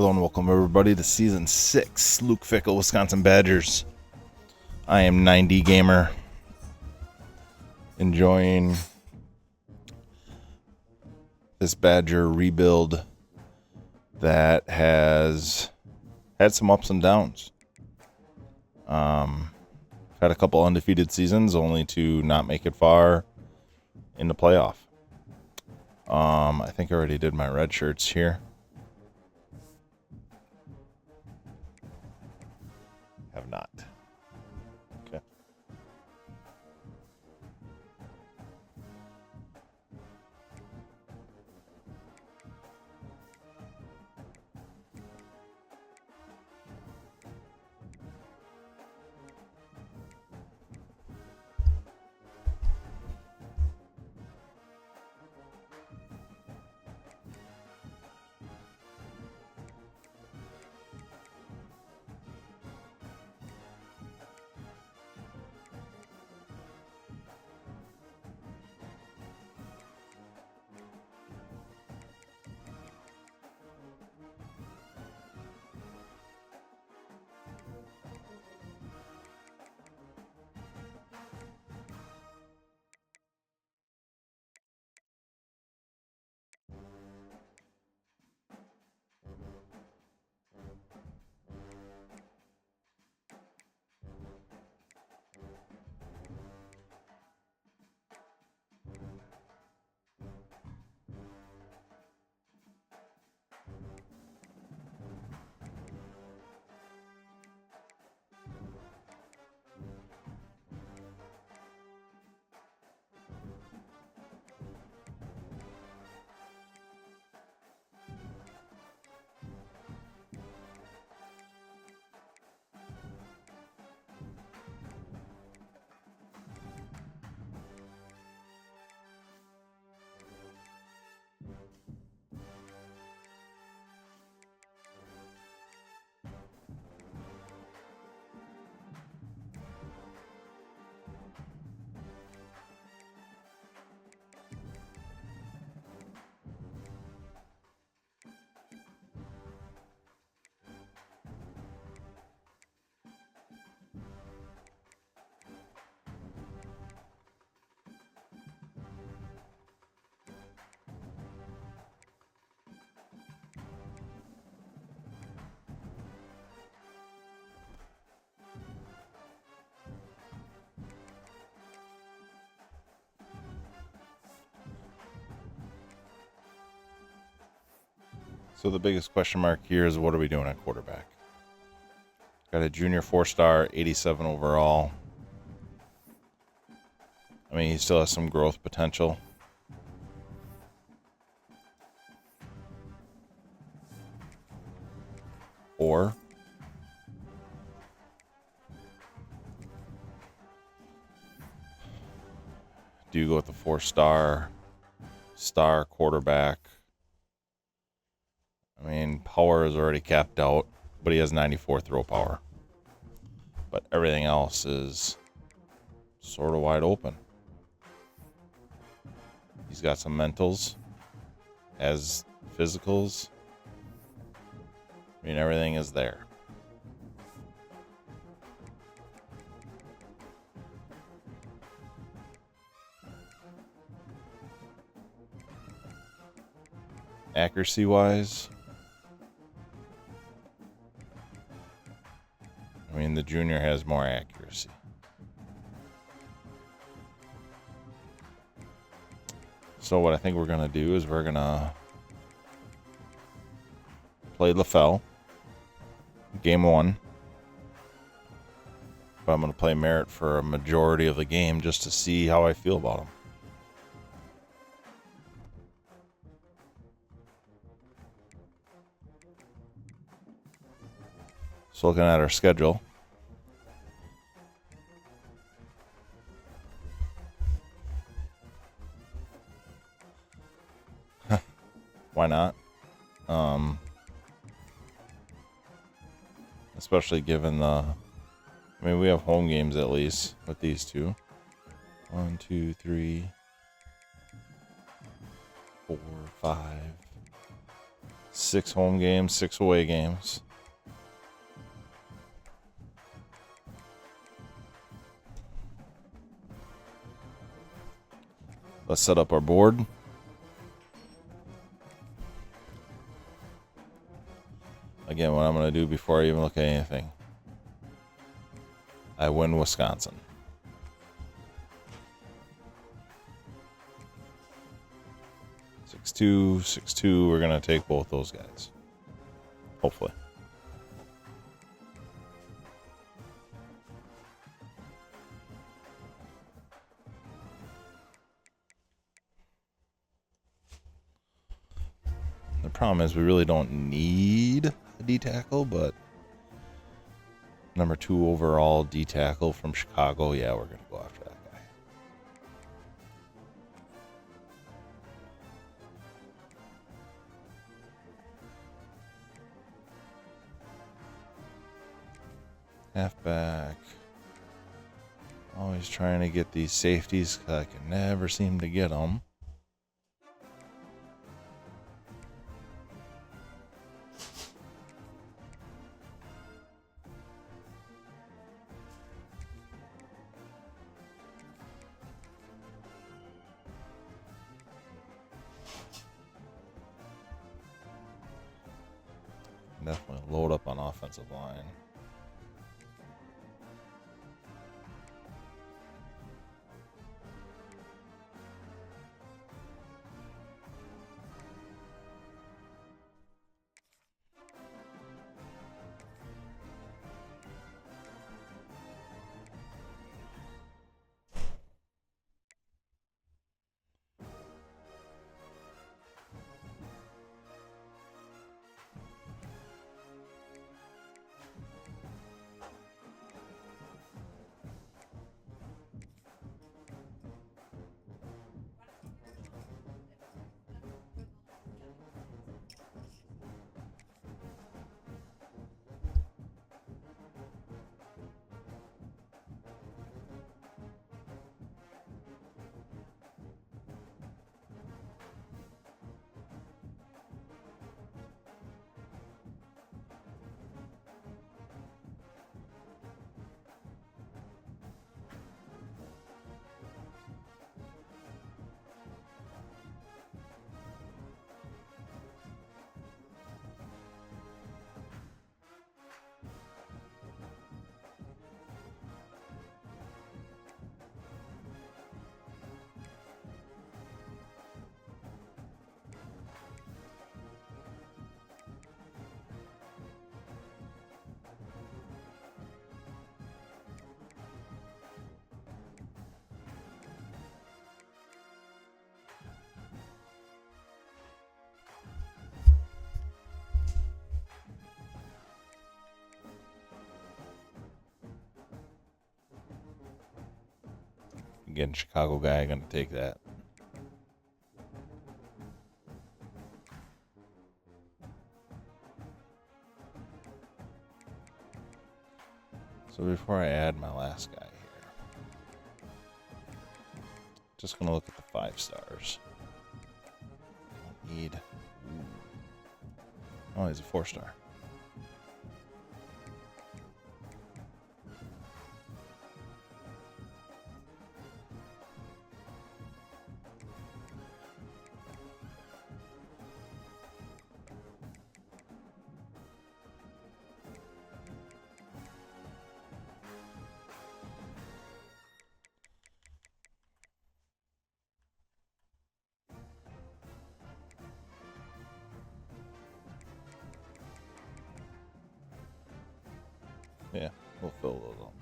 Hello and welcome everybody to Season 6, Luke Fickell, Wisconsin Badgers. I am 90 Gamer, enjoying this Badger rebuild that has had some ups and downs. Had a couple undefeated seasons, only to not make it far in the playoff. I think I already did my red shirts here. Have not. Okay. So the biggest question mark here is, what are we doing at quarterback? Got a junior 4-star, 87 overall. I mean, he still has some growth potential. Or do you go with the 4-star quarterback? I mean, power is already capped out, but he has 94 throw power. But everything else is sort of wide open. He's got some mentals, has physicals. I mean, everything is there. Accuracy-wise, I mean, the junior has more accuracy. So what I think we're going to do is we're going to play LaFell, game 1. But I'm going to play Merritt for a majority of the game just to see how I feel about him. So looking at our schedule, why not? Especially given I mean, we have home games at least with these two. 1, 2, 3, 4, 5, 6 home games, 6 away games. Let's set up our board. Again, what I'm going to do before I even look at anything. I win Wisconsin. 6-2, 6-2. We're going to take both those guys. Hopefully. The problem is we really don't need a D tackle, but number 2 overall D tackle from Chicago, yeah, we're going to go after that guy. Halfback. Always trying to get these safeties because I can never seem to get them. Definitely load up on offensive line. Again, Chicago guy going to take that. So before I add my last guy here, just going to look at the 5 stars. Don't need. Oh, he's a 4-star. Yeah, we'll fill those up.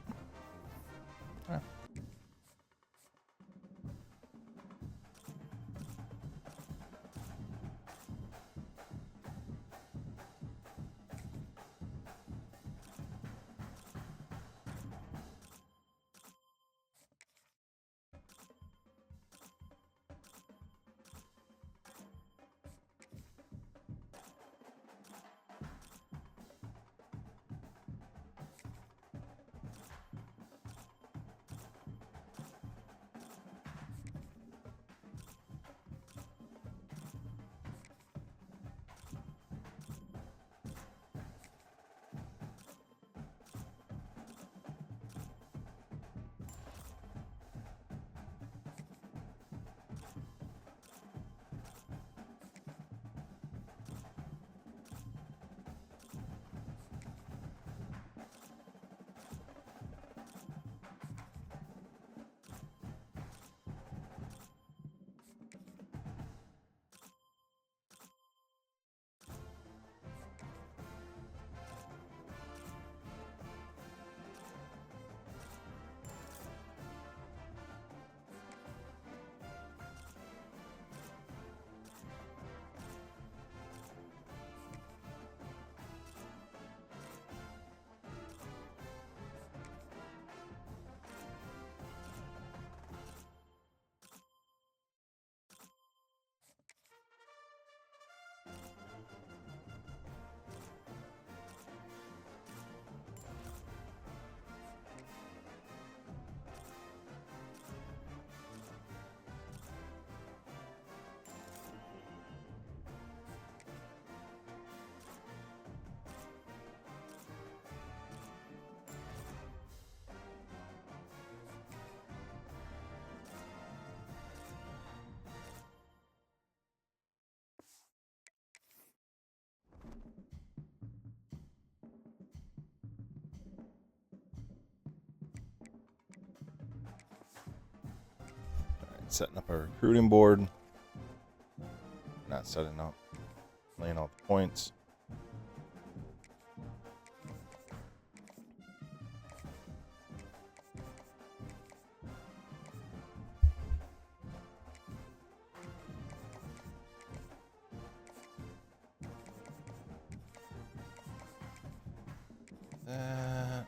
Right. setting up our recruiting board. Not setting up, laying out the points. That.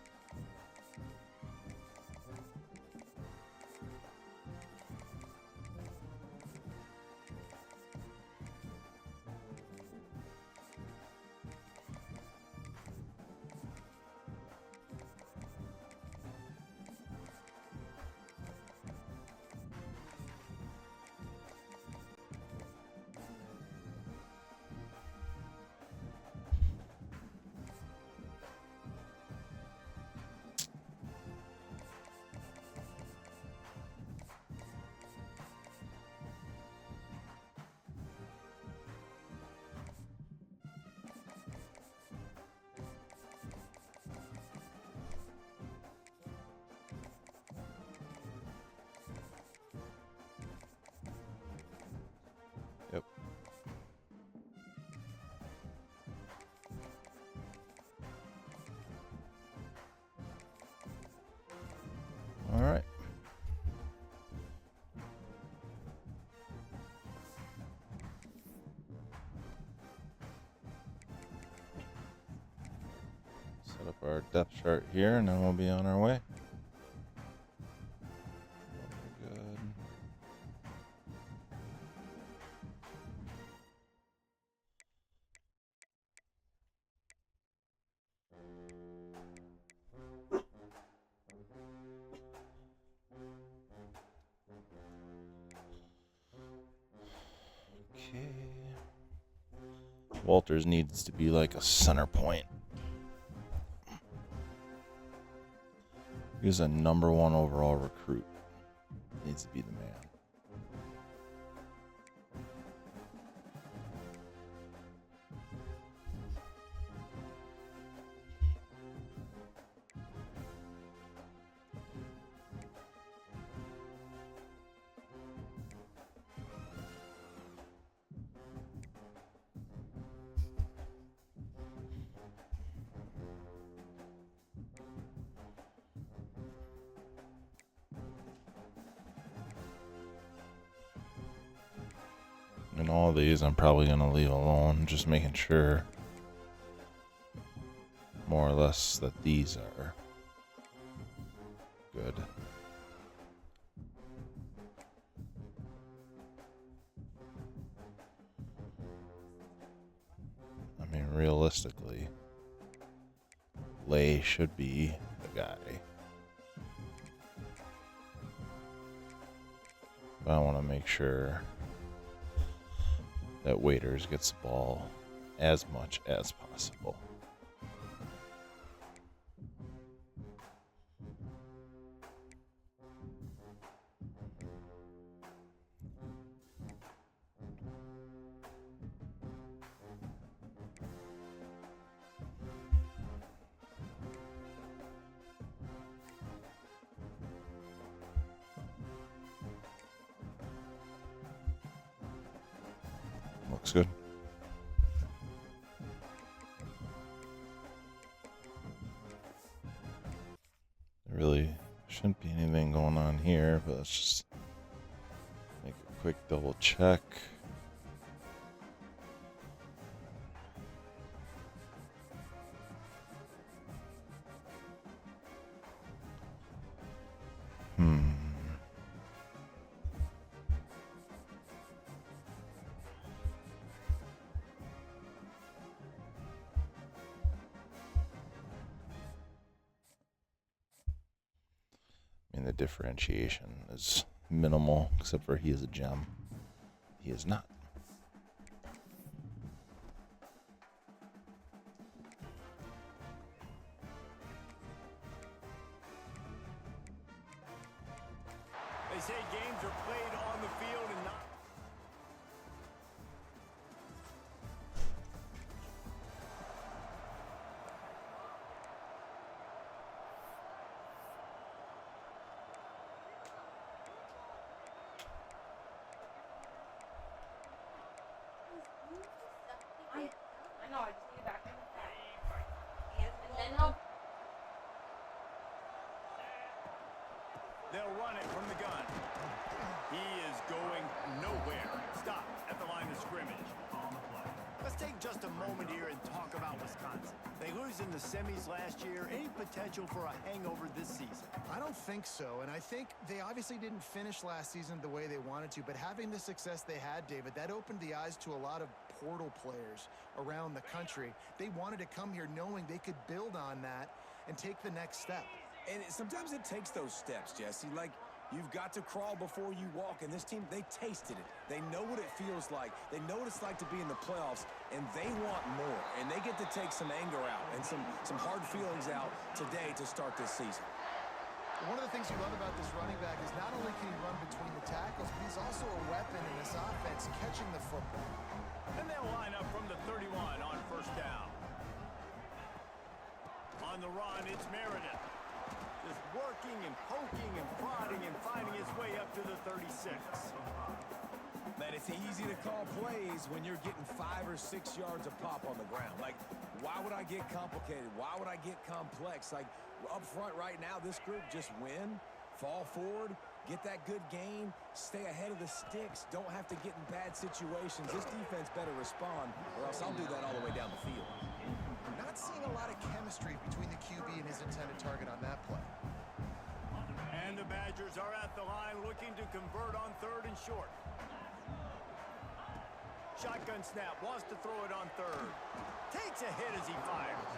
Yep. All right. Set up our depth chart here, and then we'll be on our way. Good. Okay. Walters needs to be like a center point. He was a #1 overall recruit. Needs to be the man. And all these I'm probably going to leave alone, just making sure more or less that these are good. I mean, realistically, Lay should be the guy. But I want to make sure that Waiters gets the ball as much as possible. Looks good. There really shouldn't be anything going on here, but let's just make a quick double check. I mean, the differentiation is minimal, except for he is a gem. He is not. They say games are played on the field and not. They'll run it from the gun. He is going nowhere. Stop at the line of scrimmage. Let's take just a moment here and talk about Wisconsin. They lose in the semis last year. Any potential for a hangover this season? I don't think so, and I think they obviously didn't finish last season the way they wanted to, but having the success they had, David, that opened the eyes to a lot of portal players around the country. They wanted to come here knowing they could build on that and take the next step. And sometimes it takes those steps, Jesse. Like, you've got to crawl before you walk. And this team, they tasted it. They know what it feels like. They know what it's like to be in the playoffs, and they want more. And they get to take some anger out and some hard feelings out today to start this season. One of the things you love about this running back is not only can he run between the tackles, but he's also a weapon in this offense, catching the football. And they'll line up from the 31 on first down. On the run, it's Merritt. Just working and poking and prodding and finding his way up to the 36. Man, it's easy to call plays when you're getting 5 or 6 yards of pop on the ground. Like, why would I get complicated? Why would I get complex? Like, up front right now, this group just win, fall forward, get that good gain, stay ahead of the sticks, don't have to get in bad situations. This defense better respond, or else I'll do that all the way down the field. Not seeing a lot of chemistry between the QB and his intended target on that play. And the Badgers are at the line looking to convert on 3rd and short. Shotgun snap, wants to throw it on 3rd. Takes a hit as he fires.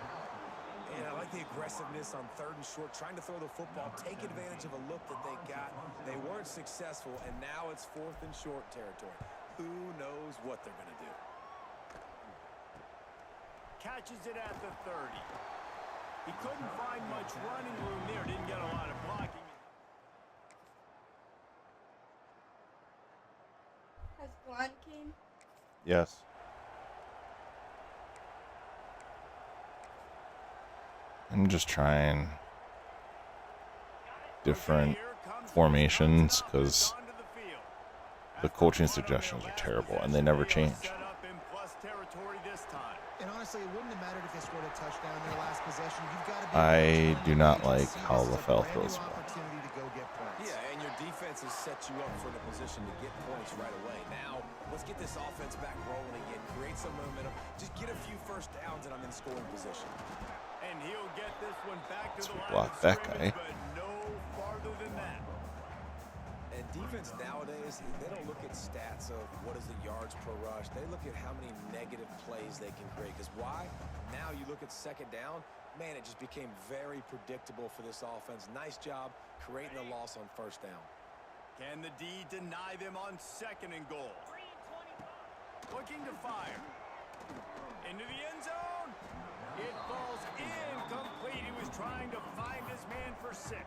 And I like the aggressiveness on 3rd and short, trying to throw the football, take advantage of a look that they got. They weren't successful, and now it's 4th and short territory. Who knows what they're going to do? Catches it at the 30. He couldn't find much running room there. Didn't get a lot of blocking. Has Blonde came? Yes. I'm just trying different formations because the coaching suggestions are terrible and they never change. And honestly, it wouldn't have mattered if they scored a touchdown in their last possession. You've got to be I do not like how LaFell throws the ball. opportunity to go get points. Yeah, and your defense has set you up for the position to get points right away. Now, let's get this offense back rolling again, create some momentum, just get a few first downs, and I'm in scoring position. And he'll get this one back to the line Block of that scrimmage, guy. but no farther than that. And defense nowadays, they don't look at stats of what is the yards per rush. They look at how many negative plays they can create. Because why? Now you look at 2nd down, man, it just became very predictable for this offense. Nice job creating the loss on 1st down. Can the D deny them on 2nd and goal? Looking to fire. Into the end zone. It falls incomplete. He was trying to find his man for 6.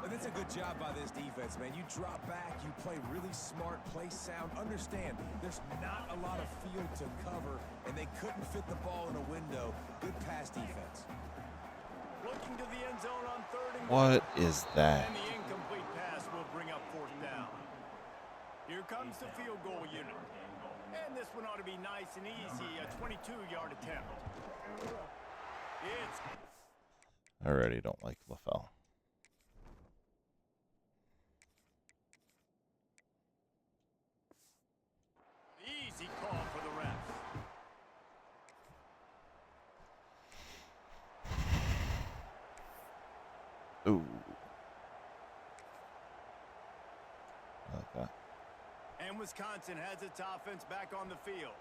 And that's a good job by this defense, man. You drop back, you play really smart, play sound. Understand, there's not a lot of field to cover, and they couldn't fit the ball in a window. Good pass defense. Looking to the end zone on 3rd and What is that? And the incomplete pass will bring up 4th down. Here comes the field goal unit. And this one ought to be nice and easy, a 22-yard attempt. It's I already don't like LaFell. easy call for the refs. Ooh. I like that. And Wisconsin has its offense back on the field.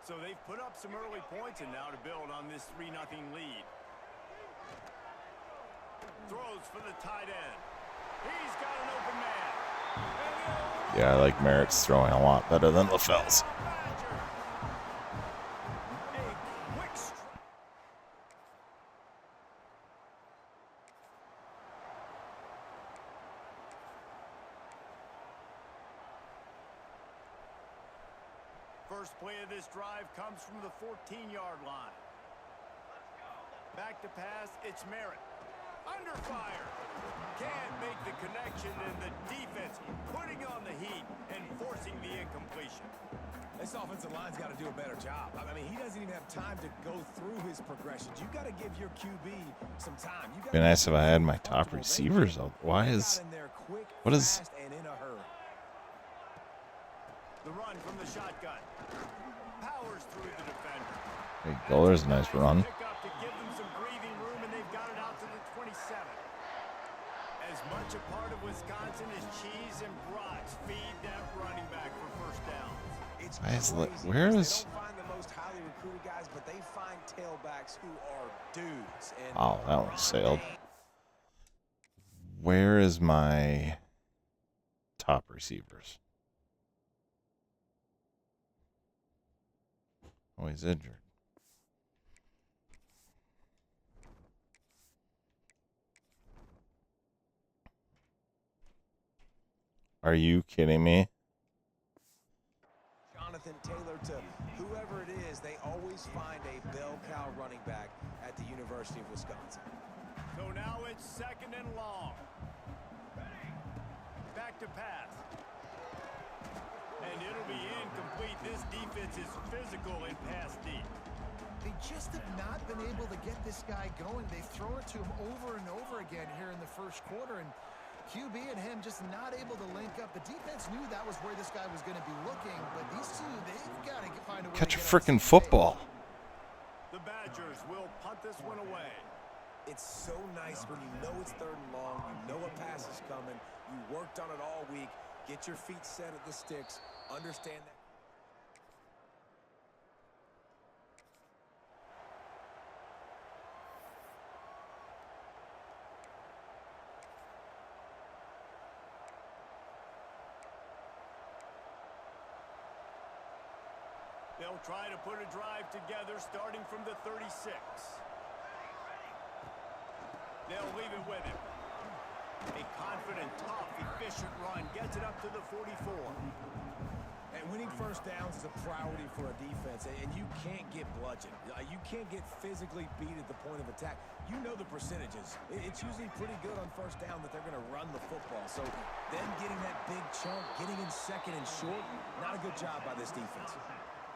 So they've put up some early points and now to build on this 3-0 lead. Throws for the tight end. He's got an open man. Yeah, I like Merritt's throwing a lot better than LaFell's. A quick strike. First play of this drive comes from the 14-yard line. Back to pass, it's Merritt. Under fire. Can't make the connection, and the defense putting on the heat and forcing the incompletion. This offensive line's got to do a better job. I mean, he doesn't even have time to go through his progressions. You got to give your QB some time. It'd be nice if I had my top receivers out. What is? And in a hurry. The run from the shotgun. Powers through the defender. There you go. There's a nice run. Pick up to give them some breathing room, and they've got it out to the 27. As much a part of Wisconsin as cheese and brats feed that running back for first downs. Where is? They don't find the most highly recruited guys, but they find tailbacks who are dudes. And Oh, that one sailed. Where is my top receivers? Oh, he's injured. Are you kidding me? Jonathan Taylor to whoever it is, they always find a bell cow running back at the University of Wisconsin. So now it's second and long. Back to pass. And it'll be incomplete. This defense is physical in pass deep. They just have not been able to get this guy going. They've thrown it to him over and over again here in the first quarter, and QB and him just not able to link up. The defense knew that was where this guy was going to be looking, but these two, they've got to find a way Catch to a get freaking on the same football. The Badgers will punt this one away. It's so nice when you know it's third and long, you know a pass is coming, you worked on it all week, get your feet set at the sticks, understand that. They'll try to put a drive together starting from the 36. They'll leave it with him. A confident, tough, efficient run gets it up to the 44. And winning first downs is a priority for a defense, and you can't get bludgeoned. You can't get physically beat at the point of attack. You know the percentages. It's usually pretty good on first down that they're going to run the football. So them getting that big chunk, getting in second and short, not a good job by this defense.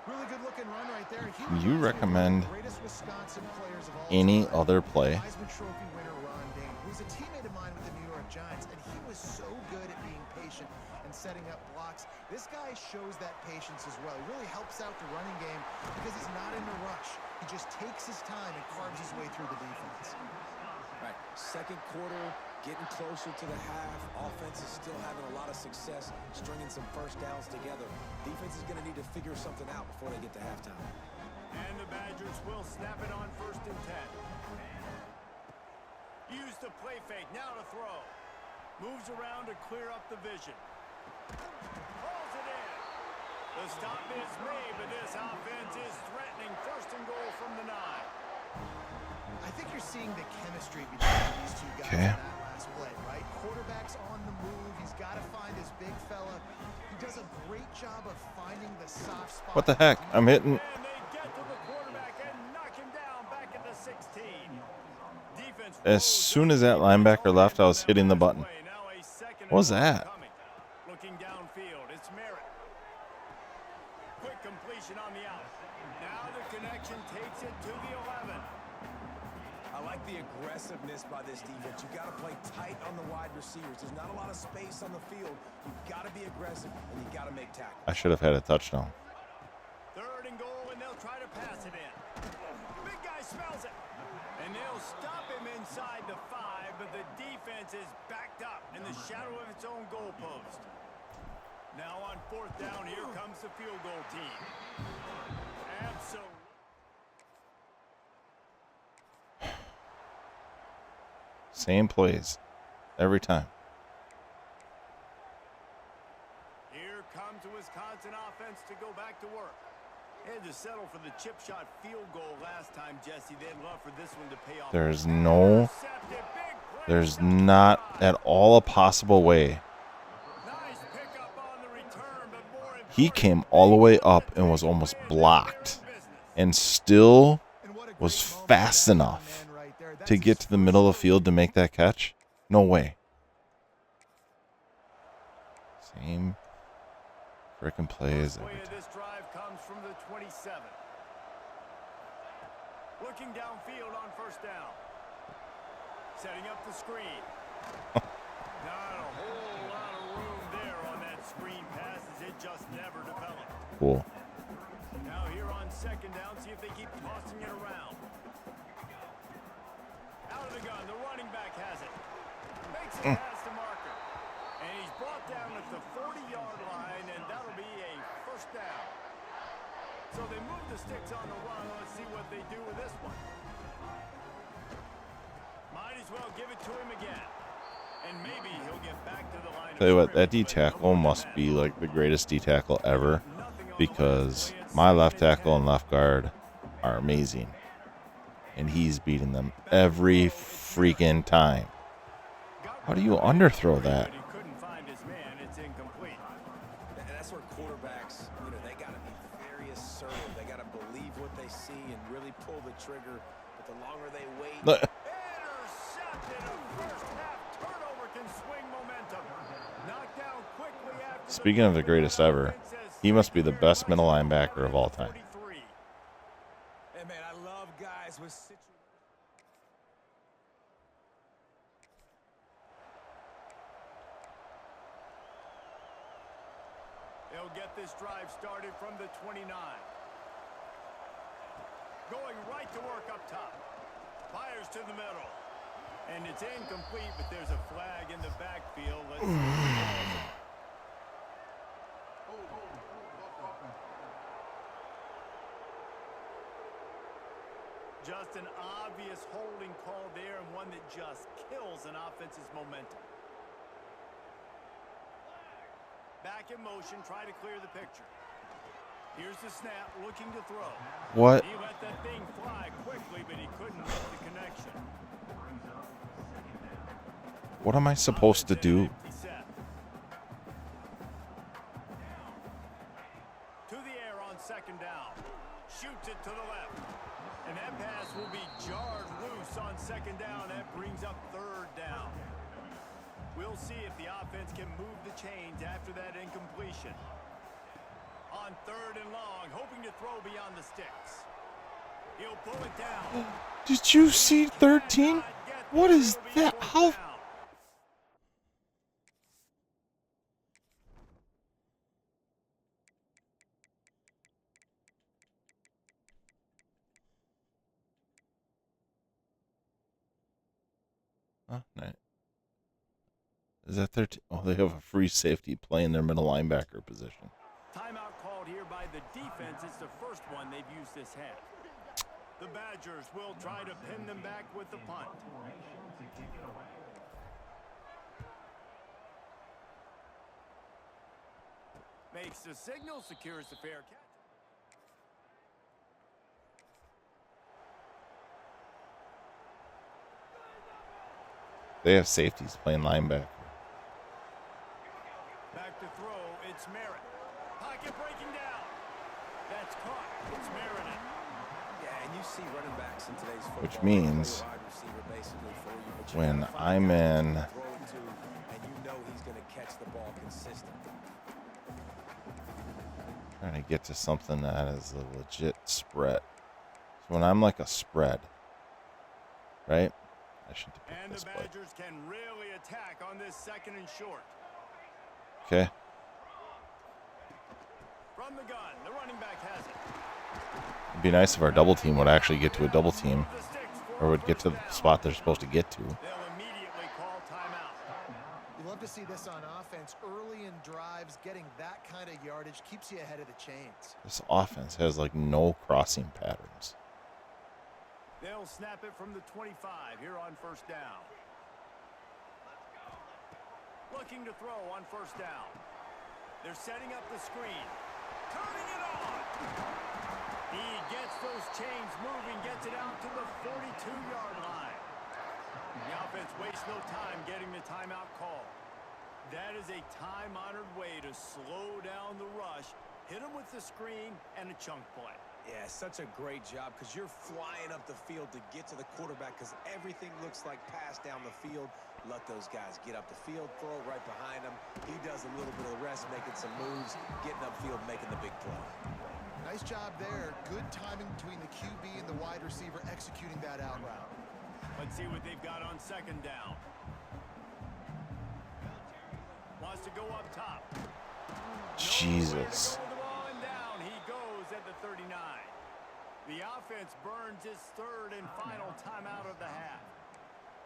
Really good looking run right there. Can you recommend any other play? Heisman Trophy winner Ron Dane, who's a teammate of mine with the New York Giants, and he was so good at being patient and setting up blocks. This guy shows that patience as well. He really helps out the running game because he's not in a rush. He just takes his time and carves his way through the defense. Right, second quarter, getting closer to the half. Offense is still having a lot of success stringing some first downs together. Defense is going to need to figure something out before they get to halftime. And the Badgers will snap it on first and 10. Use the play fake, now to throw. Moves around to clear up the vision. Pulls it in. The stop is made, but this offense is threatening. First and goal from the 9. I think you're seeing the chemistry between these two guys in that last play, right? Quarterback's on the move. He's got to find his big fella. He does a great job of finding the soft spot. What the heck? I'm hitting. And they get to the quarterback and knock him down back at the 16. Defense As soon as that linebacker left, I was hitting the button. What was that? Looking downfield, it's Merritt. Quick completion on the out. Now the connection takes it to the 11. I like the aggressiveness by this defense. You've got to play tight on the wide receivers. There's not a lot of space on the field. You've got to be aggressive, and you've got to make tackles. I should have had a touchdown. Third and goal, and they'll try to pass it in. Big guy smells it. And they'll stop him inside the 5, but the defense is backed up in the shadow of its own goalpost. Now on fourth down, here comes the field goal team. Absolutely. Same plays every time. Here comes the Wisconsin offense to go back to work. They had to settle for the chip shot field goal last time, Jesse. They'd love for this one to pay off. There's not at all a possible way. Nice pickup on the return, but more He came all the way up and was almost blocked and still was fast enough to get to the middle of the field to make that catch? No way. Same freaking plays every time. This drive comes from the 27. Looking downfield on first down. Setting up the screen. Not a whole lot of room there on that screen pass as it just never developed. Cool. Now here on second down, see if they keep tossing it around. Out of the gun, the running back has it. Makes it past the marker. And he's brought down at the 40-yard line, and that'll be a first down. So they move the sticks on the run. Let's see what they do with this one. Might as well give it to him again. And maybe he'll get back to the line. Tell you what, that D tackle must be like the greatest D tackle ever, because my left tackle and left guard are amazing, and he's beating them every freaking time. How do you underthrow that? He couldn't find his man. It's incomplete. And that's where quarterbacks, they got to be very assertive. They got to believe what they see and really pull the trigger. But the longer they wait, Intercepted. A first half turnover can swing momentum. Knocked down quickly after. Speaking of the greatest ever, he must be the best middle linebacker of all time. hey man, I love guys with situations. They'll get this drive started from the 29. Going right to work up top. Fires to the middle. And it's incomplete, but there's a flag in the backfield. Let's see. Just an obvious holding call there, and one that just kills an offense's momentum. Back in motion, try to clear the picture. Here's the snap, looking to throw. What? He let that thing fly quickly, but he couldn't make the connection. What am I supposed to do? To the air on second down. Shoots it to the left. And that pass will be jarred loose on second down. That brings up third down. We'll see if the offense can move the chains after that incompletion. On third and long, hoping to throw beyond the sticks. He'll pull it down. Did you see 13? What is that? How? No. Is that 13? Oh, they have a free safety playing their middle linebacker position. Timeout called here by the defense. It's the first one they've used this half. The Badgers will try to pin them back with the punt. Makes the signal, secures the fair catch. They have safeties playing linebacker. Back to throw, it's Merritt. Pocket breaking down. That's caught. It's Merritt. Yeah, and you see running backs in today's football. Which means wide receiver basically for you, but you when gotta find I'm guys in, to throw to, and you know he's going to catch the ball consistently. trying to get to something that is a legit spread. So when I'm like a spread, right? I should have And picked this the play. Badgers can really attack on this second and short. Okay. From the gun, the running back has it. It'd be nice if our double team would actually get to a double team, or would get to the spot they're supposed to get to. They'll immediately call timeout. You love to see this on offense. Early in drives, getting that kind of yardage keeps you ahead of the chains. This offense has like no crossing patterns. They'll snap it from the 25 here on first down. Looking to throw on first down. They're setting up the screen. Turning it on. He gets those chains moving, gets it out to the 42-yard line. The offense wastes no time getting the timeout call. That is a time-honored way to slow down the rush, hit them with the screen, and a chunk play. Yeah, such a great job because you're flying up the field to get to the quarterback because everything looks like pass down the field. Let those guys get up the field, throw it right behind him. He does a little bit of the rest, making some moves, getting upfield, making the big play. Nice job there. Good timing between the QB and the wide receiver executing that out route. Let's see what they've got on second down. Wants to go up top. Jesus. The ball and down he goes at the 39. The offense burns its third and final timeout of the half.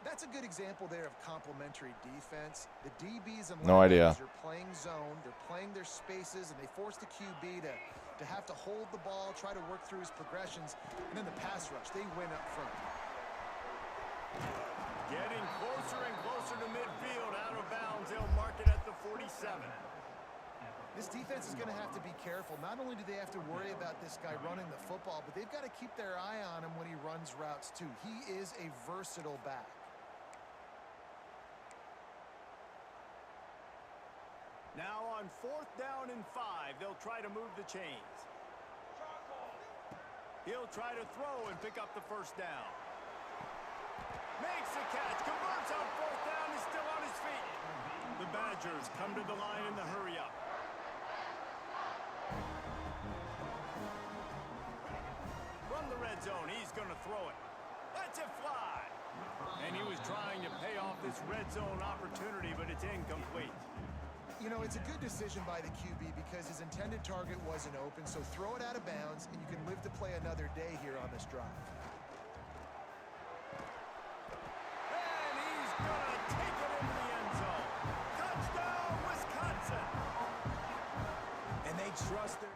That's a good example there of complementary defense. The DBs and No idea. linebackers are playing zone, they're playing their spaces, and they force the QB to have to hold the ball, try to work through his progressions, and then the pass rush, they win up front. Getting closer and closer to midfield, out of bounds. They'll mark it at the 47. This defense is going to have to be careful. Not only do they have to worry about this guy running the football, but they've got to keep their eye on him when he runs routes too. He is a versatile back. Now on 4th down and 5, they'll try to move the chains. He'll try to throw and pick up the first down. Makes the catch, converts on 4th down, is still on his feet. The Badgers come to the line in the hurry-up. From the red zone, he's going to throw it. Lets it fly. And he was trying to pay off this red zone opportunity, but it's incomplete. You know, it's a good decision by the QB because his intended target wasn't open, so throw it out of bounds, and you can live to play another day here on this drive. And he's going to take it into the end zone. Touchdown, Wisconsin. And they trust their...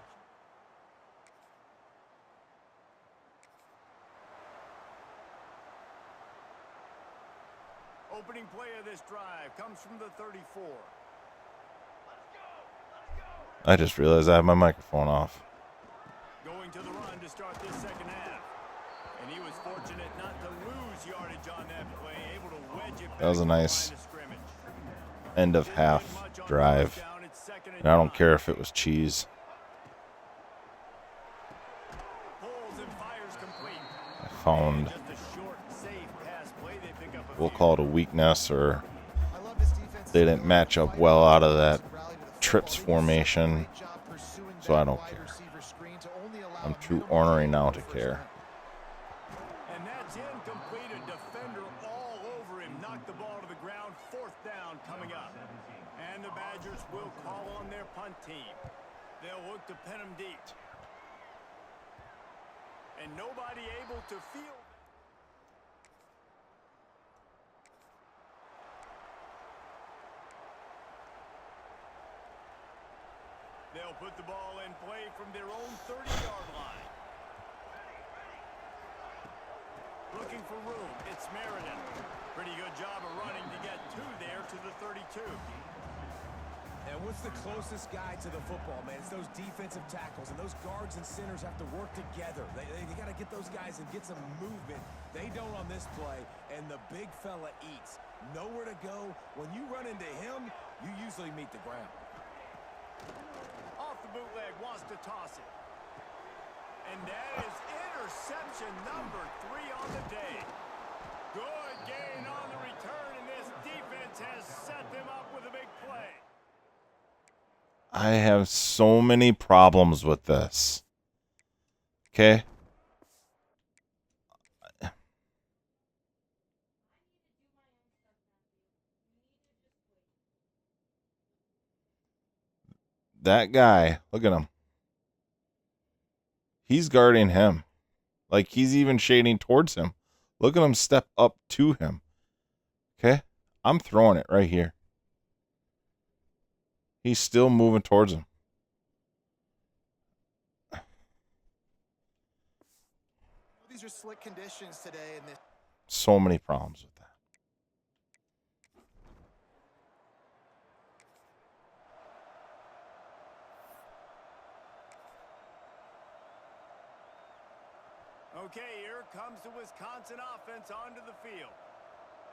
Opening play of this drive comes from the 34. I just realized I have my microphone off. Going to the run to start this second half. And he was fortunate not to lose yardage on that play, able to wedge it back. That was a nice to the line of scrimmage. end of half drive. And I don't care if it was cheese. Pulls and fires complete. I found, Just a short, safe pass play. They pick up a we'll few. call it a weakness, or I love this defense. they didn't match up well out of that trips formation, so I don't care. I'm too ornery now to care. And that's incomplete. A defender all over him. Knocked the ball to the ground. 4th down coming up. And the Badgers will call on their punt team. They'll look to pin him deep. And nobody able to field. They'll put the ball in play from their own 30-yard line. Looking for room. It's Merritt. Pretty good job of running to get there to the 32. And what's the closest guy to the football, man? It's those defensive tackles, and those guards and centers have to work together. They got to get those guys and get some movement. They don't on this play, and the big fella eats. Nowhere to go. When you run into him, you usually meet the ground. Off the bootleg, wants to toss it. And that is interception number 3 on the day. Good gain on the return, and this defense has set them up with a big play. I have so many problems with this. Okay? That guy, look at him. He's guarding him. Like, he's even shading towards him. Look at him step up to him. Okay? I'm throwing it right here. He's still moving towards him. These are slick conditions today, and So many problems with that. Okay, here comes the Wisconsin offense onto the field.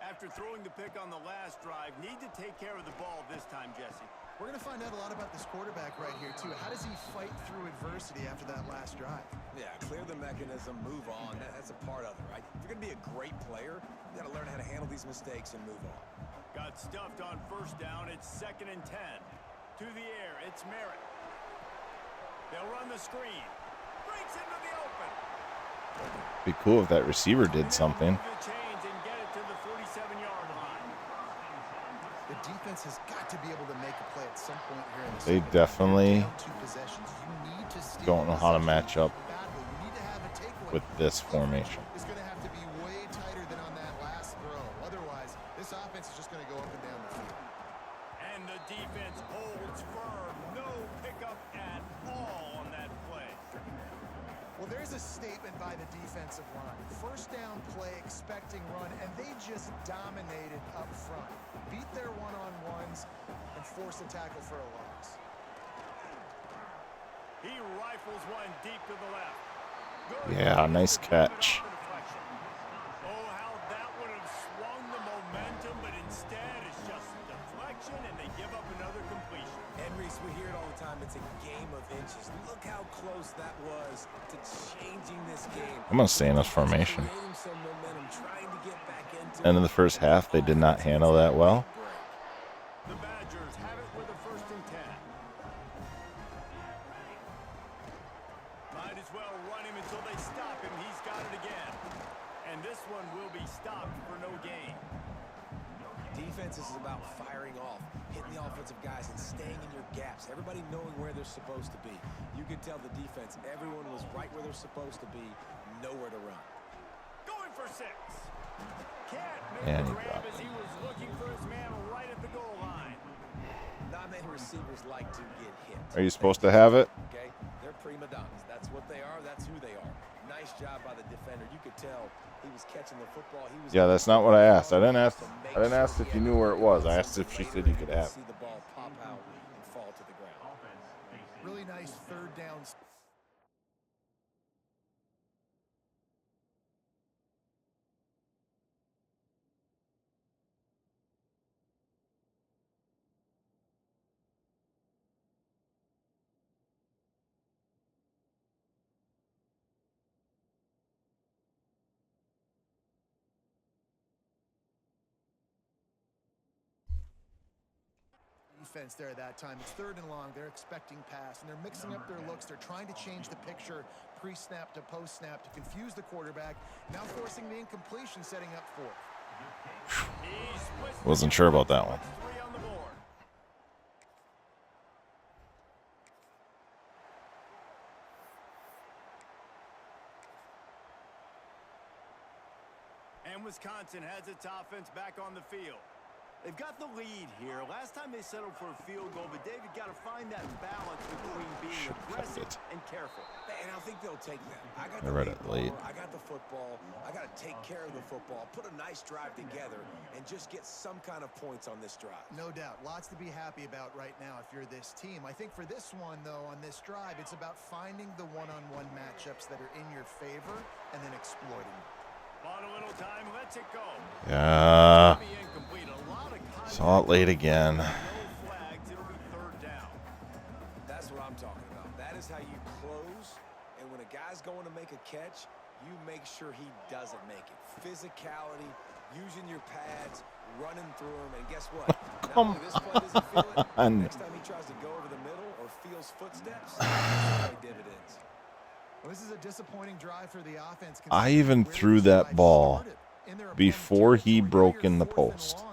After throwing the pick on the last drive, need to take care of the ball this time, Jesse. We're going to find out a lot about this quarterback right here, too. How does he fight through adversity after that last drive? Yeah, clear the mechanism, move on. That's a part of it, right? If you're going to be a great player, you got to learn how to handle these mistakes and move on. Got stuffed on first down. It's 2nd and 10. To the air, it's Merritt. They'll run the screen. Breaks into the open. Be cool if that receiver did something. Move the chains and get it to the 47-yard line. The defense has got to be able to make a play at some point here in the They second. definitely Down 2 possessions. You need to steal don't know how to possessions match up badly. You need to have a takeaway. with this formation. It's going to have to be way tighter than on that last throw. Otherwise, this offense is just going to go up and down the field. And the defense holds firm. No pickup at all on that play. Well, there's a statement by the defensive line. First down play, expecting run, and they just dominated up front. Beat their one-on-ones and force a tackle for a loss. He rifles one deep to the left. Yeah, nice catch. Oh, how that would have swung the momentum, but instead it's just deflection, and they give up another completion. And Reese, we hear it all the time. It's a game of inches. Look how close that was to changing this game. I'm going to stay in this formation. Creating some momentum, trying to get back into And in the first half, they did not handle that well. The Badgers have it with a 1st and 10. Might as well run him until they stop him. He's got it again. And this one will be stopped for no gain. Defense is about firing off, hitting the offensive guys, and staying in your gaps. Everybody knowing where they're supposed to be. You could tell the defense, everyone was right where they're supposed to be, nowhere to run. Going for 6. Can't make And the he grab dropped as he was looking for his man right at the goal line. Not many receivers like to get hit. Are you supposed to have it? Okay, they're prima donnas. That's what they are. That's who they are. Nice job by the defender. You could tell he was catching the football. He was Yeah, that's not what I asked. I didn't ask if you knew where it was. I asked if she said you could have it. See the ball pop out and fall to the ground. Really nice 3rd down. Defense there at that time. It's 3rd and long. They're expecting pass, and they're mixing up their looks. They're trying to change the picture pre-snap to post-snap to confuse the quarterback. Now forcing the incompletion, setting up 4th. Wasn't sure about that one. 3 on the board. And Wisconsin has its offense back on the field. They've got the lead here. Last time they settled for a field goal, but David got to find that balance between being aggressive and careful. And I think they'll take that. I got I the read lead it late. ball, I got the football. I got to take care of the football, put a nice drive together, and just get some kind of points on this drive. No doubt. Lots to be happy about right now if you're this team. I think for this one, though, on this drive, it's about finding the one-on-one matchups that are in your favor and then exploiting them. On a little time, lets it go. Yeah. Incomplete. A lot of contact. Saw it late again. No flags. It'll be 3rd down. That's what I'm talking about. That is how you close, and when a guy's going to make a catch, you make sure he doesn't make it. Physicality, using your pads, running through him, and guess what? Come Not only this play doesn't feel it, on. next time he tries to go over the middle or feels footsteps, it's play dividends. Well, this is a disappointing drive for the offense. I even threw that ball before he broke in the post.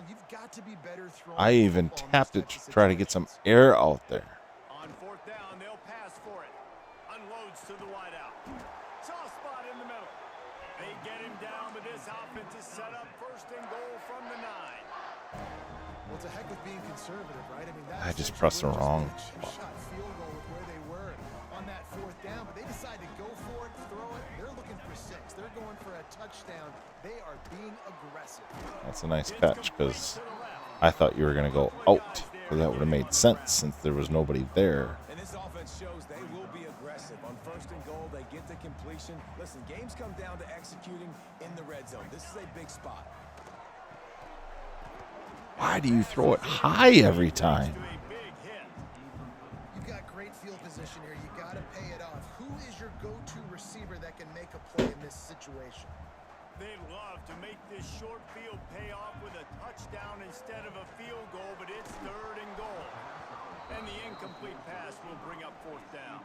I even tapped it to try to get some air out there. On 4th down, they'll pass for it. Unloads to the wideout. Soft spot in the middle. They get him down, but this offense is set up 1st and goal from the 9. Well, it's a heck of being conservative, right? I mean, I just pressed the wrong shot field goal with where they were on that 4th down, but they decided to go for it, throw it. They're looking for 6. They're going for a touchdown. They are being aggressive. That's a nice catch because I thought you were going to go out. Because that would have made sense since there was nobody there. And this offense shows they will be aggressive. On 1st and goal, they get the completion. Listen, games come down to executing in the red zone. This is a big spot. Why do you throw it high every time? To a big hit. position here. You got to pay it off. Who is your go-to receiver that can make a play in this situation? They'd love to make this short field pay off with a touchdown instead of a field goal, but it's 3rd and goal. And the incomplete pass will bring up 4th down.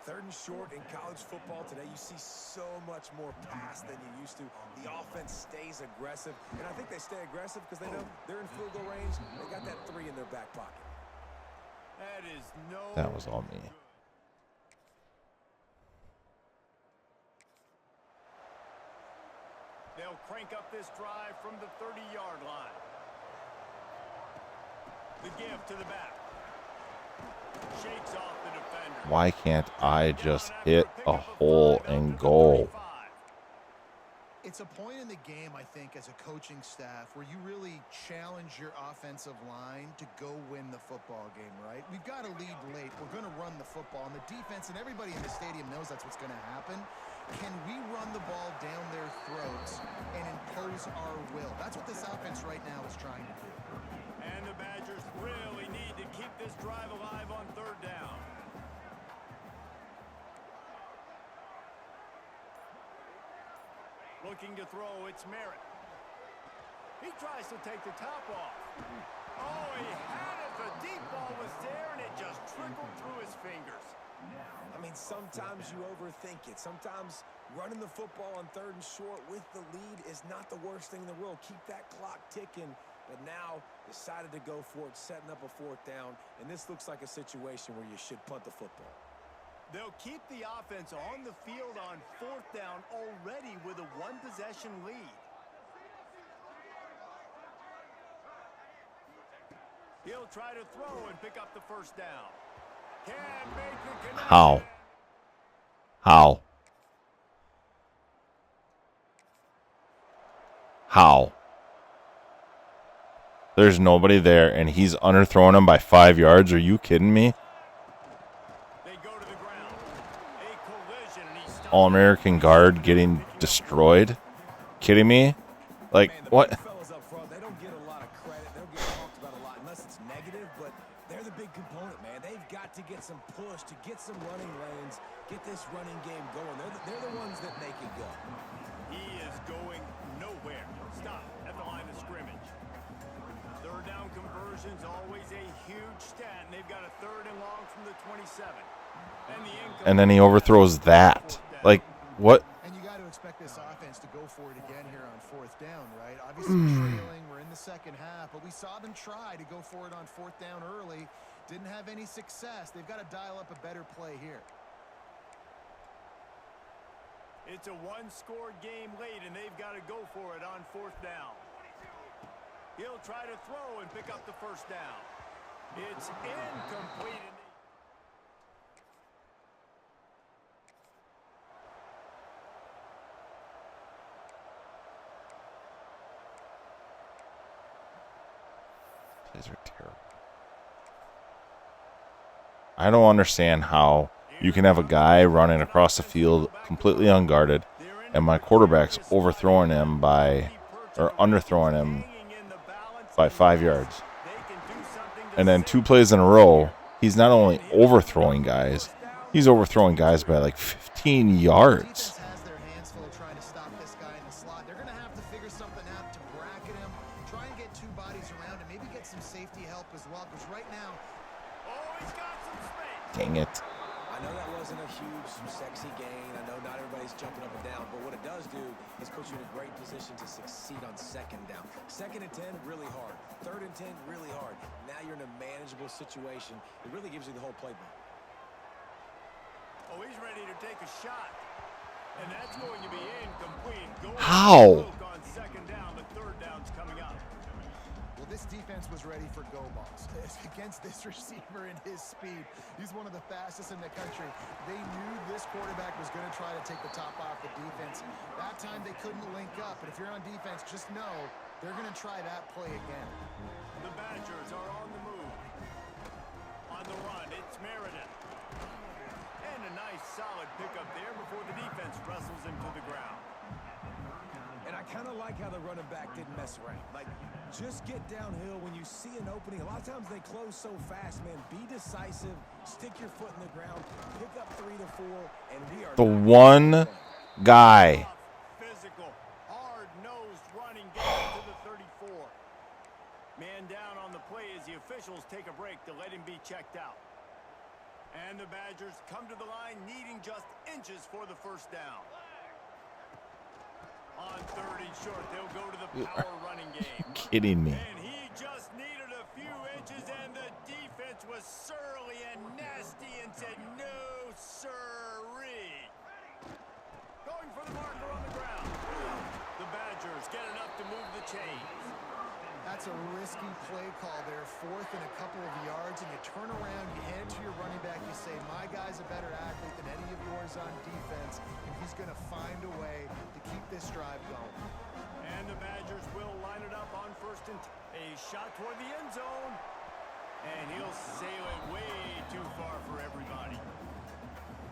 3rd and short in college football today, you see so much more pass than you used to. The offense stays aggressive, and I think they stay aggressive because they know they're in field goal range. They got that 3 in their back pocket. That is no. That was all me. They'll crank up this drive from the 30-yard line. The give to the back. Shakes off the defender. Why can't I just hit a hole and goal? It's a point in the game, I think, as a coaching staff where you really challenge your offensive line to go win the football game, right? We've got to lead late. We're going to run the football. And the defense and everybody in the stadium knows that's what's going to happen. Can we run the ball down their throats and impose our will? That's what this offense right now is trying to do. And the Badgers really need to keep this drive alive on 3rd down. Looking to throw, it's Merritt. He tries to take the top off. Oh, he had it. The deep ball was there, and it just trickled through his fingers. I mean, sometimes you overthink it. Sometimes running the football on 3rd and short with the lead is not the worst thing in the world. Keep that clock ticking. But now decided to go for it, setting up a 4th down. And this looks like a situation where you should punt the football. They'll keep the offense on the field on 4th down already with a 1-possession lead. He'll try to throw and pick up the 1st down. Can't make the connection. How? How? How? There's nobody there, and he's underthrowing him by 5 yards. Are you kidding me? They go to the ground. A collision, and he's stopped. All-American guard getting destroyed? Kidding me? Like, Man, the what? big fellas up front, they don't get a lot of credit. They don't get talked about a lot unless it's negative, but they're the big component, man. They've got to get some push, to get some running lanes, get this running game going. They're the ones that make it go. He is going nowhere. Stop at the line of scrimmage. 3rd down conversion's always a huge stat, and they've got a 3rd and long from the 27. And then he overthrows that. Like, what? And you got to expect this offense to go for it again here on 4th down, right? Obviously, we're trailing. We're in the 2nd half, but we saw them try to go for it on 4th down early. Didn't have any success. They've got to dial up a better play here. It's a 1-score game late, and they've got to go for it on 4th down. He'll try to throw and pick up the 1st down. It's incomplete. These are terrible. I don't understand how you can have a guy running across the field completely unguarded, and my quarterback's overthrowing him underthrowing him by 5 yards. And then 2 plays in a row, he's not only overthrowing guys, he's overthrowing guys by like 15 yards. Has their hands full trying to stop this guy in the slot. They're going to have to figure something out to bracket him, try and get 2 bodies around him, maybe get some safety help as well, because right now, He's got some space. Dang it. I know that wasn't a huge, sexy gain. I know not everybody's jumping up and down, but what it does do is put you in a great position to succeed on 2nd down. 2nd and 10, really hard. 3rd and 10, really hard. Now you're in a manageable situation. It really gives you the whole playbook. Oh, he's ready to take a shot. And that's going to be incomplete. How? On 2nd down, the 3rd down's coming up. well, this defense was ready for go balls. Against this receiver and his speed, he's one of the fastest in the country. They knew this quarterback was going to try to take the top off the defense. That time they couldn't link up, but if you're on defense, just know they're going to try that play again. The Badgers are on the move. On the run, it's Merritt. And a nice solid pickup there before the defense wrestles him to the ground. And I kind of like how the running back didn't mess around. Like, just get downhill when you see an opening. A lot of times they close so fast, man. Be decisive, stick your foot in the ground, pick up 3 to 4, and we are The one guy. Physical, hard-nosed running game to the 34. Man down on the play as the officials take a break to let him be checked out. And the Badgers come to the line needing just inches for the first down. On 3rd and short, they'll go to the power running game. Kidding me. And he just needed a few inches, and the defense was surly and nasty and said, no, sirree. Going for the marker on the ground. The Badgers get enough to move the chains. That's a risky play call there. 4th and a couple of yards, and you turn around, you hand it to your running back, you say, my guy's a better athlete than any of yours on defense, and he's going to find a way to keep this drive going. And the Badgers will line it up on 1st and a shot toward the end zone. And he'll sail it way too far for everybody.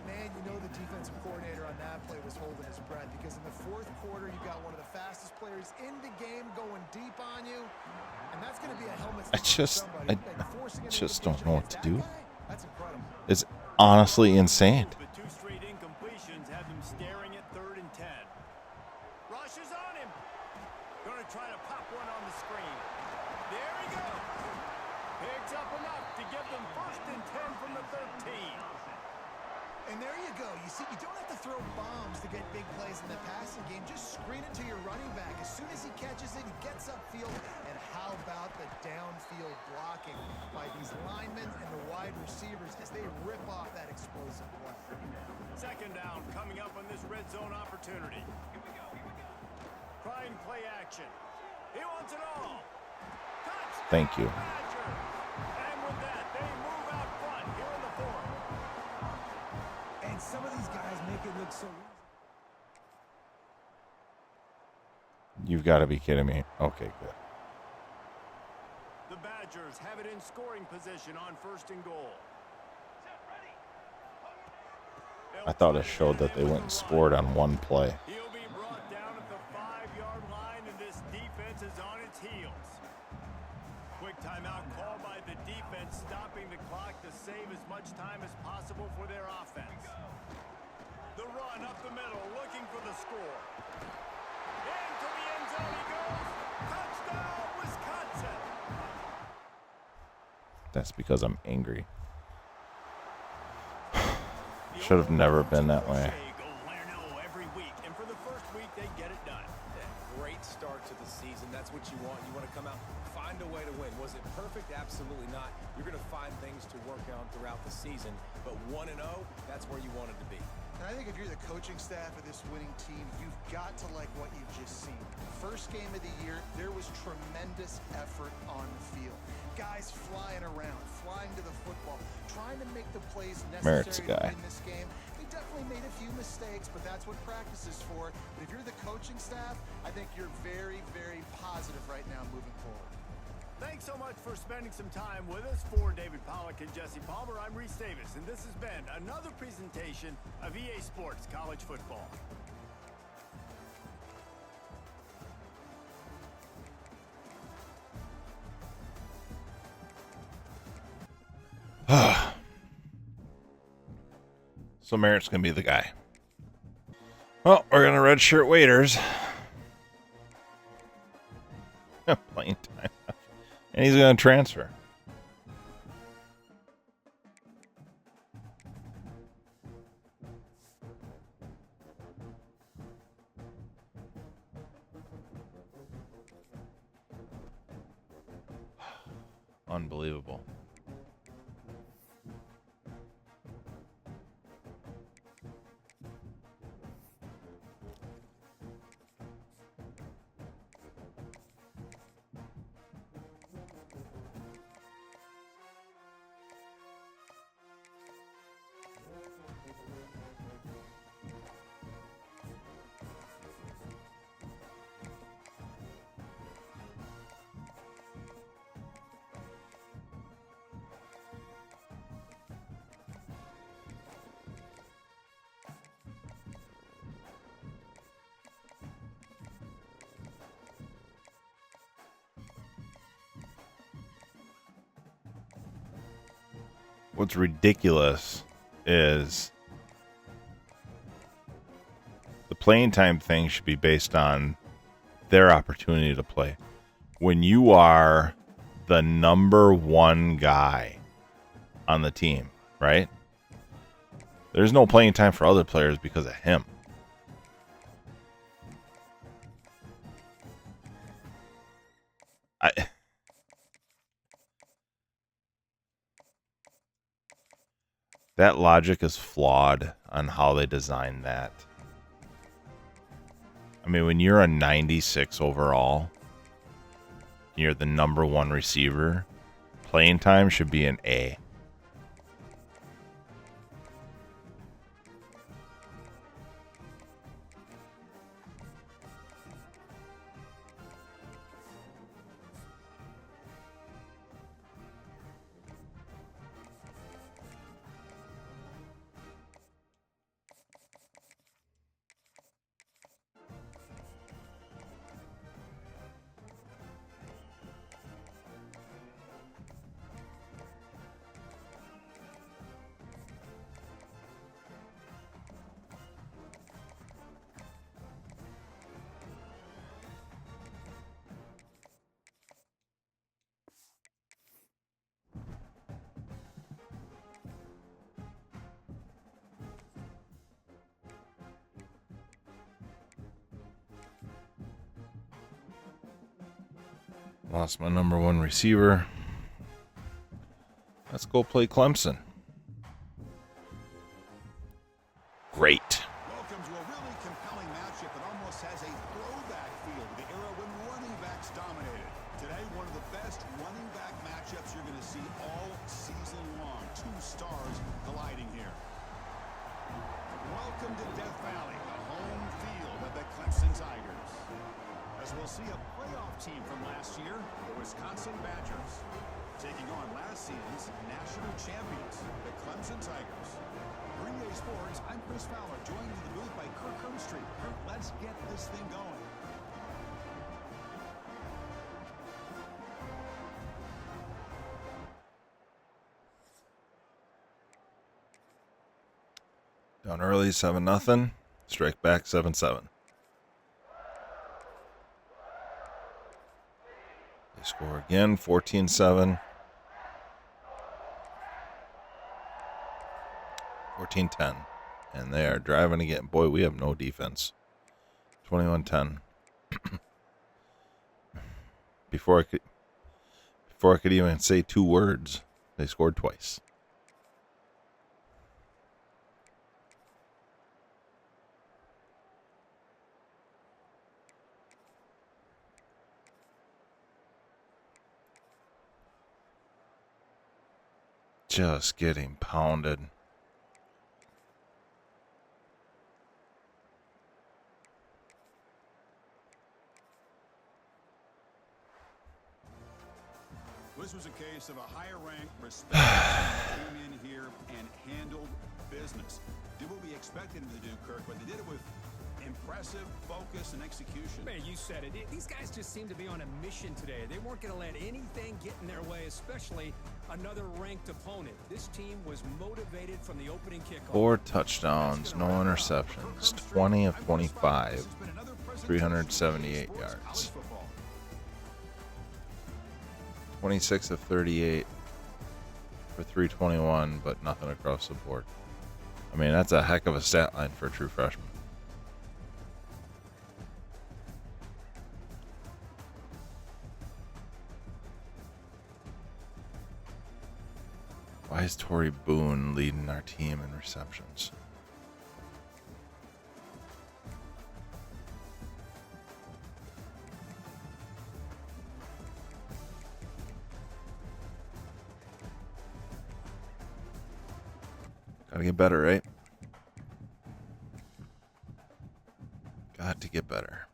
Man, you know the defensive coordinator on that play was holding his breath, because in the 4th quarter, you got one of the fastest players in the game going deep on you, and that's going to be a helmet. I just don't know what to do. That's incredible. It's honestly insane. The 2 straight incompletions have them staring at 3rd and 10. Rush is on him. Going to try to pop one on the screen. There he goes. Picks up enough to give them 1st and 10 from the 13. And there you go. You see, you don't have to throw bombs to get big plays in the passing game. Just screen it to your running back. As soon as he catches it, he gets upfield. And how about the downfield blocking by these linemen and the wide receivers as they rip off that explosive play. 2nd down coming up on this red zone opportunity. Trying play action. He wants it all. Touchdown, Thank you. Badger. And with that, they move out front here in the 4th. And some of these guys make it look so easy. You've got to be kidding me. Okay, good. The Badgers have it in scoring position on 1st and goal. I thought it showed that they went and scored on one play. He'll be brought down at the 5-yard line, and this defense is on its heels. Quick timeout call by the defense, stopping the clock to save as much time as possible for their offense. The run up the middle, looking for the score. Into the end zone he goes. Touchdown, Wisconsin. That's because I'm angry. Should have never been that way. Go win or no every week, and for the first week they get it done. Great start to the season. That's what you want. You want to come out, find a way to win. Was it perfect? Absolutely not. You're going to find things to work on throughout the season. But 1-0, that's where you want it to be. And I think if you're the coaching staff of this winning team, you've got to like what you've just seen. First game of the year, there was tremendous effort on the field. Guys flying around, flying to the football, trying to make the plays Merritt's necessary to guy. win this game. They definitely made a few mistakes, but that's what practice is for. But if you're the coaching staff, I think you're very, very positive right now moving forward. Thanks so much for spending some time with us. For David Pollack and Jesse Palmer, I'm Reese Davis, and this has been another presentation of EA Sports College Football. So Merritt's going to be the guy. Well, we're going to redshirt waiters. Playing time. And he's going to transfer. Unbelievable. what's ridiculous is the playing time thing should be based on their opportunity to play. When you are the number one guy on the team, right? There's no playing time for other players because of him. That logic is flawed on how they designed that. I mean, when you're a 96 overall, you're the number one receiver, playing time should be an A. Lost my number one receiver. Let's go play Clemson. Great. Welcome to a really compelling matchup that almost has a throwback feel to the era when running backs dominated. Today, one of the best running back matchups you're going to see all season long. Two stars colliding here. Welcome to Death Valley, the home field of the Clemson Tigers. As we'll see a playoff team from last year, the Wisconsin Badgers, taking on last season's national champions, the Clemson Tigers. For EA Sports, I'm Chris Fowler, joined in the booth by Kirk Herbstreit. Kirk, let's get this thing going. Down early, 7-0. Strike back, 7-7. They score again, 14-7. 14-10. And they are driving again. Boy, we have no defense. 21-10. Before I could even say two words, they scored twice. Just getting pounded. This was a case of a higher-ranked, respected team came in here and handled business. Did what we expected them to do, Kirk, but they did it with impressive focus and execution. Man, you said it. These guys just seem to be on a mission today. They weren't going to let anything get in their way, especially another ranked opponent. This team was motivated from the opening kickoff. 4 touchdowns, no interceptions, 20 of 25, 378 yards. 26 of 38 for 321, but nothing across the board. I mean, that's a heck of a stat line for a true freshman. Why is Torrey Boone leading our team in receptions? Gotta get better, right? Got to get better.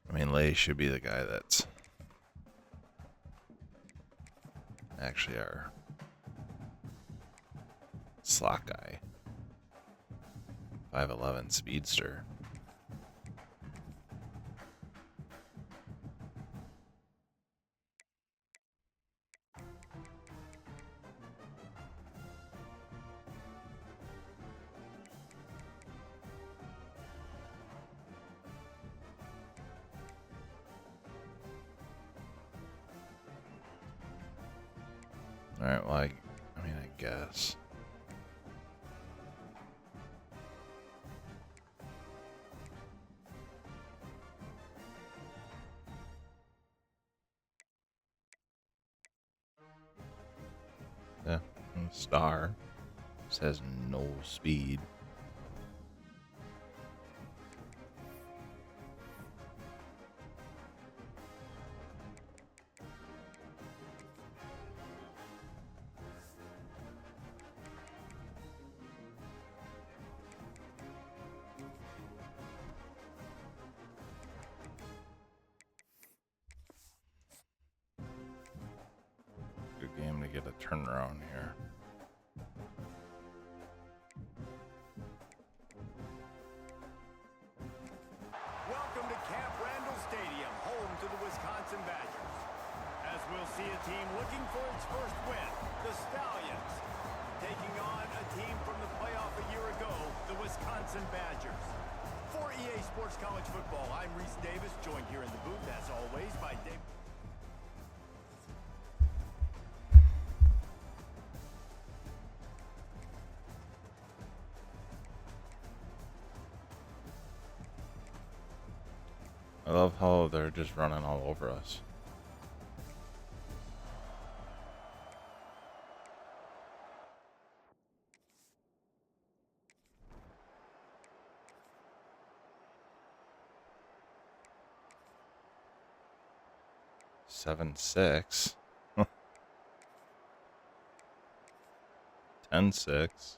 I mean, Lay should be the guy that's actually our slot guy. 5'11" speedster. All right, well, I mean, I guess. Yeah, star. Says no speed. Good game to get a turnaround here. Welcome to Camp Randall Stadium, home to the Wisconsin Badgers. As we'll see a team looking for its first win, the Stallions, taking on a team from the playoff a year ago, the Wisconsin Badgers. For EA Sports College Football, I'm Reese Davis, joined here in the booth, as always, by Dave. I love how they're just running all over us. Seven, 6. 10-6.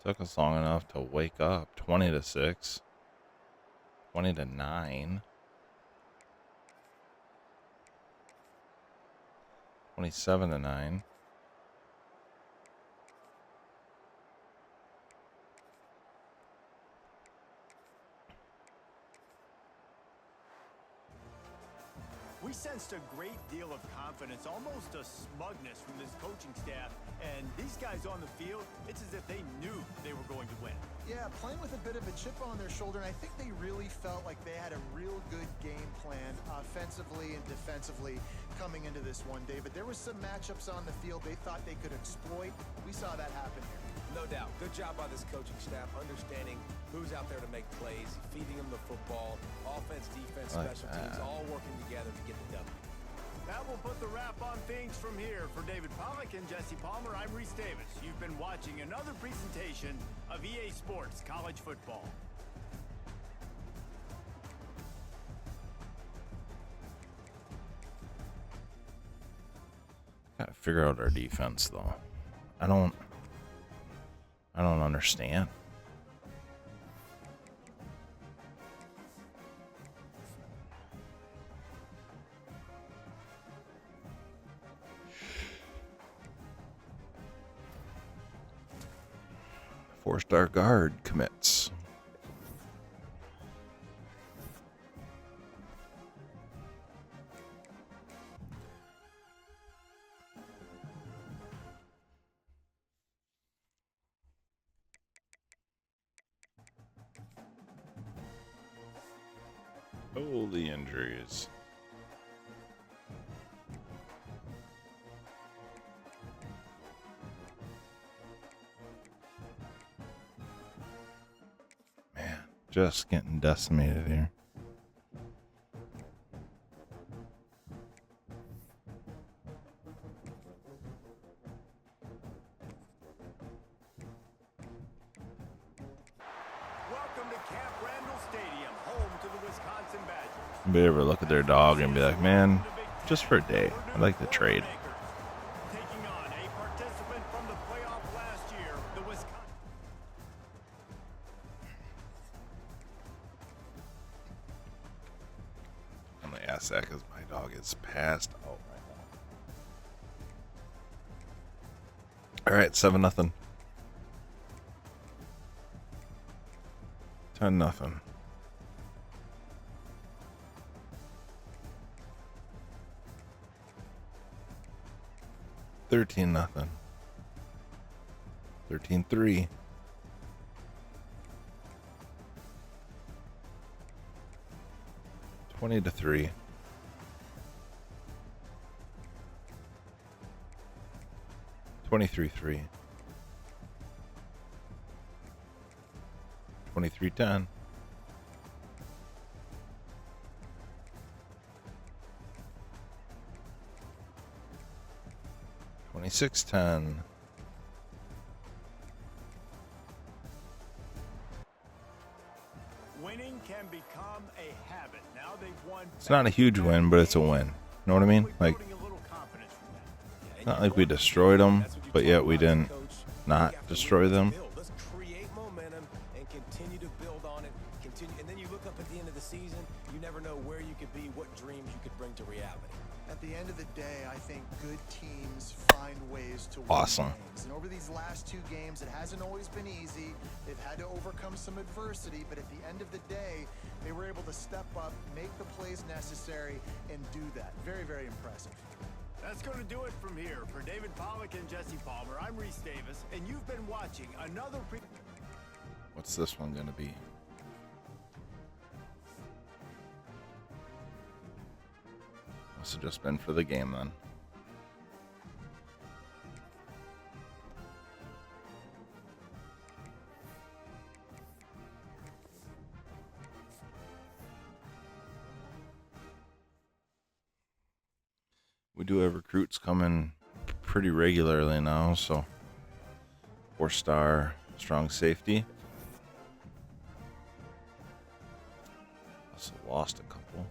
Took us long enough to wake up. 20-6. 20-9. 27-9. We sensed a great deal of confidence, almost a smugness from this coaching staff. And these guys on the field, it's as if they knew they were going to win. Yeah, playing with a bit of a chip on their shoulder, and I think they really felt like they had a real good game plan offensively and defensively coming into this one, David. There were some matchups on the field they thought they could exploit. We saw that happen here. No doubt. Good job by this coaching staff, understanding who's out there to make plays, feeding them the football, offense, defense, Like special teams, all working together to get the W. That will put the wrap on things from here. For David Pollack and Jesse Palmer, I'm Reese Davis. You've been watching another presentation of EA Sports College Football. Gotta figure out our defense, though. I don't understand. Four-star guard commits. Holy injuries. Man, just getting decimated here. Welcome to Camp Randall Stadium, home to the Wisconsin Badgers. Be able to look at their dog and be like, man, just for a day, I'd like to trade. Taking on a participant from the playoff last year, the Wisconsin. I'm gonna ask that because my dog is passed out right now. All right, 7-0. 10-0. $13-0. 13-3. 20-3. 23-3. 23-10. 26-10. Winning can become a habit. Now they've won. It's not a huge win, but it's a win. Know what I mean? Like, Building a little confidence from that. not like we destroyed them, but yet we didn't not destroy them. Let's create momentum and continue to build on it. Continue, and then you look up at the end of the season. You never know where you could be, what dreams you could bring to reality. At the end of the day, I think good teams find ways to win Awesome. games. And over these last 2 games, it hasn't always been easy. They've had to overcome some adversity, but at the end of the day, they were able to step up, make the plays necessary, and do that. Very, very impressive. That's going to do it from here. For David Pollack and Jesse Palmer, I'm Reese Davis, and you've been watching another What's this one gonna be? Must have just been for the game then. We do have recruits coming pretty regularly now, so 4-star strong safety. Also lost a couple.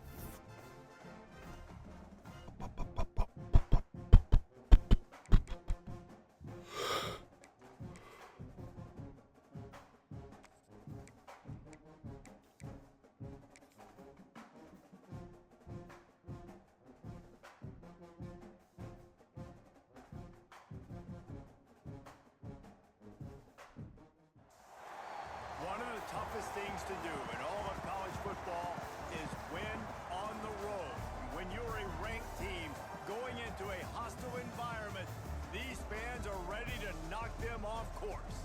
One of the toughest things to do in all of college football is win on the road. When you're a ranked team going into a hostile environment, these fans are ready to knock them off course.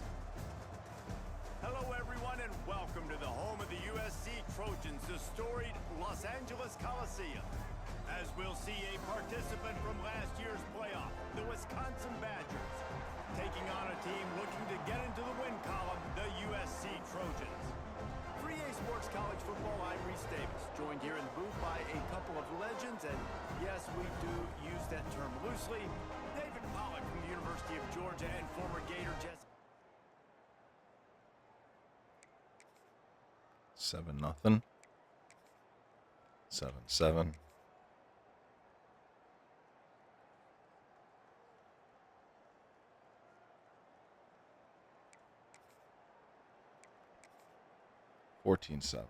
Hello, everyone, and welcome to the home of the USC Trojans, the storied Los Angeles Coliseum. As we'll see a participant from last year's playoff, the Wisconsin Badgers, taking on a team looking to get into the win column, the USC Trojans. For EA Sports College Football, I'm Reese Davis, joined here in the booth by a couple of legends, and yes, we do use that term loosely. David Pollack from the University of Georgia and former Gator Jesse. 7-0. 7-7. $14-7.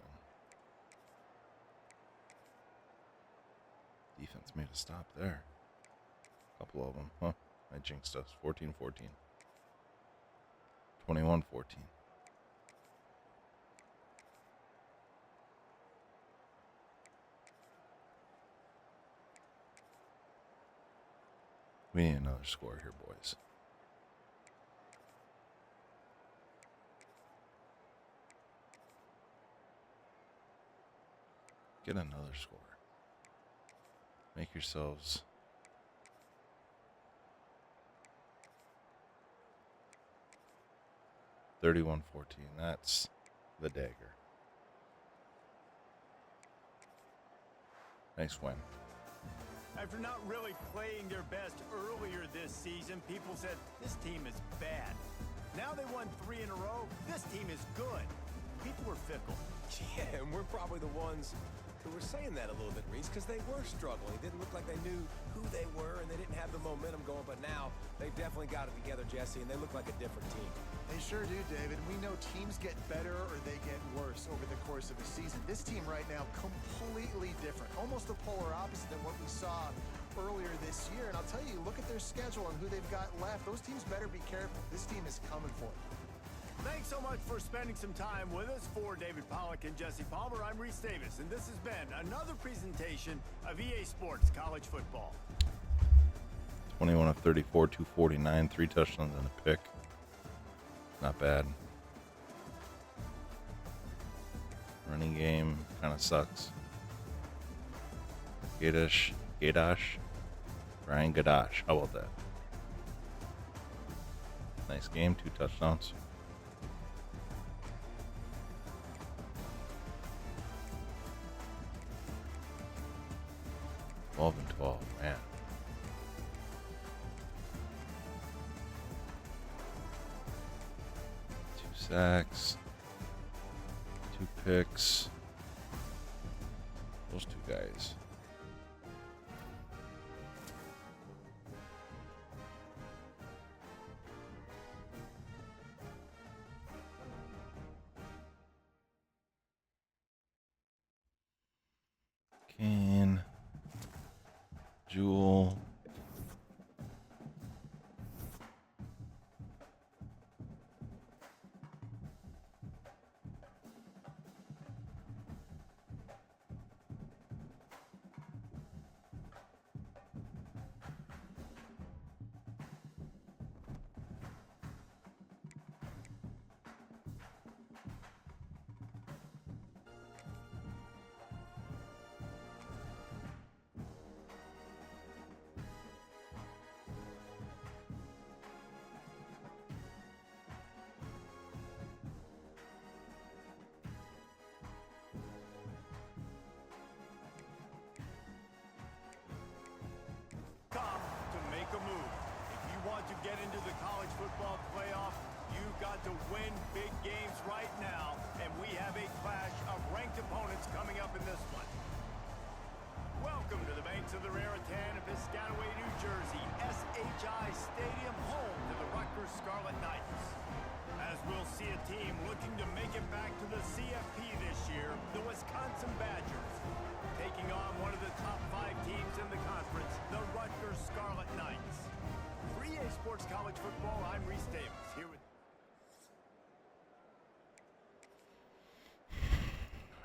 Defense made a stop there. A couple of them, huh? I jinxed us. 14-14. 21-14. We need another score here, boys. Get another score. Make yourselves $31-14. That's the dagger. Nice win. After not really playing their best earlier this season, people said, this team is bad. Now they won 3 in a row. This team is good. People were fickle. Yeah, and we're probably the ones who were saying that a little bit, Reese, because they were struggling. It didn't look like they knew who they were, and they didn't have the momentum going. But now they've definitely got it together, Jesse, and they look like a different team. They sure do, David. We know teams get better or they get worse over the course of a season. This team right now, completely different. Almost the polar opposite than what we saw earlier this year. And I'll tell you, look at their schedule and who they've got left. Those teams better be careful. This team is coming for it. Thanks so much for spending some time with us. For David Pollack and Jesse Palmer, I'm Reese Davis, and this has been another presentation of EA Sports College Football. 21 of 34, 249, 3 touchdowns and a pick. Not bad. Running game kind of sucks. Gadash, Ryan Gadash. How about that? Nice game, 2 touchdowns. $12 and $12, man. 2 sacks, 2 picks. Those 2 guys. Kane, Jewel. To make a move. If you want to get into the college football playoff, you've got to win big games right now, and we have a clash of ranked opponents coming up in this one. Welcome to the banks of the Raritan of Piscataway, New Jersey, SHI Stadium, home to the Rutgers Scarlet Knights. As we'll see a team looking to make it back to the CFP this year, the Wisconsin Badgers, taking on one of the top 5 teams in the conference, the Rutgers Scarlet Knights. For EA Sports College Football, I'm Reese Davis, here with...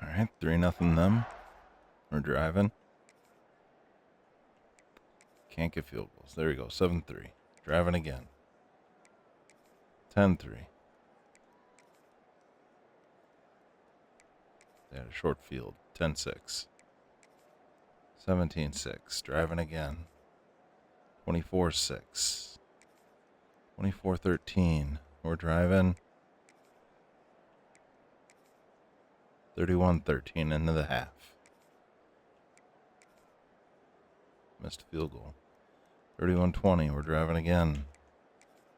All right, 3-0 them. We're driving. Can't get field goals. There we go, 7-3. Driving again. 10-3. They had a short field. 10-6. 17-6. Driving again. 24-6. 24-13. We're driving. 31-13 into the half. Missed field goal. 31-20. We're driving again.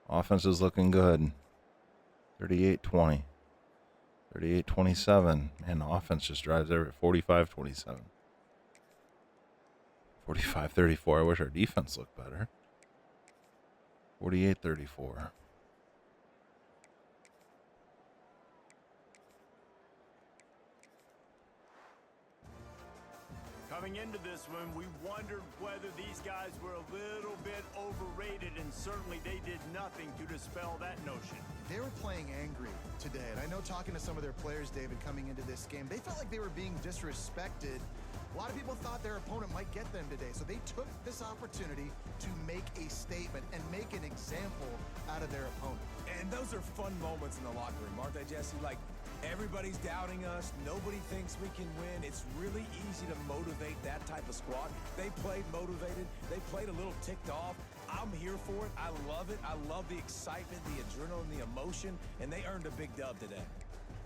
Offense is looking good. 38-20. 38-27. Man, the offense just drives there at 45-27. 45-34. I wish our defense looked better. 48-34. Coming into this one, we wondered whether these guys were a little bit overrated, and certainly they did nothing to dispel that notion. They were playing angry today, and I know talking to some of their players, David, coming into this game, they felt like they were being disrespected. A lot of people thought their opponent might get them today, so they took this opportunity to make a statement and make an example out of their opponent. And those are fun moments in the locker room, aren't they, Jesse? Like, everybody's doubting us. Nobody thinks we can win. It's really easy to motivate that type of squad. They played motivated. They played a little ticked off. I'm here for it. I love it. I love the excitement, the adrenaline, the emotion, and they earned a big dub today.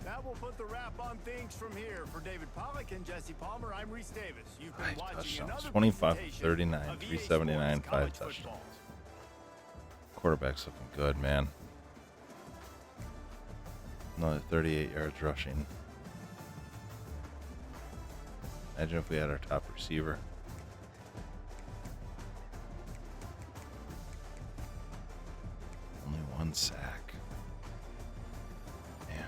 That will put the wrap on things from here. For David Pollack and Jesse Palmer, I'm Reese Davis. You've been watching another 25-39, 379, 5 touchdowns. Quarterback's looking good, man. Another 38 yards rushing. Imagine if we had our top receiver. Only 1 sack. Man.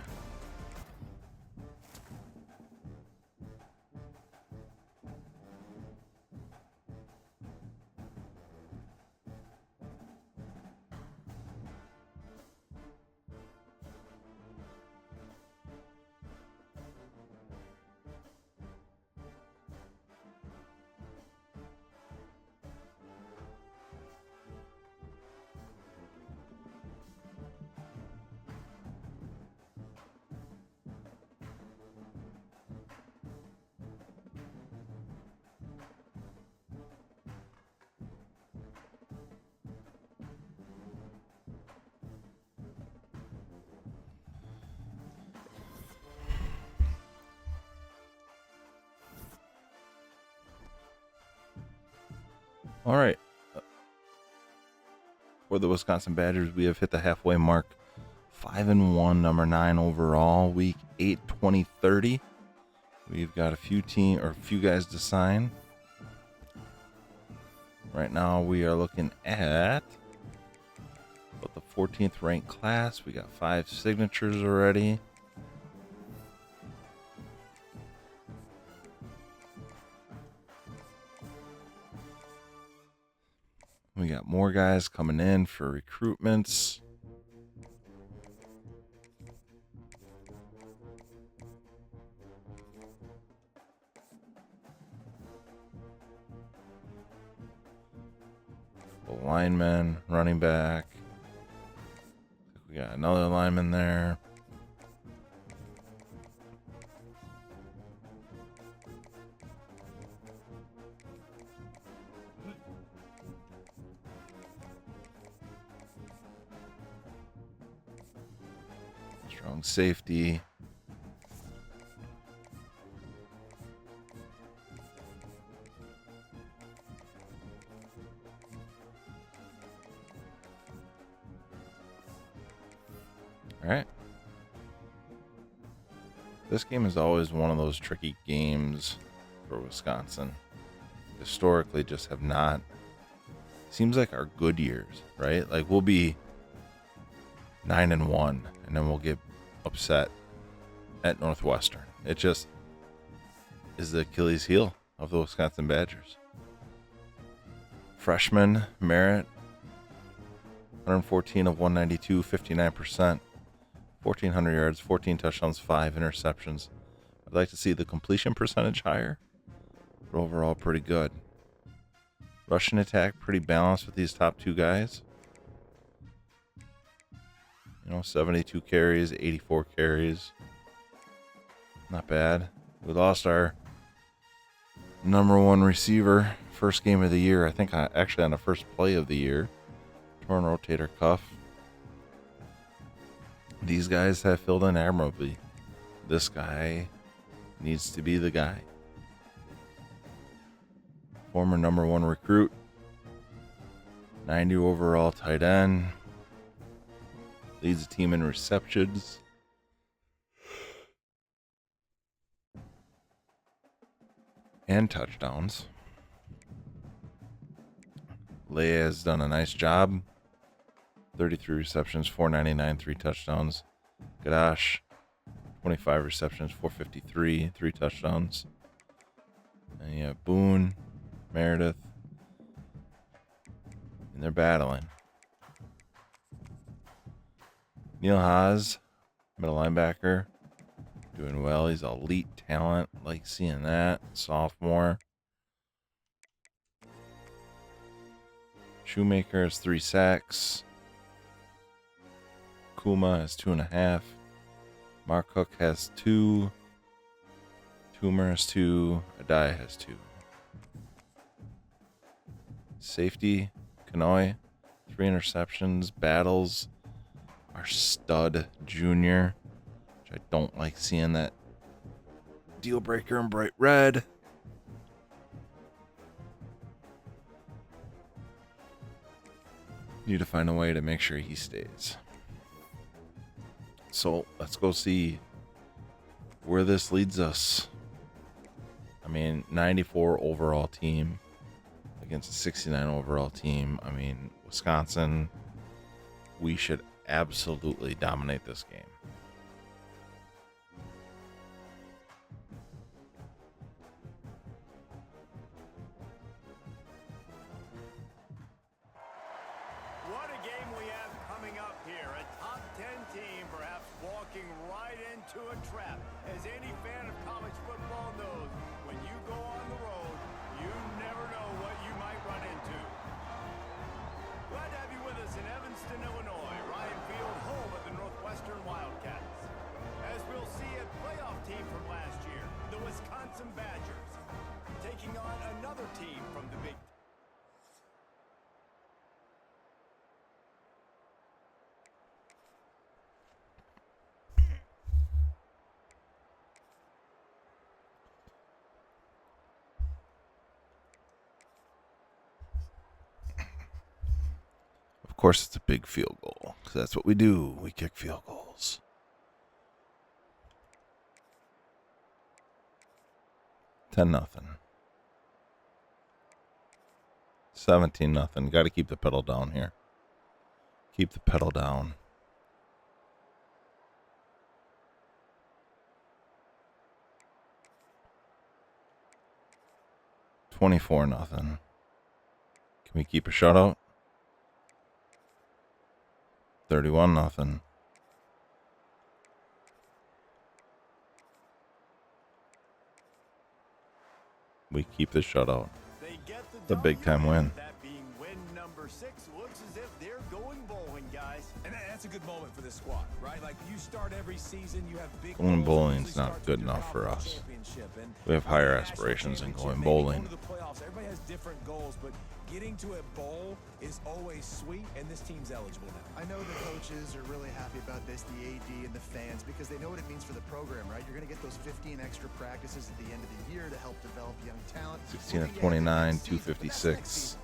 All right. For the Wisconsin Badgers, we have hit the halfway mark. 5-1, number 9 overall, week 8, 2030. We've got a few guys to sign. Right now, we are looking at about the 14th ranked class. We got 5 signatures already. We got more guys coming in for recruitments. The lineman, running back. We got another lineman there. Strong safety. All right. This game is always one of those tricky games for Wisconsin. Historically, just have not. Seems like our good years, right? Like we'll be 9-1, and then we'll get upset at Northwestern. It just is the Achilles heel of the Wisconsin Badgers. Freshman Merritt, 114 of 192, 59%, 1,400 yards, 14 touchdowns, 5 interceptions. I'd like to see the completion percentage higher, but overall pretty good. Rushing attack pretty balanced with these top 2 guys. 72 carries, 84 carries. Not bad. We lost our number 1 receiver first game of the year. I think actually on the first play of the year. Torn rotator cuff. These guys have filled in admirably. This guy needs to be the guy. Former number 1 recruit. 90 overall tight end. Leads the team in receptions. And touchdowns. Leia has done a nice job. 33 receptions, 499, 3 touchdowns. Gadash, 25 receptions, 453, 3 touchdowns. And you have Boone, Meredith. And they're battling. Neil Haas, middle linebacker, doing well. He's elite talent. Like seeing that. Sophomore. Shoemaker has 3 sacks. Kuma has 2.5. Mark Hook has 2. Toomer has 2. Adai has 2. Safety, Kanoi, 3 interceptions. Battles, our stud junior, which I don't like seeing that deal breaker in bright red. Need to find a way to make sure he stays. So let's go see where this leads us. 94 overall team against a 69 overall team. Wisconsin, we should absolutely dominate this game. What a game we have coming up here. A top 10 team perhaps walking right into a trap. As any fan of college football knows, when you go on the road, you never know what you might run into. Glad to have you with us in Evanston, Illinois. Ryan Field, home of the Northwestern Wildcats. As we'll see, a playoff team from last year, the Wisconsin Badgers, taking on another team from the Big Ten. course, it's a big field goal, because that's what we do. We kick field goals. 10-0. 17-0. Got to keep the pedal down here. Keep the pedal down. $24-0. Can we keep a shutout? 31-0. We keep the shutout. They get The big time win. That being win number 6, looks as if they're going bowling, guys. And that's a good moment for this squad, right? Like, you start every season, you have big Going goals, bowling's usually not starts good with your enough for conference us. championship, and We have higher national aspirations than championship, going maybe bowling. to the playoffs. Everybody has different goals, but getting to a bowl is always sweet, and this team's eligible now. I know the coaches are really happy about this, the AD and the fans, because they know what it means for the program, right? You're going to get those 15 extra practices at the end of the year to help develop young talent. 16 of 29, 256.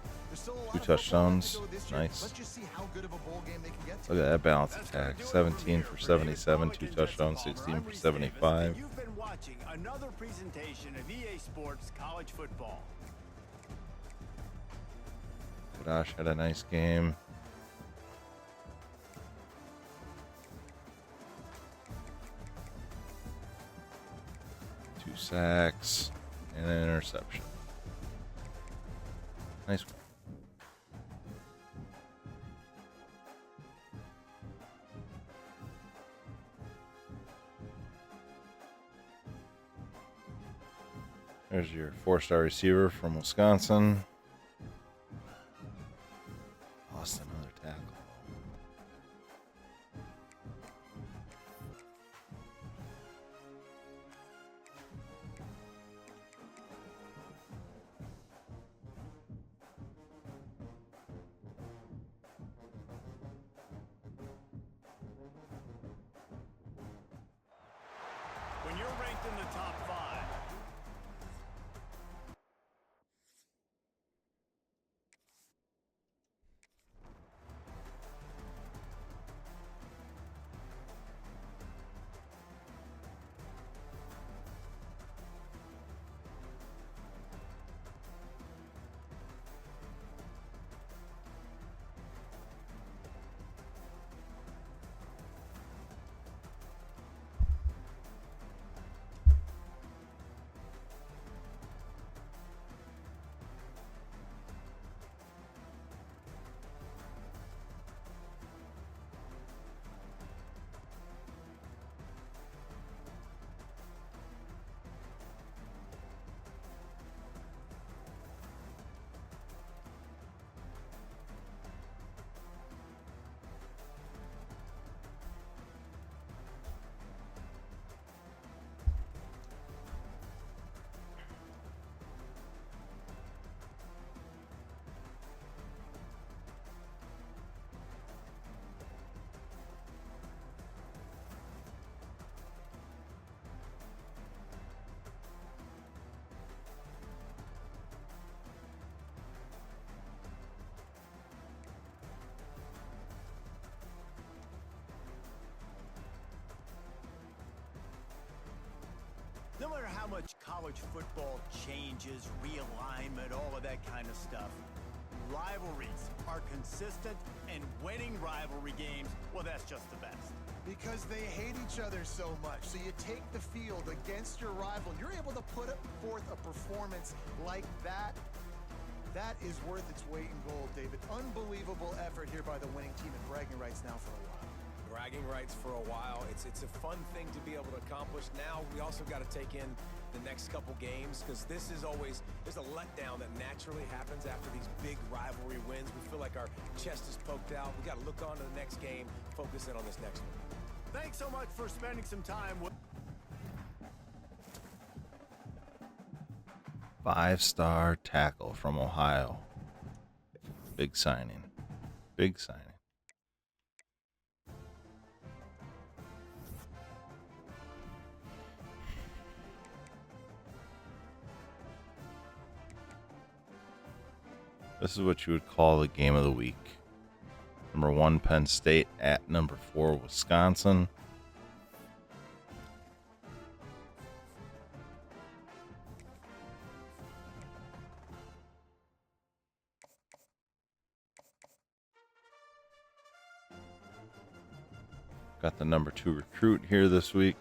2 touchdowns. Nice. Let's just see how good of a bowl game they can get to. Look at that balance attack. 17 for 77, 2 touchdowns, 16 for 75. You've been watching another presentation of EA Sports College Football. Kadash had a nice game. Two sacks and an interception. Nice one. There's your 4-star receiver from Wisconsin. Lost another tackle. When you're ranked in the top 5, no matter how much college football changes, realignment, all of that kind of stuff, rivalries are consistent, and winning rivalry games, well, that's just the best. Because they hate each other so much. So you take the field against your rival, you're able to put forth a performance like that. That is worth its weight in gold, David. Unbelievable effort here by the winning team, and bragging rights now for a while. Bragging rights for a while. It's a fun thing to be able to accomplish. Now we also got to take in the next couple games, because this is always, there's a letdown that naturally happens after these big rivalry wins. We feel like our chest is poked out. We got to look on to the next game, focus in on this next one. Thanks so much for spending some time with 5-star tackle from Ohio. Big signing. Big signing. This is what you would call the game of the week. Number 1, Penn State at number 4, Wisconsin. Got the number 2 recruit here this week.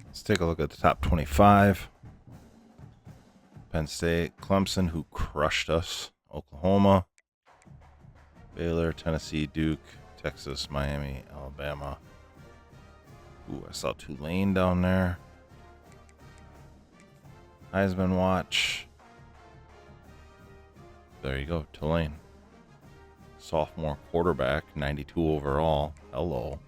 Let's take a look at the top 25. Penn State, Clemson, who crushed us. Oklahoma, Baylor, Tennessee, Duke, Texas, Miami, Alabama. Ooh, I saw Tulane down there. Heisman watch. There you go, Tulane. Sophomore quarterback, 92 overall. Hello.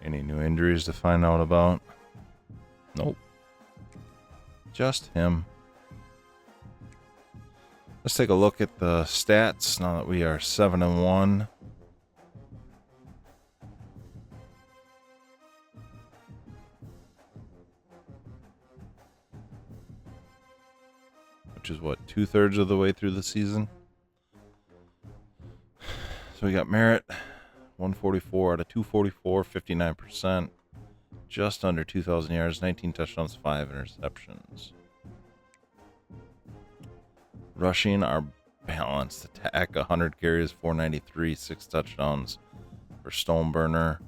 Any new injuries to find out about? Nope. Just him. Let's take a look at the stats now that we are 7-1. Which is what, 2/3 of the way through the season? So we got Merritt, 144 out of 244, 59%. Just under 2,000 yards, 19 touchdowns, 5 interceptions. Rushing, our balanced attack, 100 carries, 493, 6 touchdowns for Stoneburner.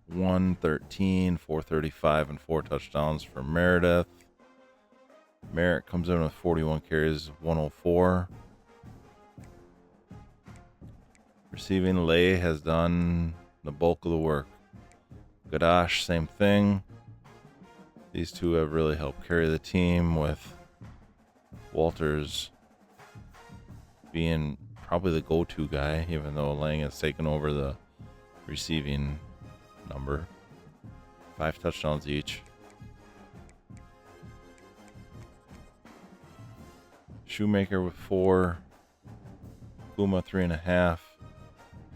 113, 435, and 4 touchdowns for Meredith. Merritt comes in with 41 carries, 104. Receiving, Lay has done the bulk of the work. Gadash, same thing. These two have really helped carry the team, with Walters being probably the go-to guy, even though Lang has taken over the receiving number. 5 touchdowns each. Shoemaker with 4. Kuma 3.5.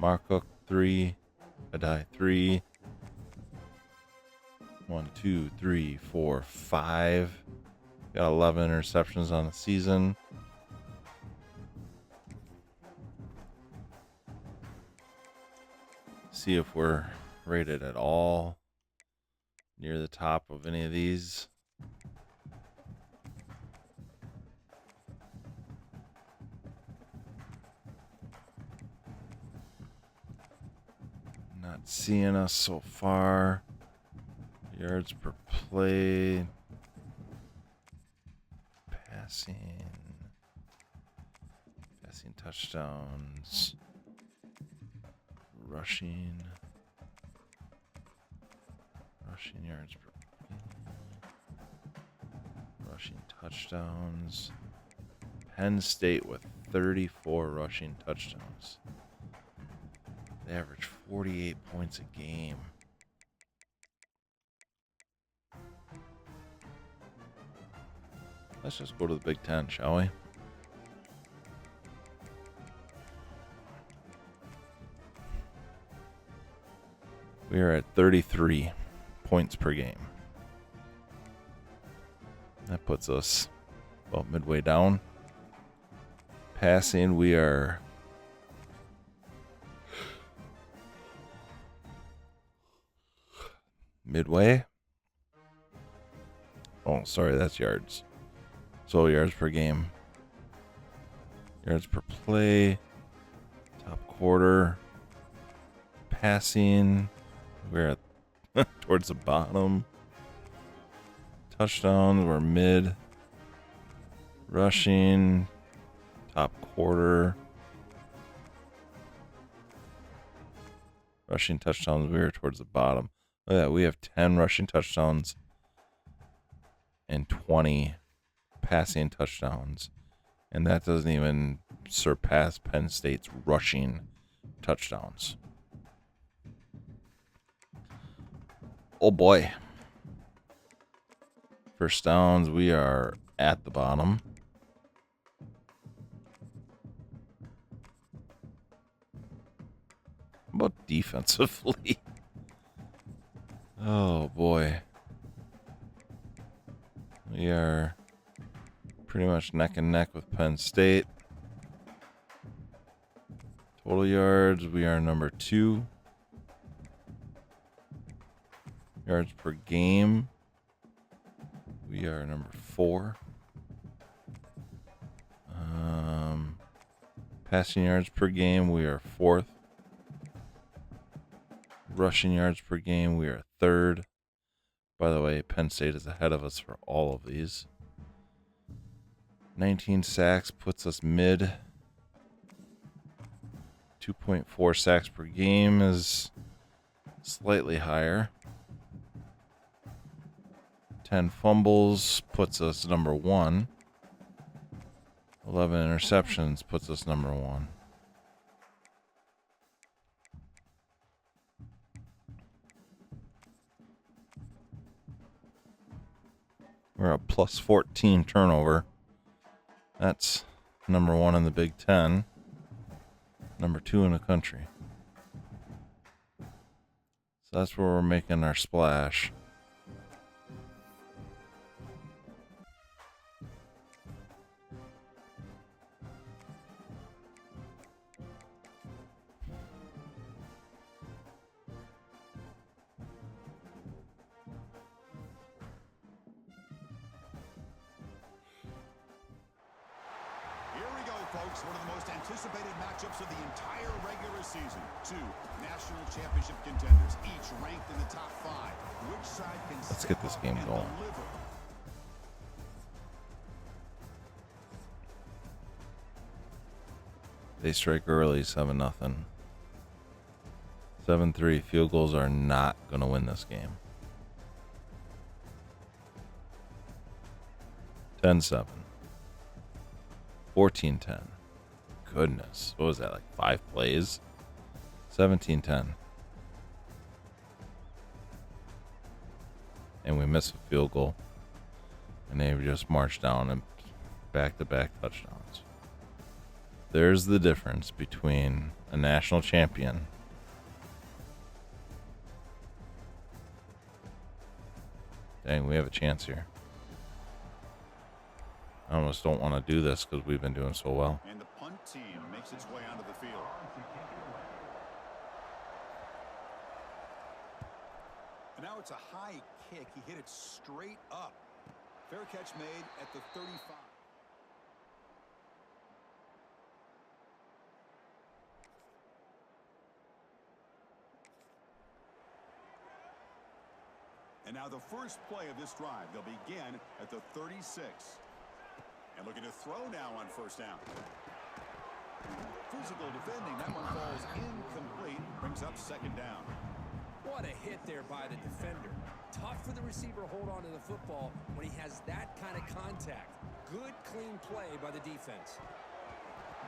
Marcook 3. Adai 3. 1, 2, 3, 4, 5. Got 11 interceptions on the season. See if we're rated at all near the top of any of these. Not seeing us so far. Yards per play. Passing touchdowns. Rushing yards per play. Rushing touchdowns. Penn State with 34 rushing touchdowns. They average 48 points a game. Let's just go to the Big Ten, shall we? We are at 33 points per game. That puts us about midway down. Passing, we are midway. Oh, sorry, that's yards. So yards per game. Yards per play. Top quarter. Passing, we're at towards the bottom. Touchdowns, we're mid. Rushing, top quarter. Rushing touchdowns, we're towards the bottom. Look at that, we have 10 rushing touchdowns and 20 passing touchdowns. And that doesn't even surpass Penn State's rushing touchdowns. Oh boy. First downs, we are at the bottom. How about defensively? Oh boy. We are pretty much neck and neck with Penn State. Total yards, we are number 2. Yards per game, we are number 4. Passing yards per game, we are 4th. Rushing yards per game, we are 3rd. By the way, Penn State is ahead of us for all of these. 19 sacks puts us mid. 2.4 sacks per game is slightly higher. 10 fumbles puts us number 1. 11 interceptions puts us number 1. We're a plus 14 turnover. That's number 1 in the Big Ten. Number 2 in the country. So that's where we're making our splash. Folks, one of the most anticipated matchups of the entire regular season. 2 national championship contenders, each ranked in the top 5. Which side can Let's get this game going. Deliver? They strike early, 7-0. 7-3. Field goals are not going to win this game. 10-7. 14-10. Goodness. What was that, like 5 plays? 17-10. And we missed a field goal. And they just marched down and back-to-back touchdowns. There's the difference between a national champion dang, we have a chance here. I almost don't want to do this because we've been doing so well. And the punt team makes its way onto the field. And now it's a high kick. He hit it straight up. Fair catch made at the 35. And now the first play of this drive. They'll begin at the 36. And looking to throw now on first down. Physical defending. That one falls incomplete. Brings up second down. What a hit there by the defender. Tough for the receiver to hold on to the football when he has that kind of contact. Good, clean play by the defense.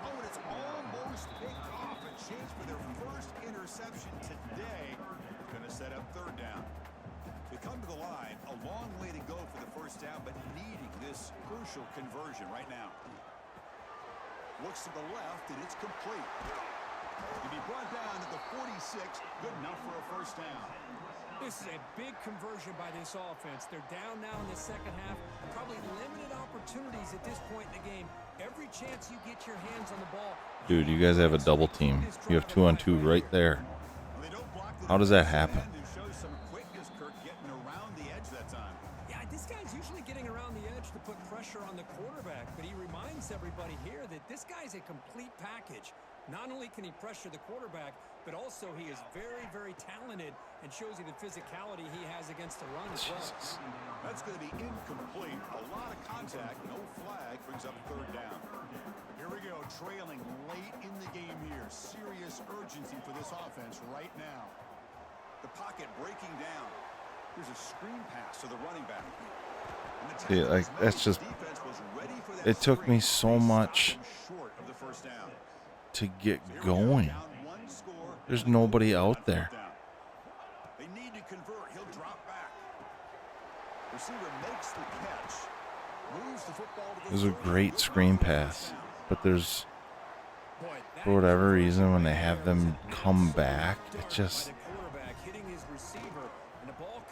Oh, and it's almost picked off. A chance for their first interception today. Going to set up third down. They come to the line, a long way to go for the first down, but needing this crucial conversion right now. Looks to the left, and it's complete. To be brought down at the 46, good enough for a first down. This is a big conversion by this offense. They're down now in the second half. Probably limited opportunities at this point in the game. Every chance you get your hands on the ball. Dude, you guys have a double team. You have 2-on-2 right there. How does that happen? Yeah, this guy's usually getting around the edge to put pressure on the quarterback, but he reminds everybody here that this guy's a complete package. Not only can he pressure the quarterback, but also he is very, very talented and shows you the physicality he has against the run as well. That's going to be incomplete. A lot of contact, no flag, brings up third down. Here we go, trailing late in the game here. Serious urgency for this offense right now. The pocket breaking down. Here's a screen pass to the running back. See, like, that's just, it took me so much to get going. There's nobody out there. They need to convert. He'll drop back. Receiver makes the catch. Moves the football to the It was a great screen pass, but there's, for whatever reason, when they have them come back, it just,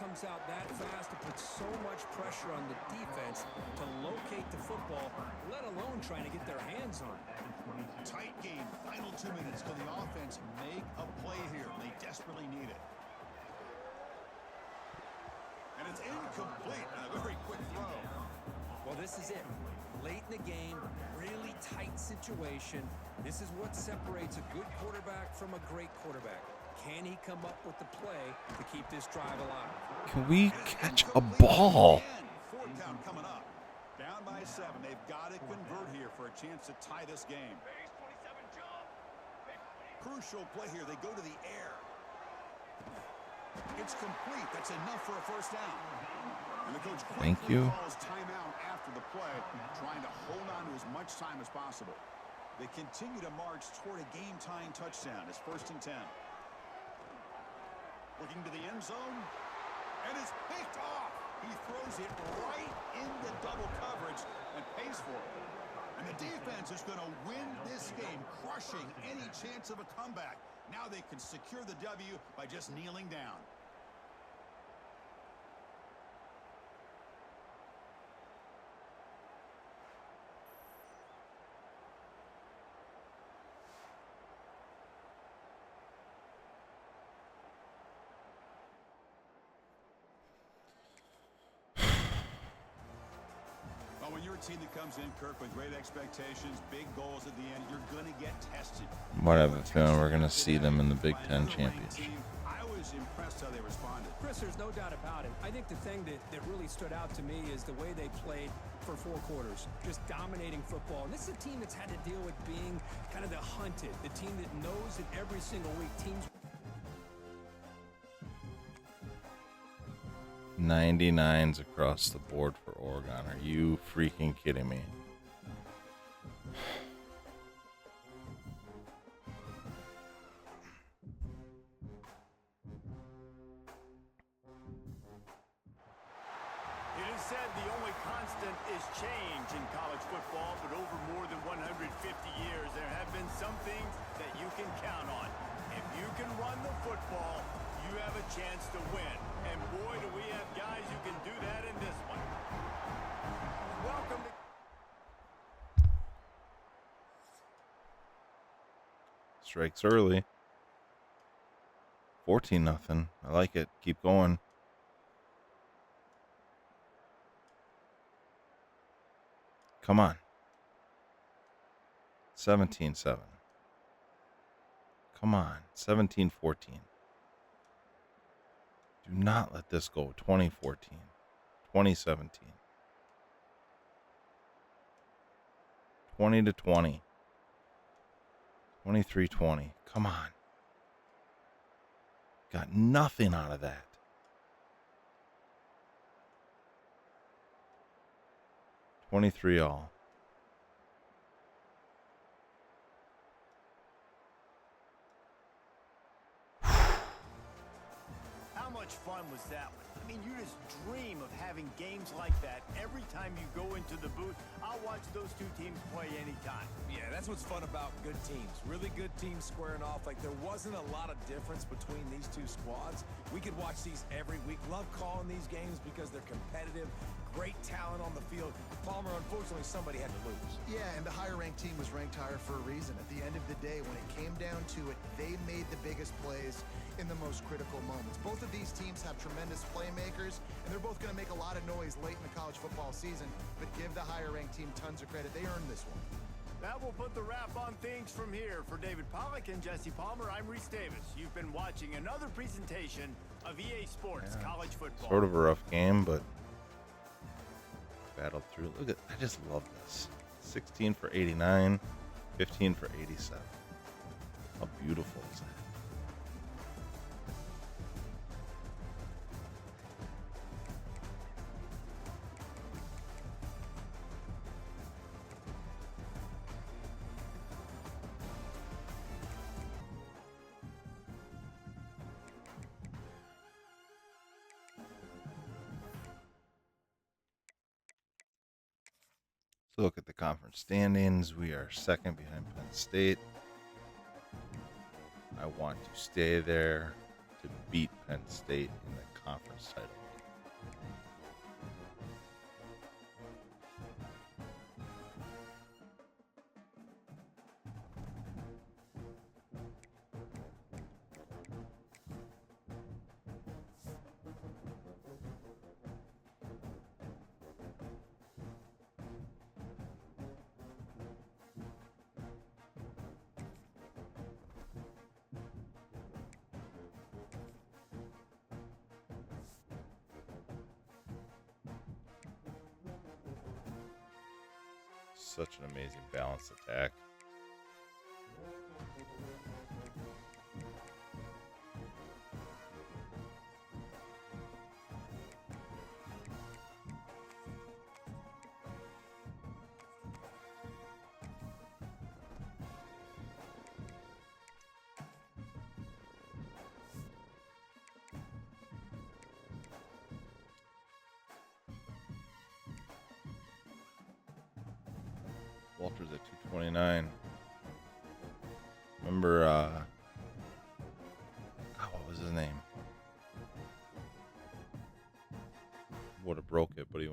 comes out that fast to put so much pressure on the defense to locate the football, let alone trying to get their hands on it. Tight game. Final 2 minutes. Can the offense make a play here? They desperately need it. And it's incomplete. And a very quick throw. Well, this is it. Late in the game, really tight situation. This is what separates a good quarterback from a great quarterback. Can he come up with the play to keep this drive alive? can we catch a ball? Fourth down coming up. Down by 7. They've got to convert here for a chance to tie this game. Crucial play here. They go to the air. It's complete. That's enough for a first down. And the coach Thank you. calls timeout after the play, trying to hold on to as much time as possible. They continue to march toward a game-tying touchdown. It's 1st and 10. Looking to the end zone, and it's picked off. He throws it right into double coverage and pays for it. And the defense is going to win this game, crushing any chance of a comeback. Now they can secure the W by just kneeling down. When you're a team that comes in, Kirk, with great expectations, big goals at the end, you're going to get tested. What I have a feeling we're going to see them in the Big Ten Championship. I was impressed how they responded. Chris, there's no doubt about it. I think the thing that really stood out to me is the way they played for 4 quarters, just dominating football. And this is a team that's had to deal with being kind of the hunted, the team that knows that every single week teams 99s across the board for Oregon. Are you freaking kidding me? It is said the only constant is change in college football, but over more than 150 years, there have been some things that you can count on. If you can run the football, you have a chance to win. And boy, do we have guys who can do that in this one. Welcome to... Strikes early. 14-0. I like it. Keep going. Come on. 17-7. Come on. 17-14. Do not let this go. 2014. 2017. 20-20. 23-20. Come on. Got nothing out of that. 23 all. was that one? I mean, you just dream of having games like that every time you go into the booth. I'll watch those two teams play anytime. Yeah, that's what's fun about good teams. Really good teams squaring off. Like, there wasn't a lot of difference between these two squads. We could watch these every week. Love calling these games because they're competitive. Great talent on the field. Palmer, unfortunately, somebody had to lose. Yeah, and the higher-ranked team was ranked higher for a reason. At the end of the day, when it came down to it, they made the biggest plays in the most critical moments. Both of these teams have tremendous playmakers, and they're both going to make a lot of noise late in the college football season, but give the higher-ranked team tons of credit. They earned this one. That will put the wrap on things from here. For David Pollack and Jesse Palmer, I'm Reese Davis. You've been watching another presentation of EA Sports College Football. Sort of a rough game, but battled through. Look at, I just love this. 16 for 89, 15 for 87. How beautiful is that? So look at the conference standings. We are second behind Penn State. I want to stay there to beat Penn State in the conference title. Such an amazing balanced attack. Walter's at 229. Remember, what was his name? Would have broke it, but he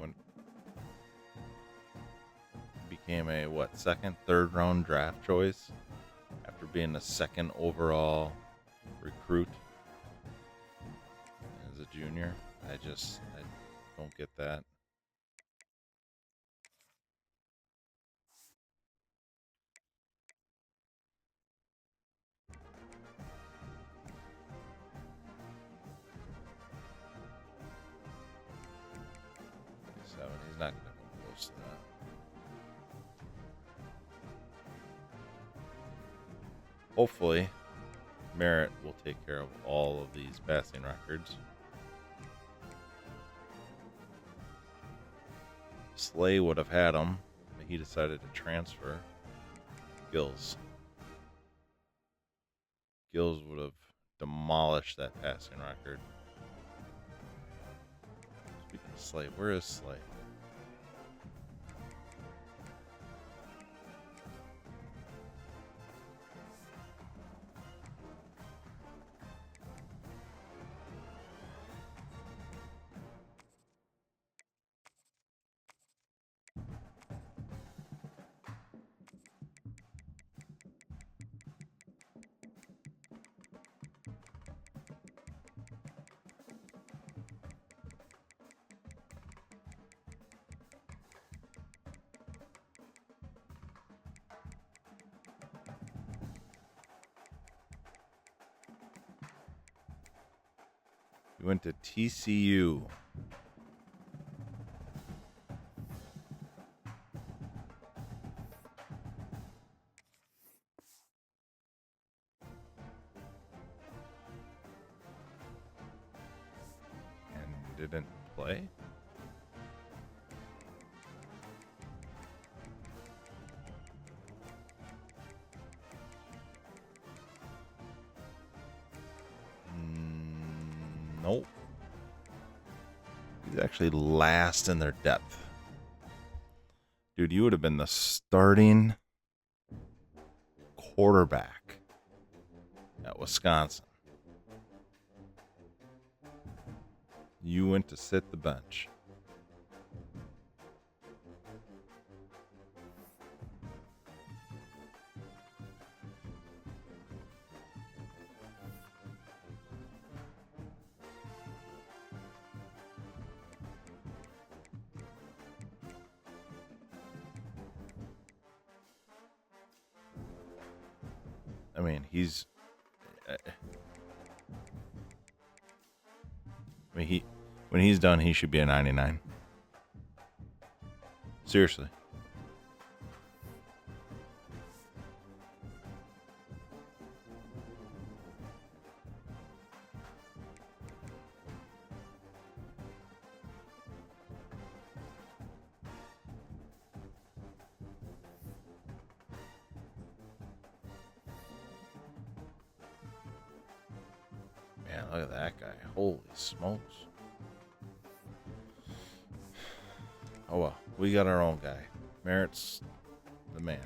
became a second, third round draft choice after being a second overall recruit as a junior. I don't get that. He's not going to come close to that. Hopefully, Merritt will take care of all of these passing records. Slay would have had him, but he decided to transfer. Gills would have demolished that passing record. Speaking of Slay, where is Slay? He went to TCU. And didn't play? Nope. actually last in their depth. Dude, you would have been the starting quarterback at Wisconsin. You went to sit the bench. I mean, when he's done, he should be a 99. Seriously. Man, look at that guy. Holy smokes. Oh well, we got our own guy. Merritt's the man.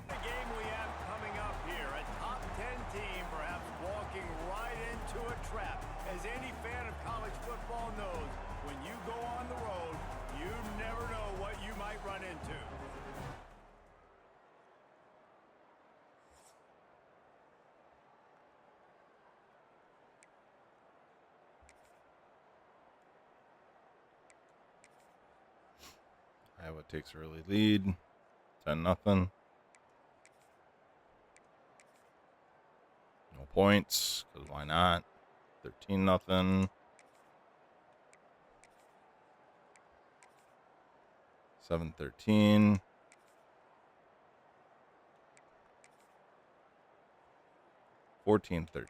The game we have coming up here, a top 10 team perhaps walking right into a trap. As any fan of college football knows, when you go on the road, you never know what you might run into. Iowa takes early lead, 10-0. No points, because why not? 13-0. 7-13. 14-13.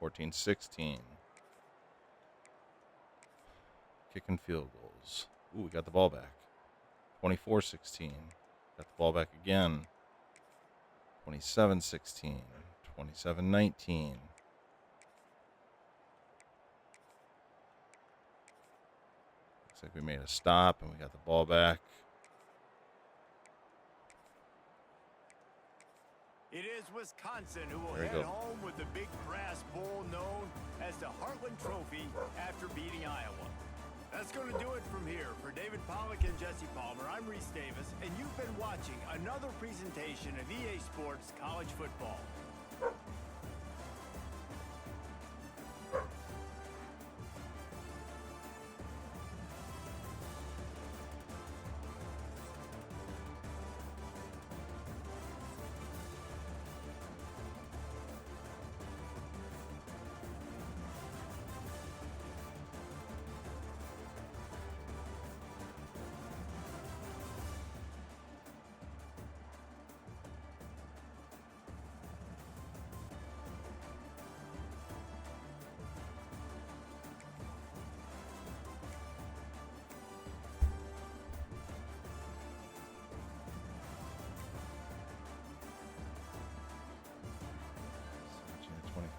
14-16. Kicking field goals. Ooh, we got the ball back. 24-16. Got the ball back again. 27-16. 27-19. Looks like we made a stop and we got the ball back. It is Wisconsin who will There you head go. home with the big brass bowl known as the Heartland Trophy after beating Iowa. That's going to do it from here. For David Pollack and Jesse Palmer, I'm Reese Davis, and you've been watching another presentation of EA Sports College Football.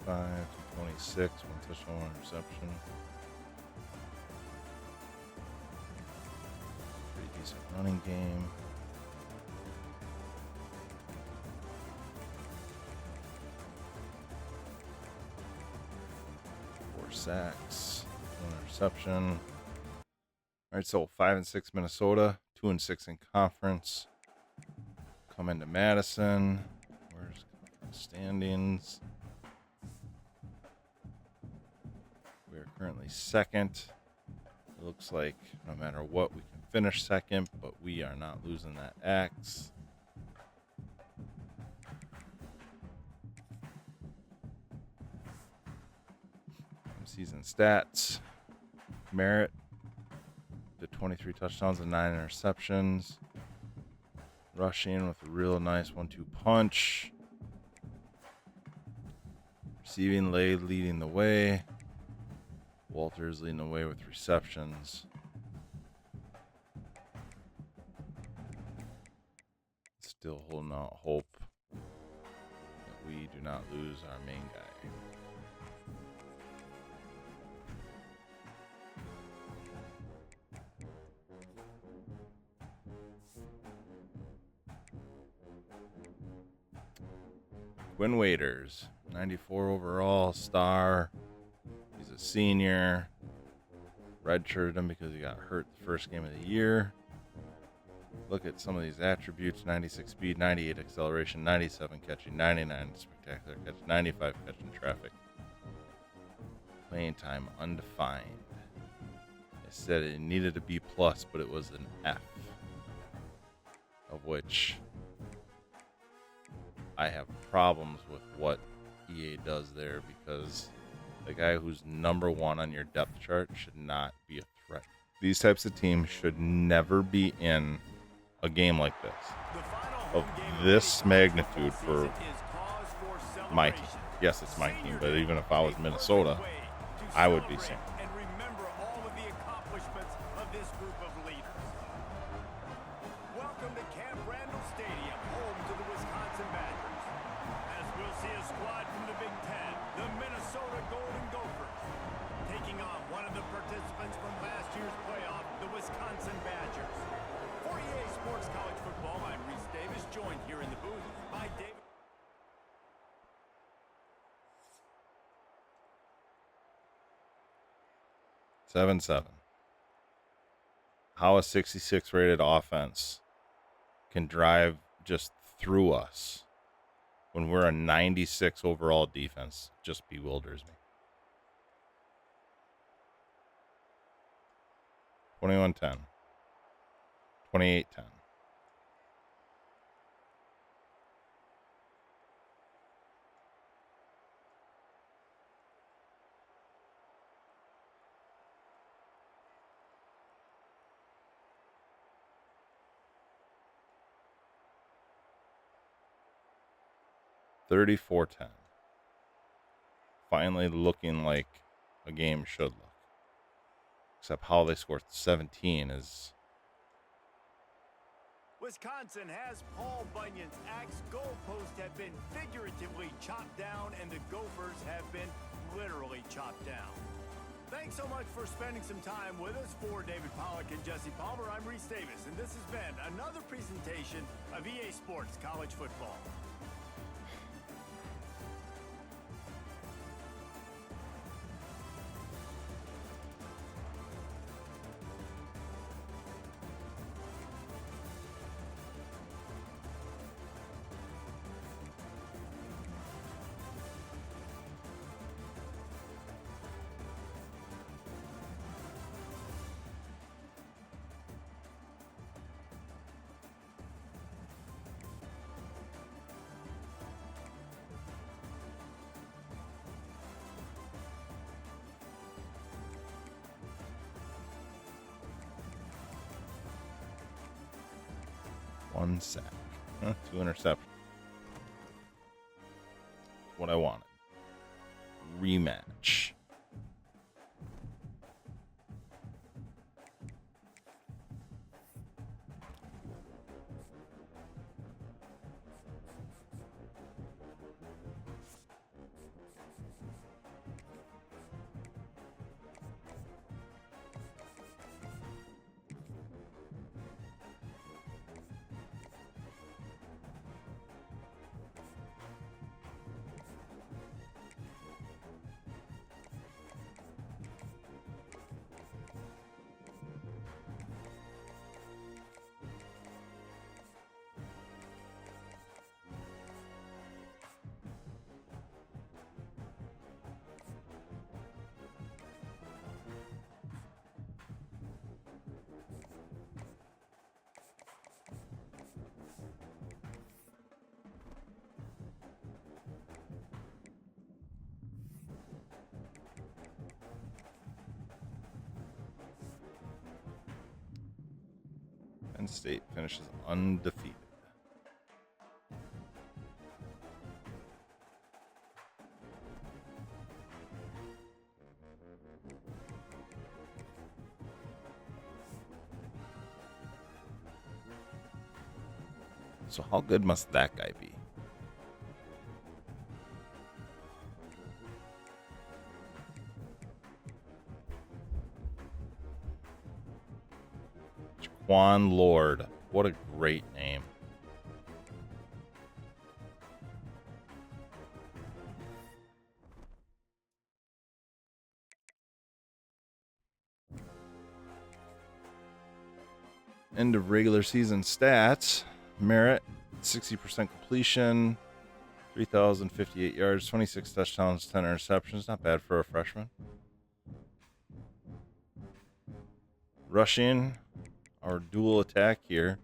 To 26, one touchdown, one interception. Pretty decent running game. Four sacks, one interception. All right, so 5-6 Minnesota, 2-6 in conference. Come into Madison. Where's conference standings? We are currently second. It looks like no matter what, we can finish second, but we are not losing that X. Season stats. Merritt did 23 touchdowns and 9 interceptions. Rushing with a real nice 1-2 punch. Receiving, leading the way. Walters leading the way with receptions. Still holding out hope that we do not lose our main guy. Quinn Waiters, 94 overall, star. He's a senior. Redshirted him because he got hurt the first game of the year. Look at some of these attributes: 96 speed, 98 acceleration, 97 catching, 99 spectacular catch, 95 catching traffic. Playing time undefined. I said it needed a B+, but it was an F, of which I have problems with what EA does there, because the guy who's number one on your depth chart should not be a threat. These types of teams should never be in a game like this, of this magnitude for my team. Yes, it's my team, but even if I was Minnesota, I would be saying. And remember all of the accomplishments of this group of leaders. Welcome to Camp Randall Stadium, home to the Wisconsin Badgers. As we'll see a squad from the Big Ten, the Minnesota Golden Gophers, taking on one of the participants from last year's playoff, the Wisconsin Badgers. For EA Sports College Football, I'm Reese Davis, joined here in the booth by David. Seven. How a 66 rated offense can drive just through us when we're a 96 overall defense just bewilders me. 21-10. 28-10. $34-10. Finally looking like a game should look. Except how they scored 17 is... Wisconsin has Paul Bunyan's axe. Goalposts have been figuratively chopped down, and the Gophers have been literally chopped down. Thanks so much for spending some time with us. For David Pollack and Jesse Palmer, I'm Reese Davis, and this has been another presentation of EA Sports College Football. One sack. 2 interceptions. What I wanted. Rematch. Penn State finishes undefeated. So how good must that guy be? Jaquan Lord. What a great name. End of regular season stats. Merritt, 60% completion, 3,058 yards, 26 touchdowns, 10 interceptions. Not bad for a freshman. Rushing, our dual attack here.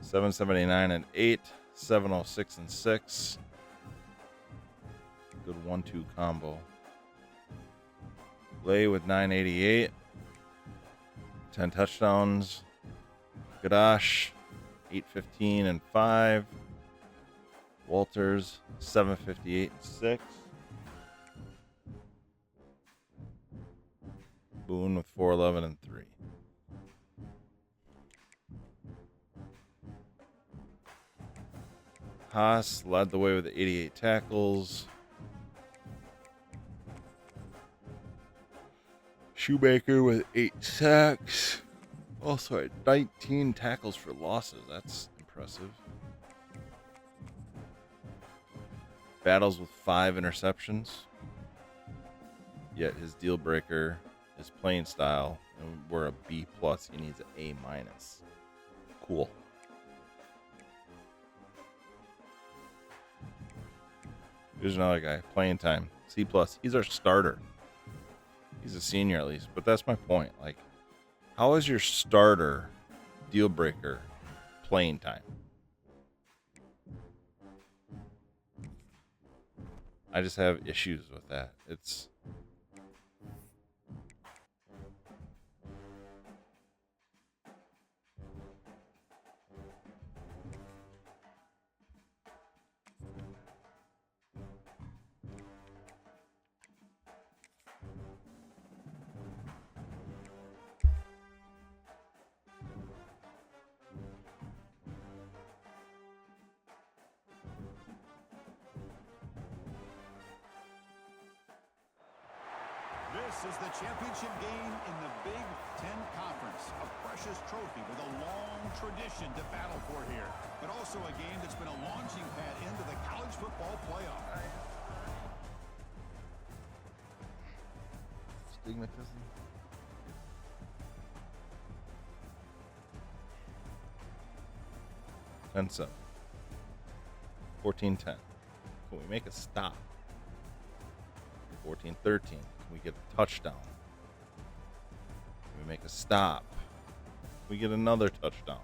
779 and 8, 706 and 6. Good 1-2 combo. Lay with 988, 10 touchdowns. Gadash, 815 and 5. Walters, 758 and 6. Boone with 411 and 3. Haas led the way with 88 tackles. Shoemaker with 8 sacks. Also at 19 tackles for losses. That's impressive. Battles with 5 interceptions. Yet his deal breaker is playing style. And we're a B+. He needs an A-. Cool. Here's another guy. Playing time. C+. He's our starter. He's a senior at least. But that's my point. Like, how is your starter deal breaker playing time? I just have issues with that. It's This is the championship game in the Big Ten Conference, a precious trophy with a long tradition to battle for here, but also a game that's been a launching pad into the college football playoff. stigmatism. Tense up. 14-10. Can we make a stop? 14-13. Can we get a touchdown? Can we make a stop? Can we get another touchdown?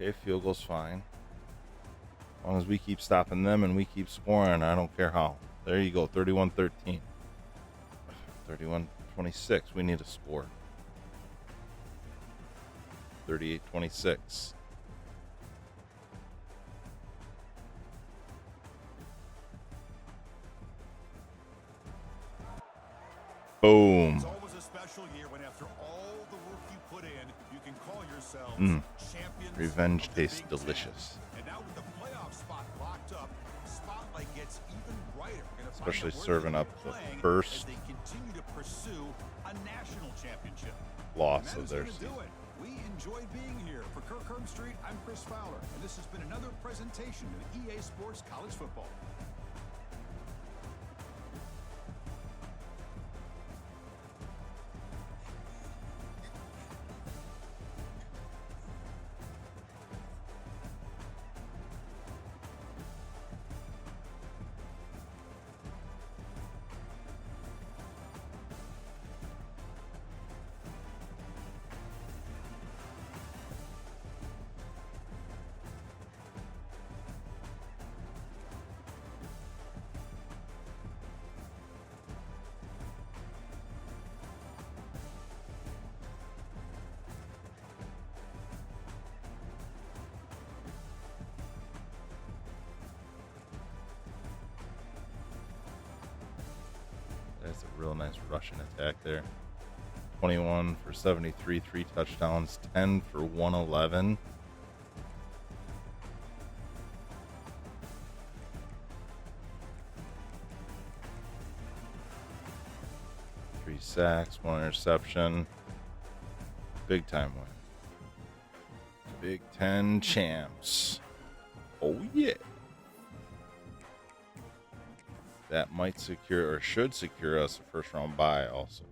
Okay, field goal's fine. As long as we keep stopping them and we keep scoring, I don't care how. There you go, 31-13. 31-26. We need a score. 38-26. Boom. It's always a special year when after all the work you put in, you can call yourselves champions. Revenge of the tastes Big Ten. delicious. And now with the playoff spot locked up, the spotlight gets even brighter. We're gonna find Especially out where serving they're up the playing first as they continue to pursue a national championship. Loss And of that is their gonna season. do it. We enjoyed being here. For Kirk Street, I'm Chris Fowler, and this has been another presentation of EA Sports College Football. That's a real nice Russian attack there. 21 for 73, 3 touchdowns, 10 for 111. sacks, 1 interception. Big time win. Big Ten champs. Oh, yeah. That might secure or should secure us a first round bye also.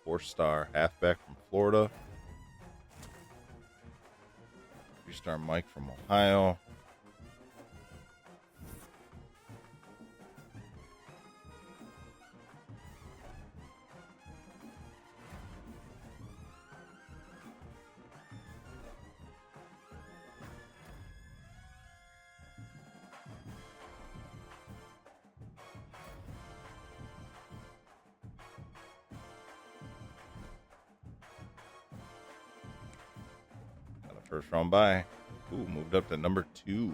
Four-star halfback from Florida. 3-star Mike from Ohio. First round bye. Ooh, moved up to number 2.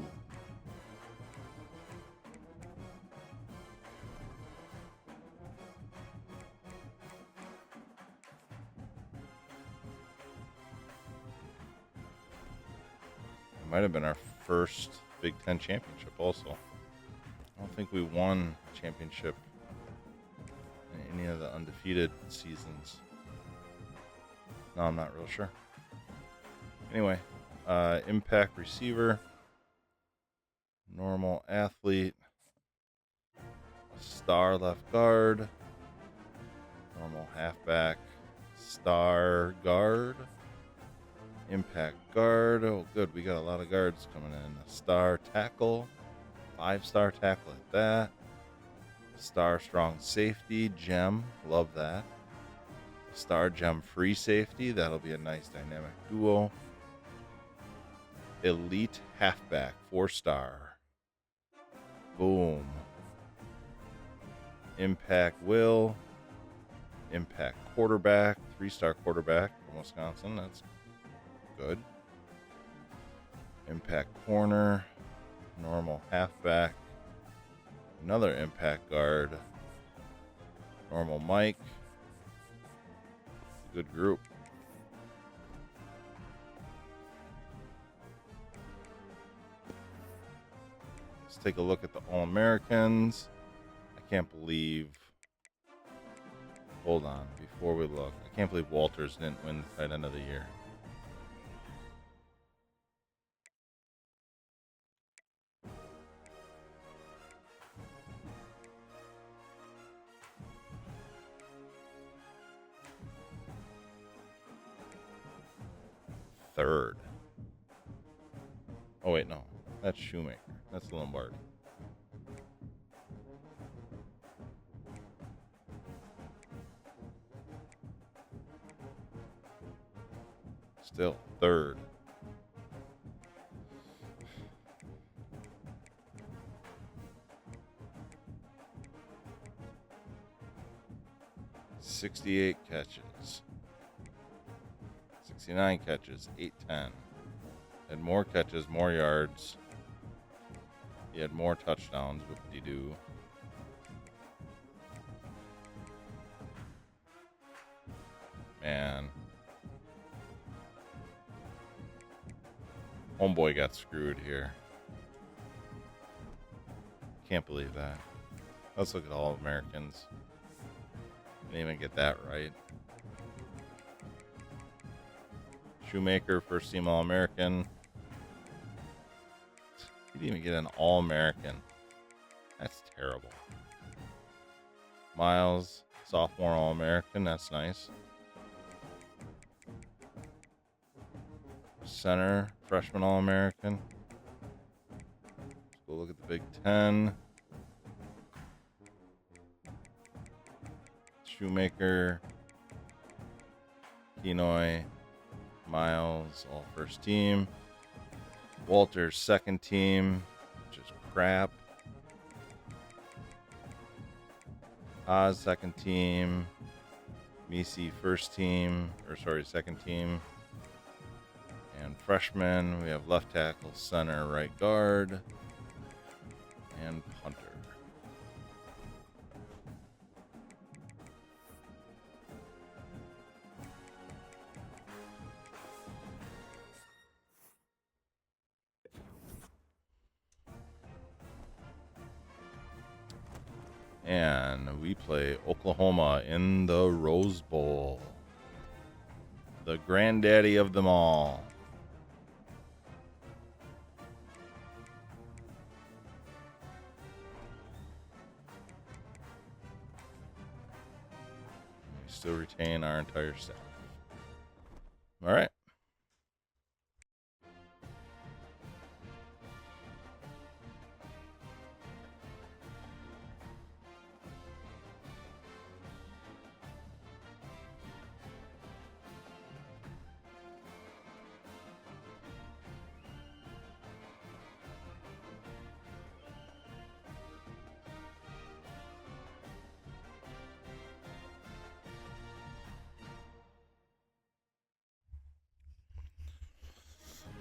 It might have been our first Big Ten championship also. I don't think we won a championship in any of the undefeated seasons. No, I'm not real sure. Anyway, impact receiver, normal athlete, a star left guard, normal halfback, star guard, impact guard. Oh, good. We got a lot of guards coming in. A star tackle, 5-star tackle at that. Star strong safety, gem. Love that. Star gem free safety. That'll be a nice dynamic duo. Elite halfback, 4-star. Boom. Impact will. Impact quarterback, 3-star quarterback from Wisconsin. That's good. Impact corner, normal halfback. Another impact guard, normal Mike. Good group. Take a look at the All-Americans. I can't believe... Hold on, before we look. I can't believe Walters didn't win the tight end of the year. Third. Oh, wait, no. That's Shoemaker. That's Lombardi. Still third. $68 catches. 69 catches. 810. Had more catches, more yards. He had more touchdowns, but what did he do? Man. Homeboy got screwed here. Can't believe that. Let's look at all Americans. Didn't even get that right. Shoemaker, first team All-American. He didn't even get an All-American. That's terrible. Miles, sophomore All-American. That's nice. Center, freshman All-American. Let's go look at the Big Ten. Shoemaker, Kenoy, Miles, all first team. Walters, second team, which is crap. Oz, second team. Misi, first team, second team. And freshman, we have left tackle, center, right guard, and punter. And we play Oklahoma in the Rose Bowl. The granddaddy of them all. We still retain our entire staff. All right.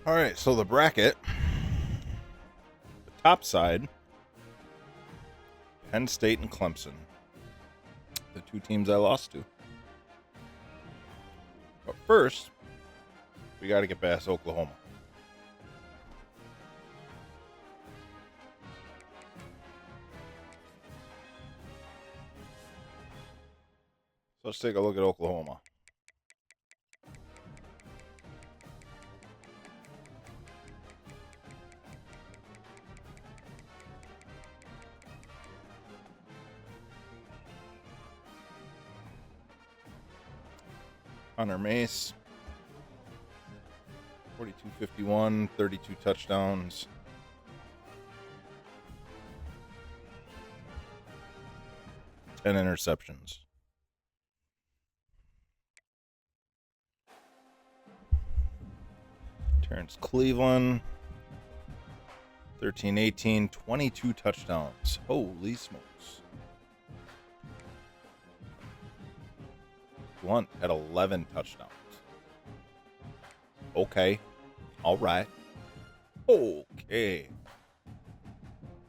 All right, so the bracket, the top side, Penn State and Clemson, the two teams I lost to. But first, we got to get past Oklahoma. So let's take a look at Oklahoma. Hunter Mace, 42-51, 32 touchdowns. And interceptions. Terrence Cleveland, 13-18, 22 touchdowns. Holy smokes. Blunt had 11 touchdowns. Okay. All right. Okay.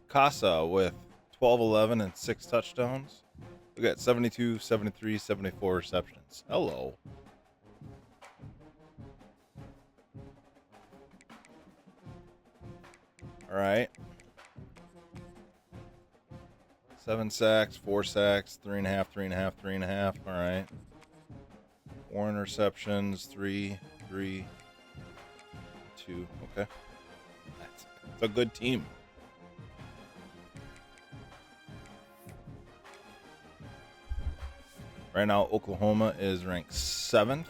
Casa with 12, 11, and 6 touchdowns. We got 72, 73, 74 receptions. Hello. All right. 7 sacks, 4 sacks, 3.5, 3.5, 3.5. All right. 4 interceptions, 3, 3, 2. Okay. That's a good team. Right now, Oklahoma is ranked 7th.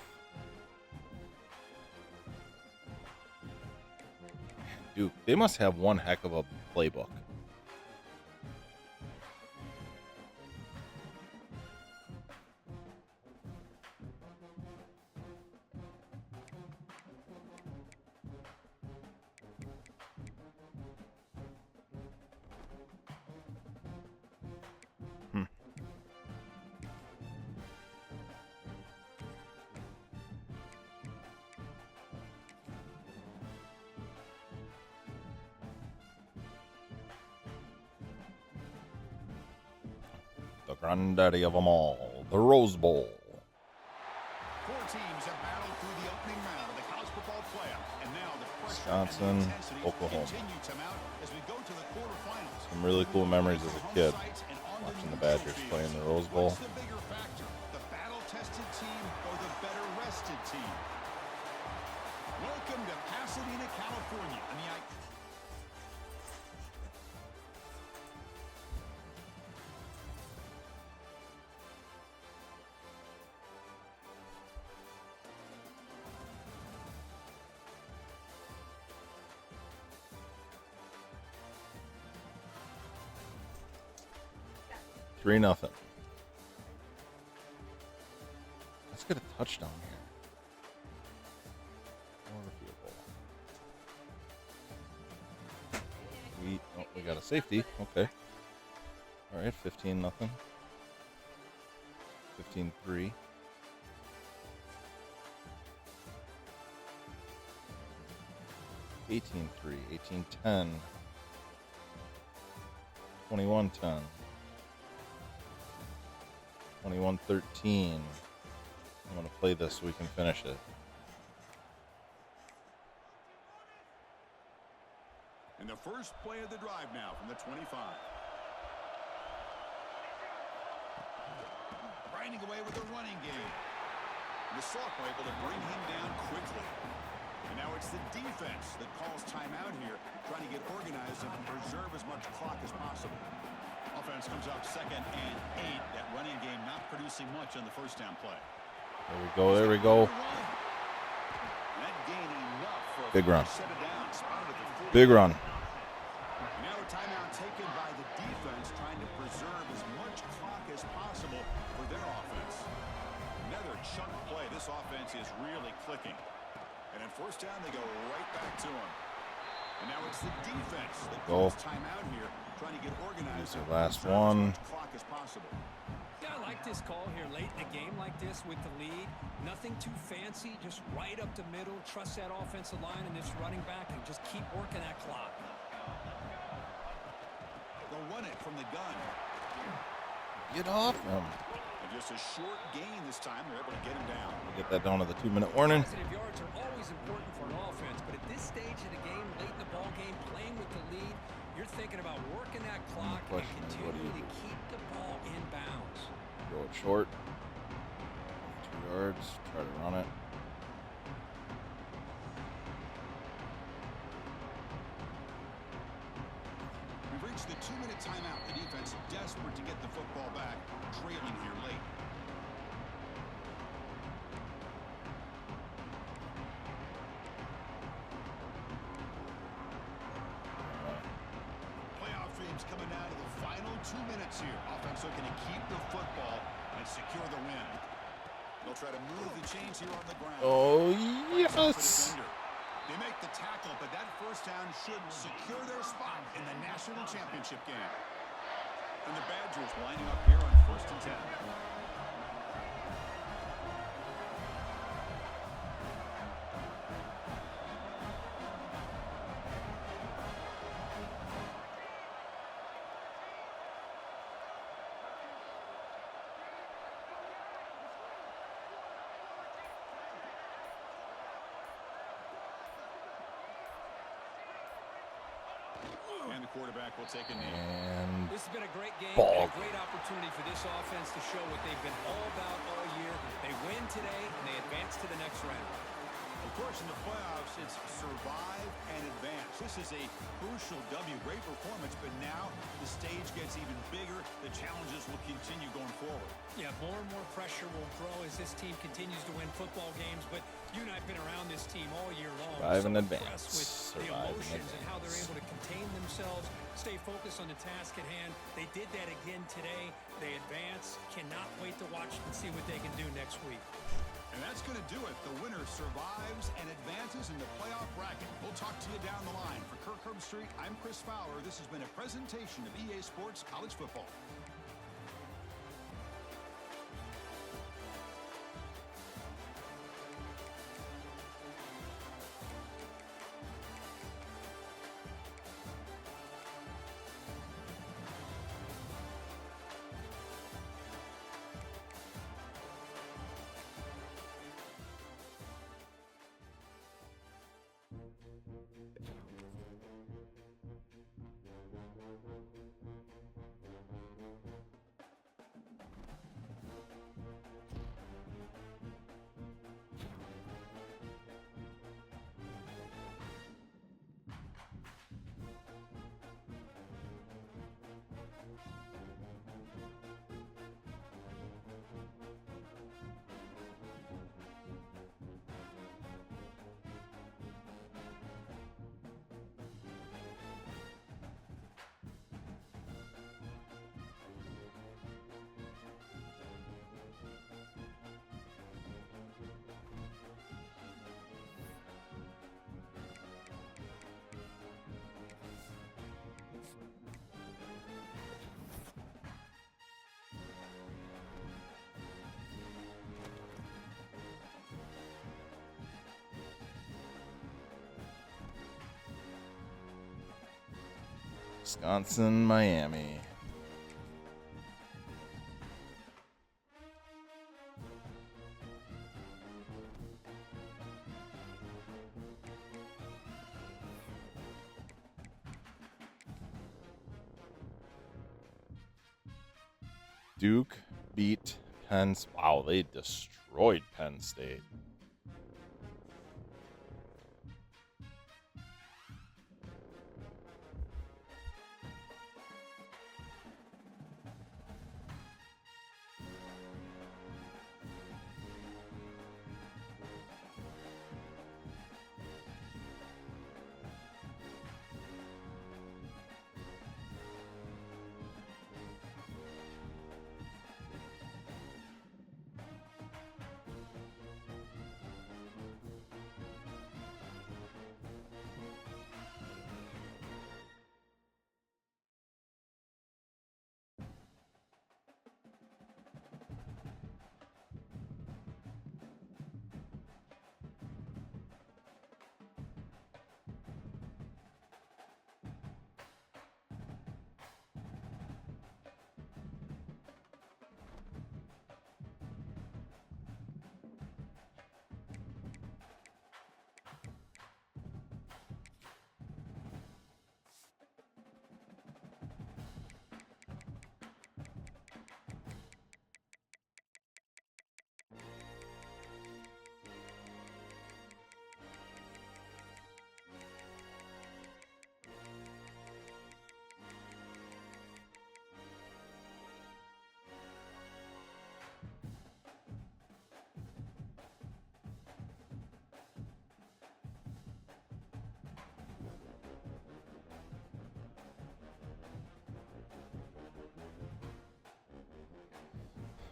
Dude, they must have one heck of a playbook. The granddaddy of them all, the Rose Bowl. 4 teams have battled through the opening round of the college football playoff, and now the pressure Wisconsin, and the intensity Oklahoma. continue to mount as we go to the quarterfinals. Some really cool memories as a kid watching the Badgers play in the Rose Bowl. What's the bigger factor, the battle-tested team or the better-rested team? Welcome to Pasadena, California, and the Three nothing. Let's get a touchdown here. Or a field goal. We got a safety. Okay. All right, 15 nothing. 15-3. 18-3. 18-10. 21-10. 21-13. I'm going to play this so we can finish it. And the first play of the drive now from the 25. grinding away with the running game. The sophomore able to bring him down quickly. And now it's the defense that calls timeout here, trying to get organized and preserve as much clock as possible. Offense comes up 2nd and 8. That running game not producing much on the first down play. There we go. There we go. That gain enough for Big run. set it down. Spotted at the 40. Big run. Now a timeout taken by the defense, trying to preserve as much clock as possible for their offense. Another chunk play. This offense is really clicking. And on first down, they go right back to him. And now it's the defense that calls timeout here, trying to get organized. Here's the last one. As much clock as possible. Yeah, I like this call here late in the game like this with the lead. Nothing too fancy, just right up the middle. Trust that offensive line and this running back and just keep working that clock. They'll run it from the gun. Get off him. And just a short gain this time. They're able to get him down. Get that down to the 2-minute warning. Positive yards are always important for an offense, but at this stage of the game, late in the ball game, playing with the lead, you're thinking about working that clock and continuing to keep the ball in bounds. Go it short. 2 yards. Try to run it. We've reached the 2-minute timeout. The defense desperate to get the football back, trailing here late. Playoff dreams coming down to the final 2 minutes here. Offense looking to keep the football and secure the win. They'll try to move the chains here on the ground. Oh, yes. They make the tackle, but that first down should secure their spot in the national championship game. And the Badgers lining up here on 1st and 10. And the quarterback will take a knee. And This has been a great game, ball. and a great opportunity for this offense to show what they've been all about all year. They win today, and they advance to the next round. Of course, in the playoffs, it's survive and advance. This is a crucial W. Great performance, but now the stage gets even bigger. The challenges will continue going forward. Yeah, more and more pressure will grow as this team continues to win football games, but you and I have been around this team all year long. Survive and So advance. impressed with the Survive and emotions and how they're advance. able to contain themselves, stay focused on the task at hand. They did that again today. They advance. Cannot wait to watch and see what they can do next week. And that's going to do it. The winner survives and advances in the playoff bracket. We'll talk to you down the line. For Kirk Herbstreit, I'm Chris Fowler. This has been a presentation of EA Sports College Football. Wisconsin, Miami. Duke beat Wow, they destroyed Penn State.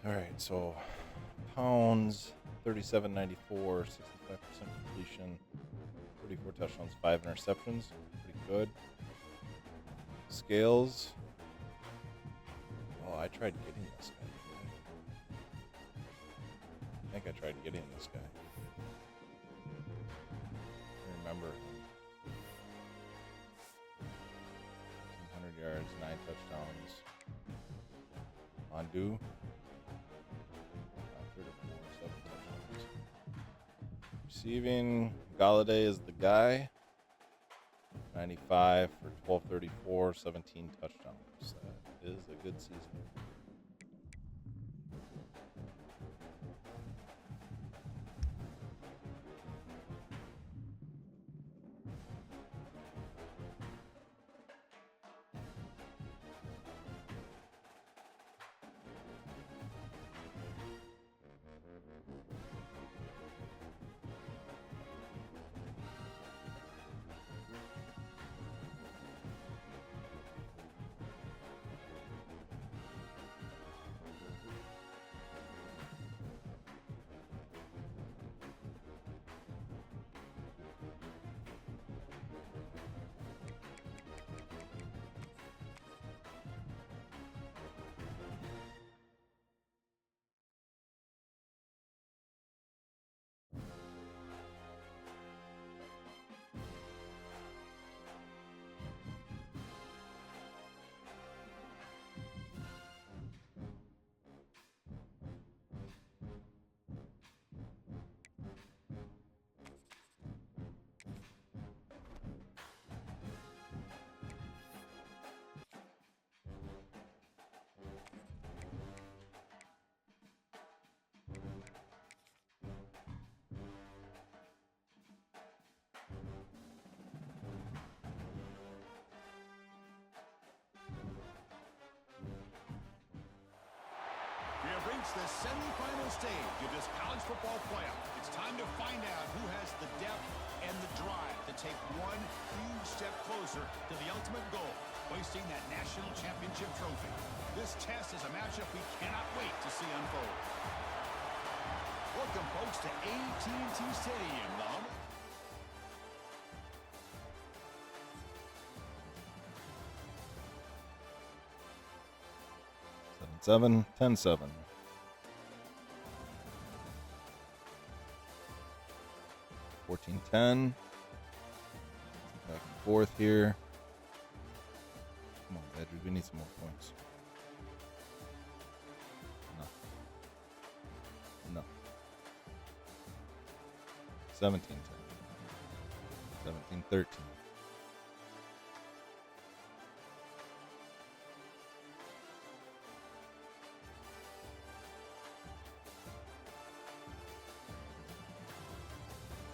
All right, so pounds, 37.94, 65% completion, 34 touchdowns, 5 interceptions. Pretty good. Scales. Oh, I tried getting this guy. I think I tried getting this guy. I remember him. 100 yards, 9 touchdowns. Mondu. 7 touchdowns. Receiving, Galladay is the guy. 95 for 1234, 17 touchdowns. That is a good season. We have reached the semifinal stage of this college football playoff. It's time to find out who has the depth and the drive to take one huge step closer to the ultimate goal, hoisting that national championship trophy. This test is a matchup we cannot wait to see unfold. Welcome, folks, to AT&T Stadium, Mom. 7-7, 10-7. $14-10. Back and forth here. Come on, Badgers. We need some more points. No. 17-10. 17-13.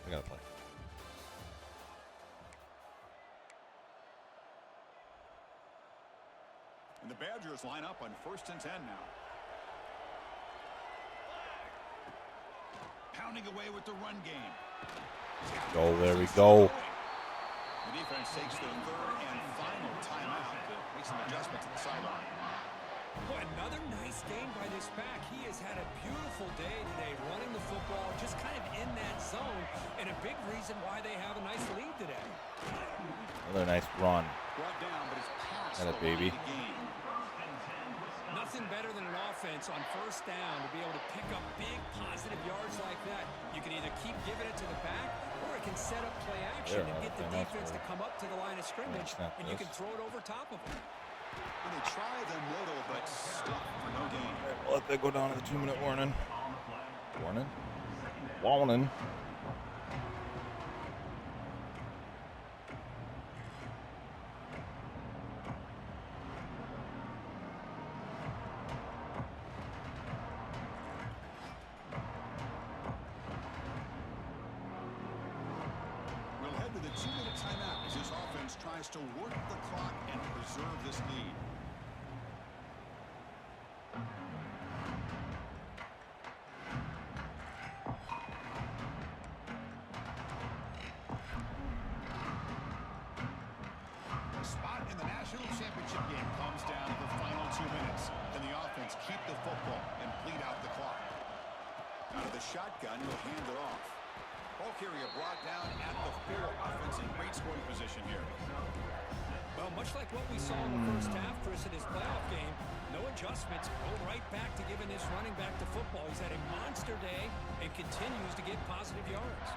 I gotta play. And the Badgers line up on 1st and 10 now. Pounding away with the run game. Go, there we go. The defense takes their 3rd and final timeout. Makes an adjustment to the sideline. Boy, another nice game by this back. He has had a beautiful day today running the football, just kind of in that zone, and a big reason why they have a nice lead today. Another nice run. Brought down, but it's past Got the it, baby. line of the game. Nothing better than an offense on 1st down to be able to pick up big positive yards like that. You can either keep giving it to the back, or it can set up play action and get the defense to come up to the line of scrimmage, and you can throw it over top of them. And they try them little, but stuck for no gain. We'll let that go down to the 2-minute warning. Warning. We'll head to the 2-minute timeout as this offense tries to work the clock and preserve this lead. The spot in the national championship game comes down to the final 2 minutes. Can the offense keep the football and bleed out the clock? Out of the shotgun, he'll hand it off. Ball carrier brought down at the 4. Offense in great scoring position here. Well, much like what we saw in the first half, Chris, in his playoff game, no adjustments, go right back to giving this running back to football. He's had a monster day and continues to get positive yards.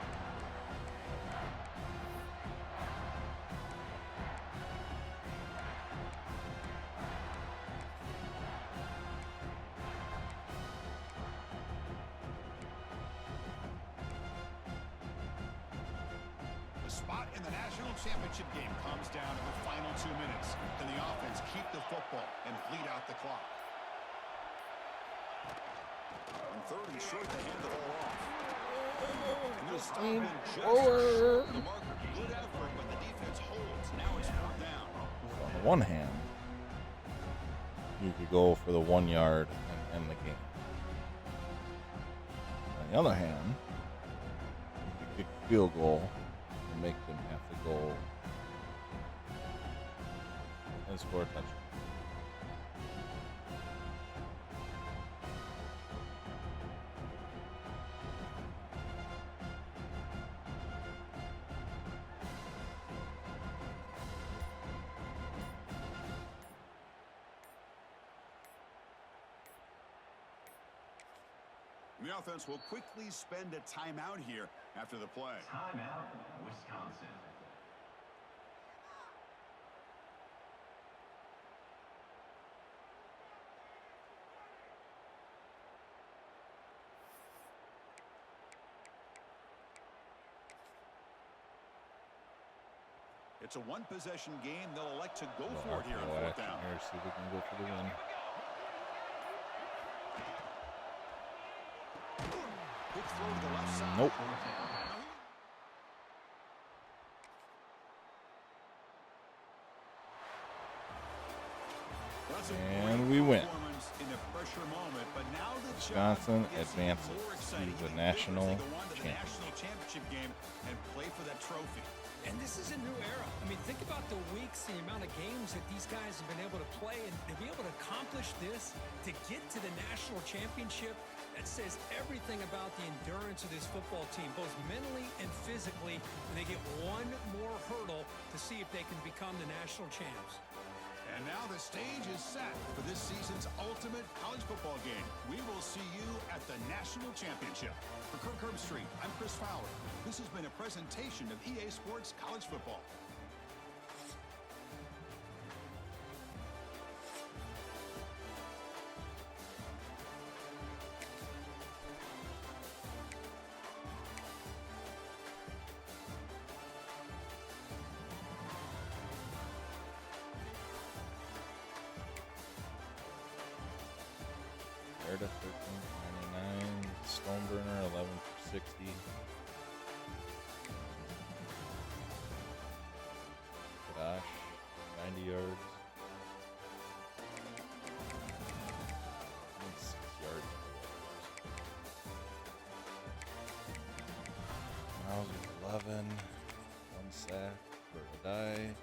Spot in the national championship game comes down to the final 2 minutes. Can the offense keep the football and bleed out the clock? On 3rd and short, they hand the ball off. And they'll stop in just short of the marker. Good effort, but the defense holds. Now it's 4th down. On the one hand, you could go for the 1 yard and end the game. On the other hand, you could kick a field goal and make them have to go and score a touchdown. And the offense will quickly spend a timeout here after the play. Timeout, Wisconsin. It's a one-possession game. They'll elect to go for it here on 4th down. Here, see if we can go for the win. Quick throw to the left side. Nope. And we win. In a pressure moment, but now the Wisconsin job gets advances more exciting. to the national championship game and play for that trophy. And this is a new era. I mean, think about the weeks, the amount of games that these guys have been able to play, and to be able to accomplish this, to get to the national championship, that says everything about the endurance of this football team, both mentally and physically, and they get one more hurdle to see if they can become the national champs. And now the stage is set for this season's ultimate college football game. We will see you at the national championship. For Kirk Herbstreit, I'm Chris Fowler. This has been a presentation of EA Sports College Football. Merritt, 13.99. Stoneburner, 11 for 60. yards. 6 yards. Miles with 11. 1 sack for a die.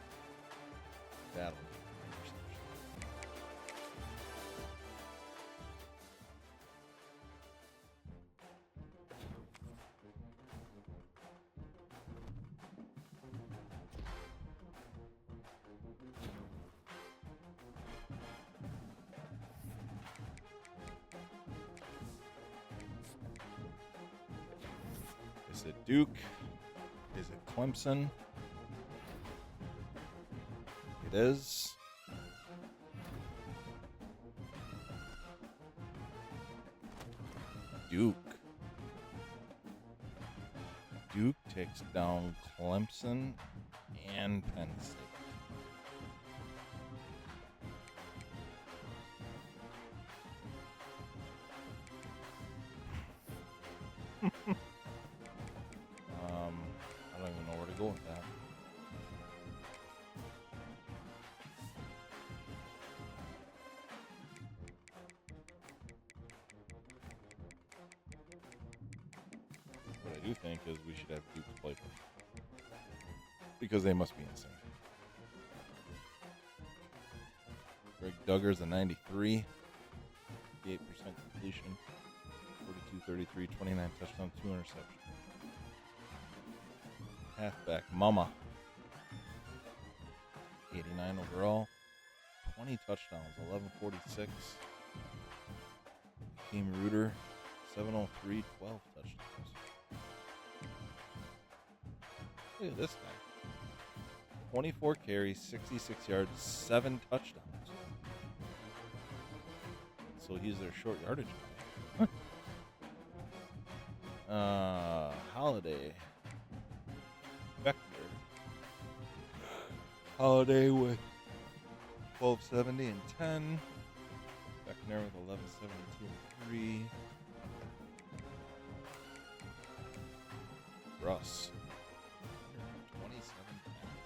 That'll be an interception. Is it Duke? Is it Clemson? It is. Duke. Duke takes down Clemson and Penn State. I don't even know where to go with that. What I do think is we should have Duke's playbook. Because they must be insane. Greg Duggar's a 93. 58% completion. 42-33, 29 touchdowns, 2 interceptions. Halfback Mama. 89 overall. 20 touchdowns, 1146. Team Reuter, 703, 12 touchdowns. Look at this guy. 24 carries, 66 yards, 7 touchdowns. So he's their short yardage guy. Holiday. Vector. Holiday with 1270 and 10. Beckner with 1172 and 3. Russ. 127 pounds.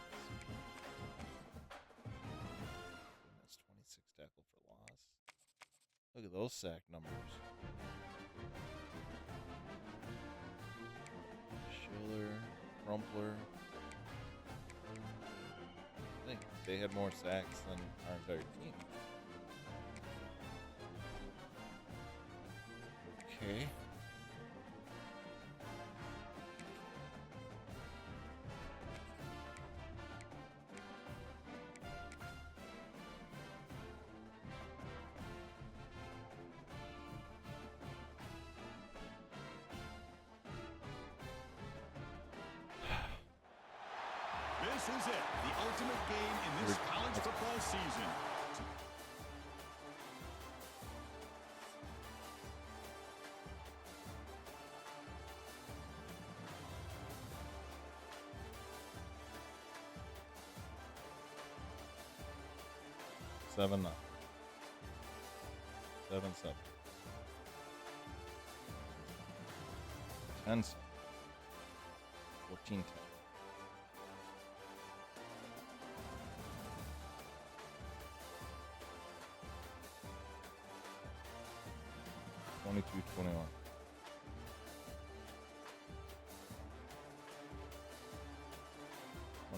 That's 26 tackle for loss. Look at those sack numbers. Schiller, Crumpler. I think they had more sacks than our entire team. Okay. This is it, the ultimate game in this college football season. Seven 7-7. 10-7. 14-10. 22-21.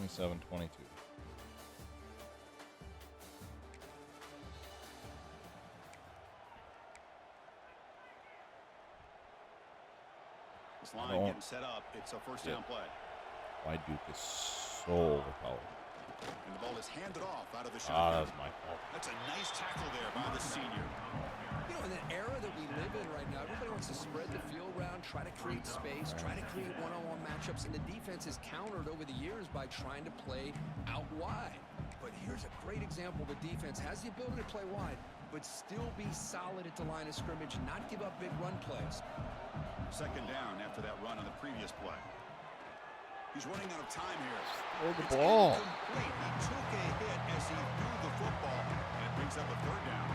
27-22. This line getting set up. It's a first down play. Why Duke is so overpowered. And the ball is handed off out of the shot. Ah, that's my fault. That's a nice tackle there by the senior. You know, in the era that we live in right now, everybody wants to spread the field around, try to create space, try to create one-on-one matchups, and the defense is countered over the years by trying to play out wide. But here's a great example. The defense has the ability to play wide, but still be solid at the line of scrimmage, not give up big run plays. Second down after that run on the previous play. He's running out of time here. Throw the It's ball. incomplete. He took a hit as he threw the football, and it brings up a third down.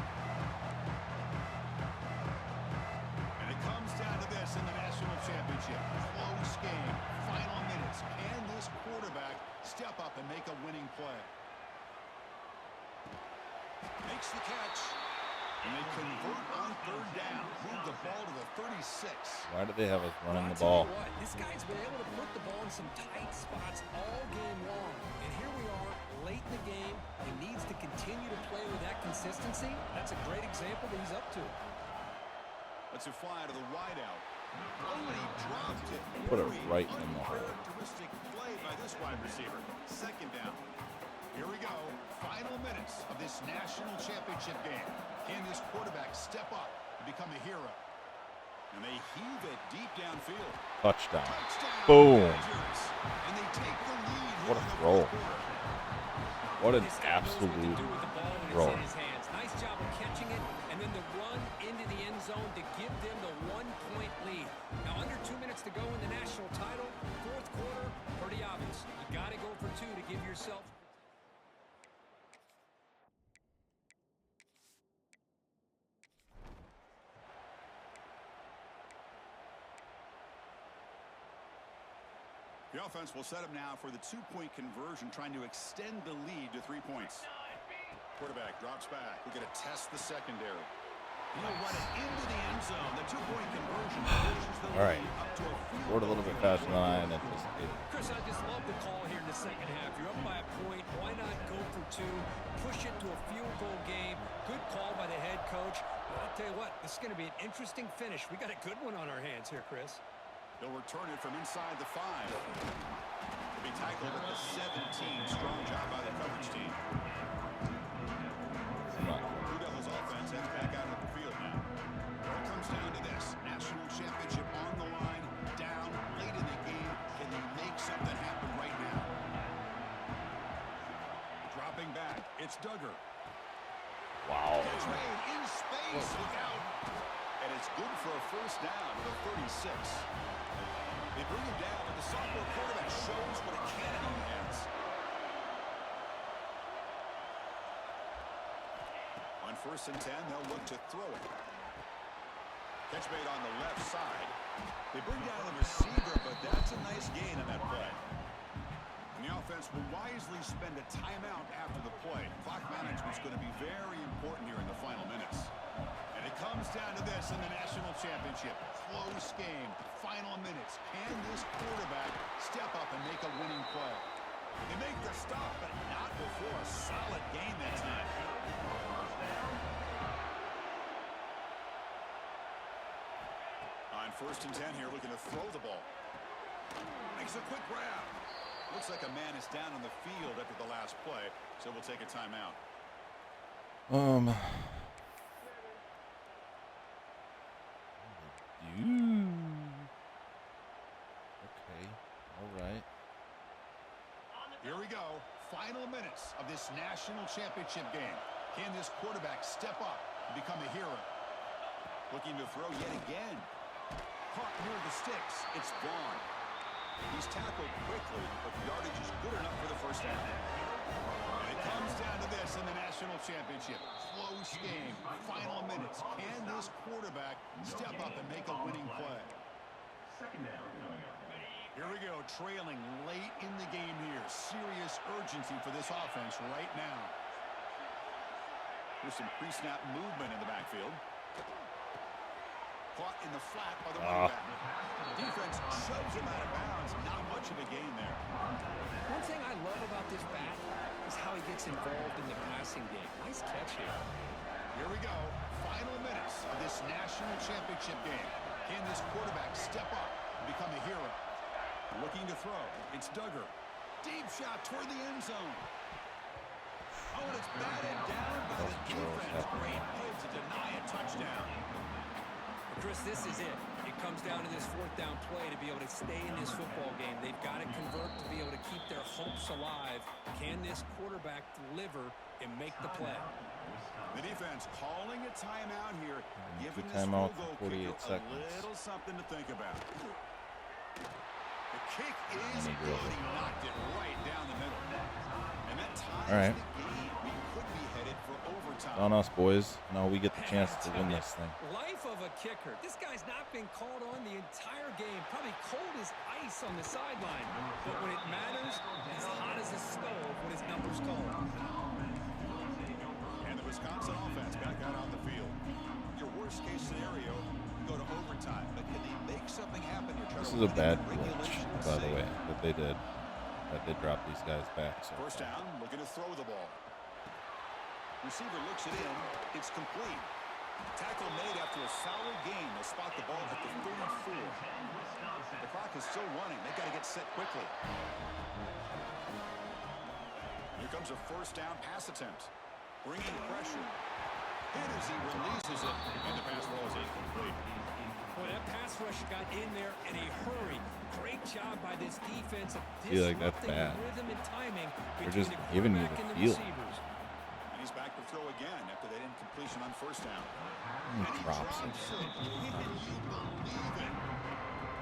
And it comes down to this in the national championship. Close game, final minutes. Can this quarterback step up and make a winning play? makes the catch. And they convert on third down. Move the ball to the 36. Why do they have us running the I'll tell ball? you what, this guy's been able to put the ball in some tight spots all game long. And here we are, late in the game. He needs to continue to play with that consistency. That's a great example that he's up to. Let's a fly to the wideout. Oh, and he dropped it. Put it right in the hole. Uncharacteristic play by this wide receiver. Second down. Here we go. Final minutes of this national championship game. Can this quarterback step up and become a hero? And they heave it deep downfield. Touchdown. Touchdown. Boom. Badgers. And they take the lead. What a here in the throw. fourth quarter. What an This guy knows what to absolute do with the ball when throw. it's in his hands. Nice job of catching it, and then the run into the end zone to give them the 1-point lead. Now, under 2 minutes to go in the national title, fourth quarter, pretty obvious. You got to go for 2 to give yourself. The offense will set up now for the 2-point conversion, trying to extend the lead to 3 points. Quarterback drops back. We're going to test the secondary. He'll run it into the end zone. The 2-point conversion pushes the All right. lead up to a field Scored a little bit faster than I anticipated. Chris, I just love the call here in the second half. You're up by a point. Why not go for 2? Push it to a field goal game. Good call by the head coach. But I'll tell you what, this is going to be an interesting finish. We got a good one on our hands here, Chris. He'll return it from inside the 5. He'll be tackled at the 17. Strong job by the coverage team. Blue Devils offense heads back out of the field now. It comes down to this. National championship on the line. Down late in the game. Can they make something happen right now? Dropping back. It's Duggar. Wow. Catch made in space. Look out. And it's good for a first down to the 36. They bring him down, and the sophomore quarterback shows what a cannon he has. On 1st and 10, they'll look to throw it. Catch made on the left side. They bring down the receiver, but that's a nice gain on that play. And the offense will wisely spend a timeout after the play. Clock management's going to be very important here in the final minutes. And it comes down to this in the national championship. Close game, final minutes. Can this quarterback step up and make a winning play? They make the stop, but not before a solid game that time. On 1st and 10 here, looking to throw the ball. Makes a quick grab. Looks like a man is down on the field after the last play, so we'll take a timeout. Okay. All right. Here we go. Final minutes of this national championship game. Can this quarterback step up and become a hero? Looking to throw yet again. Caught near the sticks. It's Vaughn. He's tackled quickly, but the yardage is good enough for the first down. And it comes down to this in the national championship. Close game. Final minutes. Can this quarterback step up and make a winning play? Here we go. Trailing late in the game here. Serious urgency for this offense right now. There's some pre-snap movement in the backfield. Caught in the flat by the running back. Defense shoves him out of bounds. Not much of a gain there. One thing I love about this back is how he gets involved in the passing game. Nice catch here. Here we go. Final minutes of this national championship game. Can this quarterback step up and become a hero? Looking to throw. It's Duggar. Deep shot toward the end zone. Oh, and it's batted down by the defense. Great play to deny a touchdown. Chris, this is it. It comes down to this 4th down play to be able to stay in this football game. They've got to convert to be able to keep their hopes alive. Can this quarterback deliver and make the play? The defense calling a timeout here, giving this timeout field for goal 48 kicker seconds. a little something to think about. The kick is Let me good. go. He knocked it right down the middle. And that ties All right. the game. We could be headed for overtime. On us, boys. No, we get the chance to win this thing. Life of a kicker. This guy's not been called on the entire game. Probably cold as ice on the sideline. But when it matters, he's hot as a stove when his number's called. And the Wisconsin offense back out on the field. Your worst case scenario, you go to overtime, but can they make something happen? This is a bad glitch, by the way, that they did. That they dropped these guys back. So first down, looking to throw the ball. Receiver looks it in. It's complete. Tackle made after a solid gain. They'll spot the ball at the 34. The clock is still running. They've got to get set quickly. Here comes a first down pass attempt. Bringing pressure. Hit as he releases it. And the pass ball is incomplete. Boy, that pass rush got in there in a hurry. Great job by this defense of feel like that's bad. Rhythm and timing. They're just giving you the field. And he's back to throw again after that incompletion on first down. And he drops it.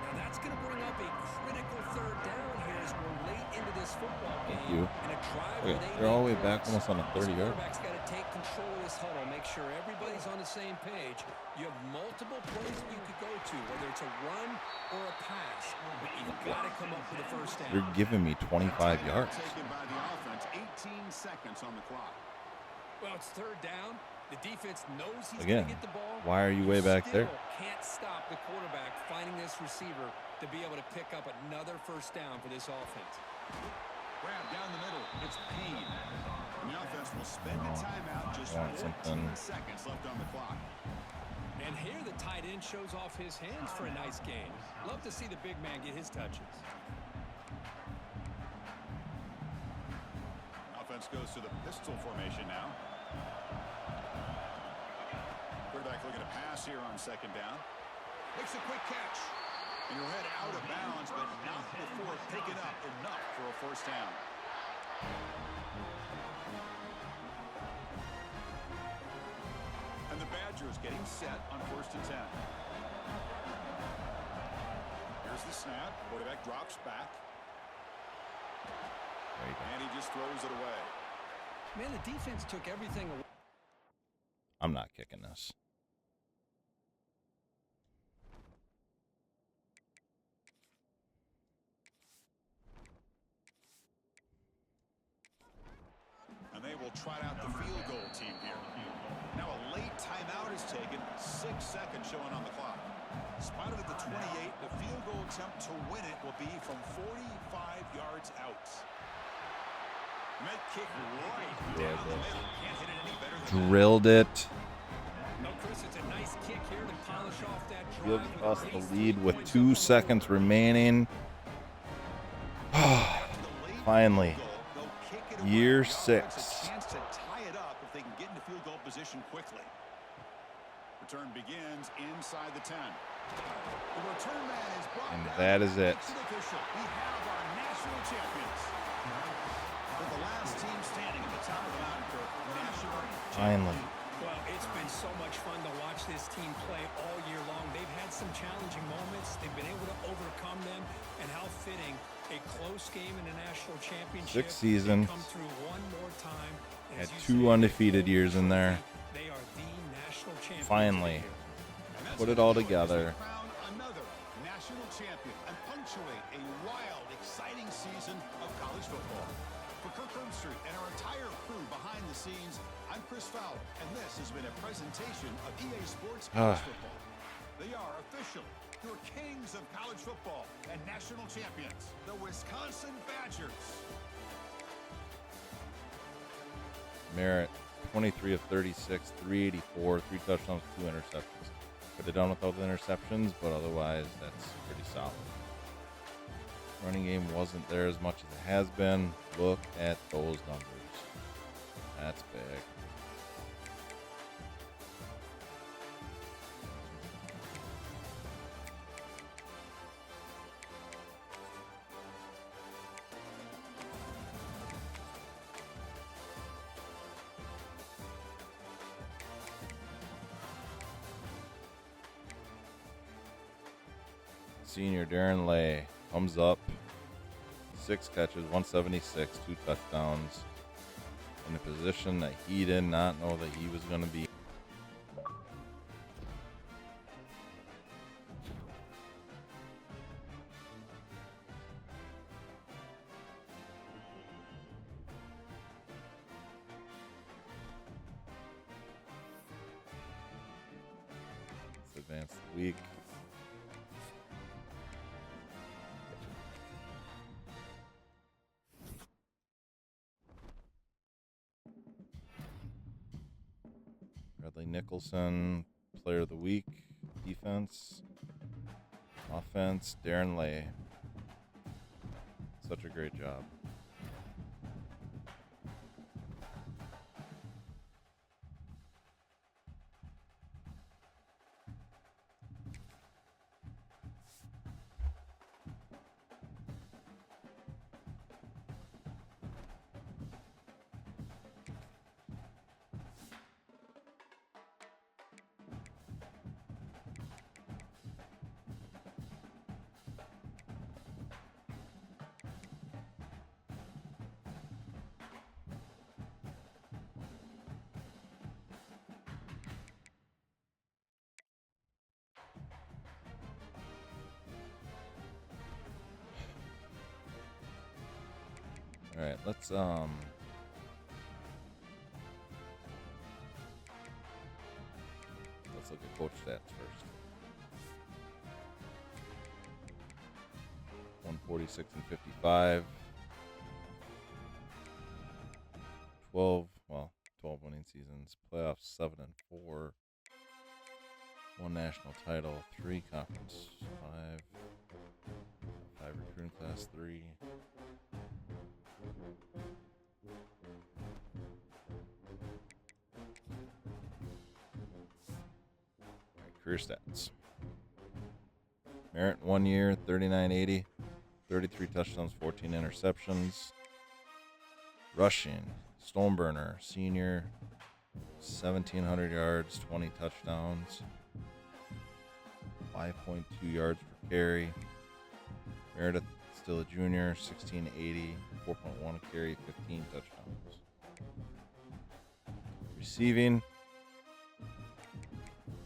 Now that's going to bring up a critical third down here as we're late into this football game. Thank you. And a drive Look, they're all the way back almost on a 30-yard. Quarterback's got to take control of this huddle, make sure everybody's on the same page. You have multiple plays that you could go to, whether it's a run or a pass, but you've got to come up with a first down. You're giving me 25 yards. Taken by the offense, 18 seconds on the clock. Well, it's third down. The defense knows he's Again, going to get the ball. why are you way back there? Can't stop the quarterback finding this receiver to be able to pick up another first down for this offense. Grab down the middle. It's Payne. And the offense will spend the timeout. Just 14 seconds left on the clock. And here the tight end shows off his hands for a nice game. Love to see the big man get his touches. Offense goes to the pistol formation now. Quarterback looking to pass here on second down. Makes a quick catch. And you'll head out of bounds, but not before picking up enough for a first down. And the Badgers getting set on 1st and 10. Here's the snap. Quarterback drops back. And he just throws it away. Man, the defense took everything away. I'm not kicking this. And they will trot out the field goal team here. Now a late timeout is taken. 6 seconds showing on the clock. Spotted at the 28. The field goal attempt to win it will be from 45 yards out. Med kick right down the middle. Can't hit it any better than Drilled it. No, Chris, it's a nice kick here to polish off that Gives drive. us the lead with 2 seconds remaining. Finally. Year 6. Chance to tie it up if they can get into field goal position quickly. Return begins inside the 10. The return man is brought And down. that is it. We have our national champions. With the last team standing at the top of the mountain for national Finally. Well, it's been so much fun to watch this team play all year long. They've had some challenging moments. They've been able to overcome them. And how fitting, a close game in a national championship. 6 seasons. Come through one more time. Had 2 undefeated years in there. They are the national champions. Finally. Put it all together. Crown another national champion and punctuate a wild, exciting season of college football. For Kirk Herbstreit and our entire crew behind the scenes, I'm Chris Fowler, and this has been a presentation of EA Sports College Football. They are official, your kings of college football and national champions, the Wisconsin Badgers. Merritt, 23 of 36, 384, 3 touchdowns, 2 interceptions. Could have done without the interceptions, but otherwise, that's pretty solid. Running game wasn't there as much as it has been. Look at those numbers. That's big. Senior Darren Lay comes up, 6 catches, 176, 2 touchdowns, in a position that he did not know that he was going to be. advance of the week. Bradley Nicholson, player of the week. Defense. Offense, Darren Lay. Such a great job. All right, let's look at coach stats first. 146 and 55. 12 winning seasons, playoffs 7 and 4. 1 national title, 3 conference, 5 recruiting class, 3. Career stats. Merritt 1 year, 3980, 33 touchdowns, 14 interceptions. Rushing, Stoneburner, senior, 1,700 yards, 20 touchdowns, 5.2 yards per carry. Meredith, still a junior, 1,680, 4.1 carry, 15 touchdowns. Receiving.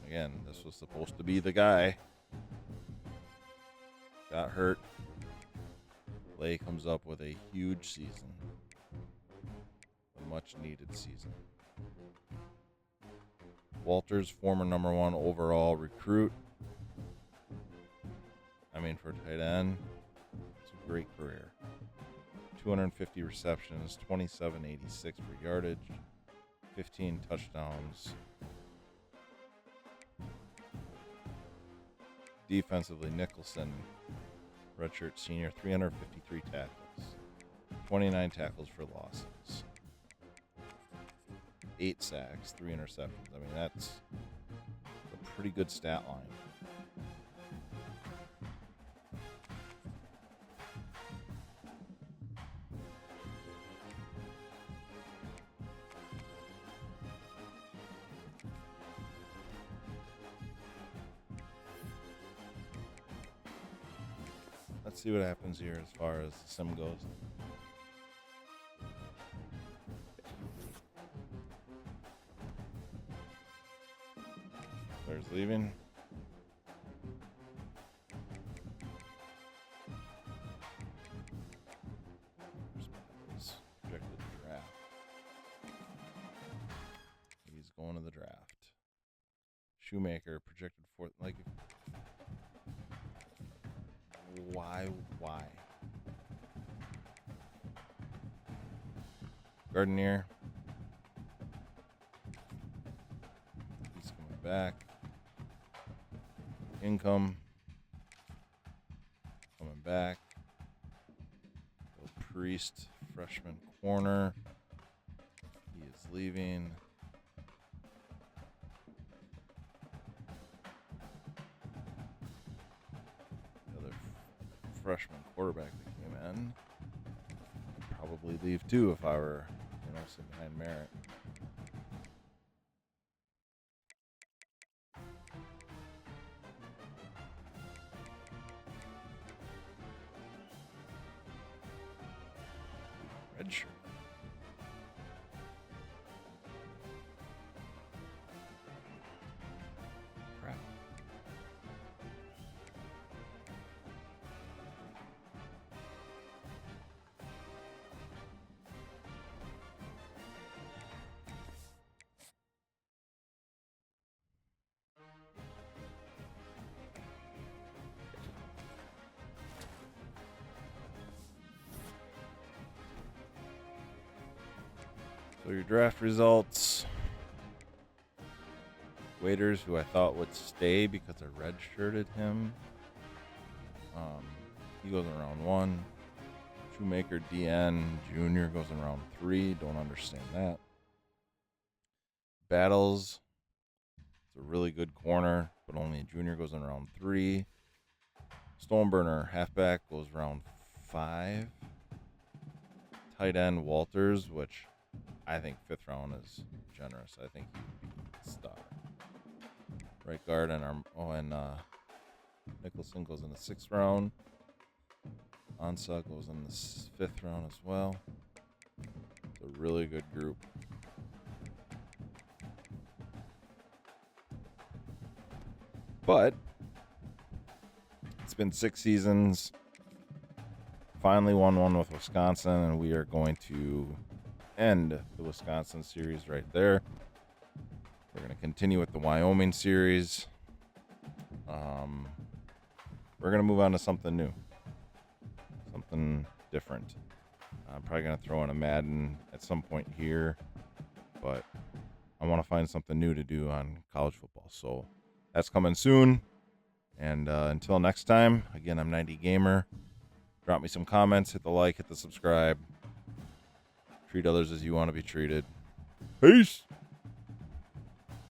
Again, this was supposed to be the guy. Got hurt. Lay comes up with a huge season. A much needed season. Walters, former number 1 overall recruit. For tight end, it's a great career. 250 receptions, 2786 for yardage, 15 touchdowns. Defensively, Nicholson, redshirt senior, 353 tackles, 29 tackles for losses, 8 sacks, 3 interceptions. That's a pretty good stat line. Let's see what happens here as far as the sim goes. Players leaving. Projected draft. He's going to the draft. Shoemaker projected fourth. Why? Gardenier. He's coming back. Income. Coming back. Priest, freshman corner. He is leaving. Freshman quarterback that came in. Probably leave too if I were, sitting behind Merritt. Redshirt. Crap. So your draft results. Waiters, who I thought would stay because I redshirted him. He goes in round 1. Shoemaker DN Jr. goes in round 3. Don't understand that. Battles. It's a really good corner, but only a junior goes in round 3. Stoneburner, halfback, goes round 5. Tight end Walters, which I think 5th round is generous. I think he would be a star. Right guard and Nicholson goes in the 6th round. Ansah goes in the 5th round as well. It's a really good group. But it's been 6 seasons. Finally won one with Wisconsin, and we are going to end the Wisconsin series right there. We're going to continue with the Wyoming series. We're going to move on to something new. Something different. I'm probably going to throw in a Madden at some point here, but I want to find something new to do on college football. So that's coming soon. And until next time, again, I'm 90 Gamer. Drop me some comments, hit the like, hit the subscribe. Treat others as you want to be treated. Peace.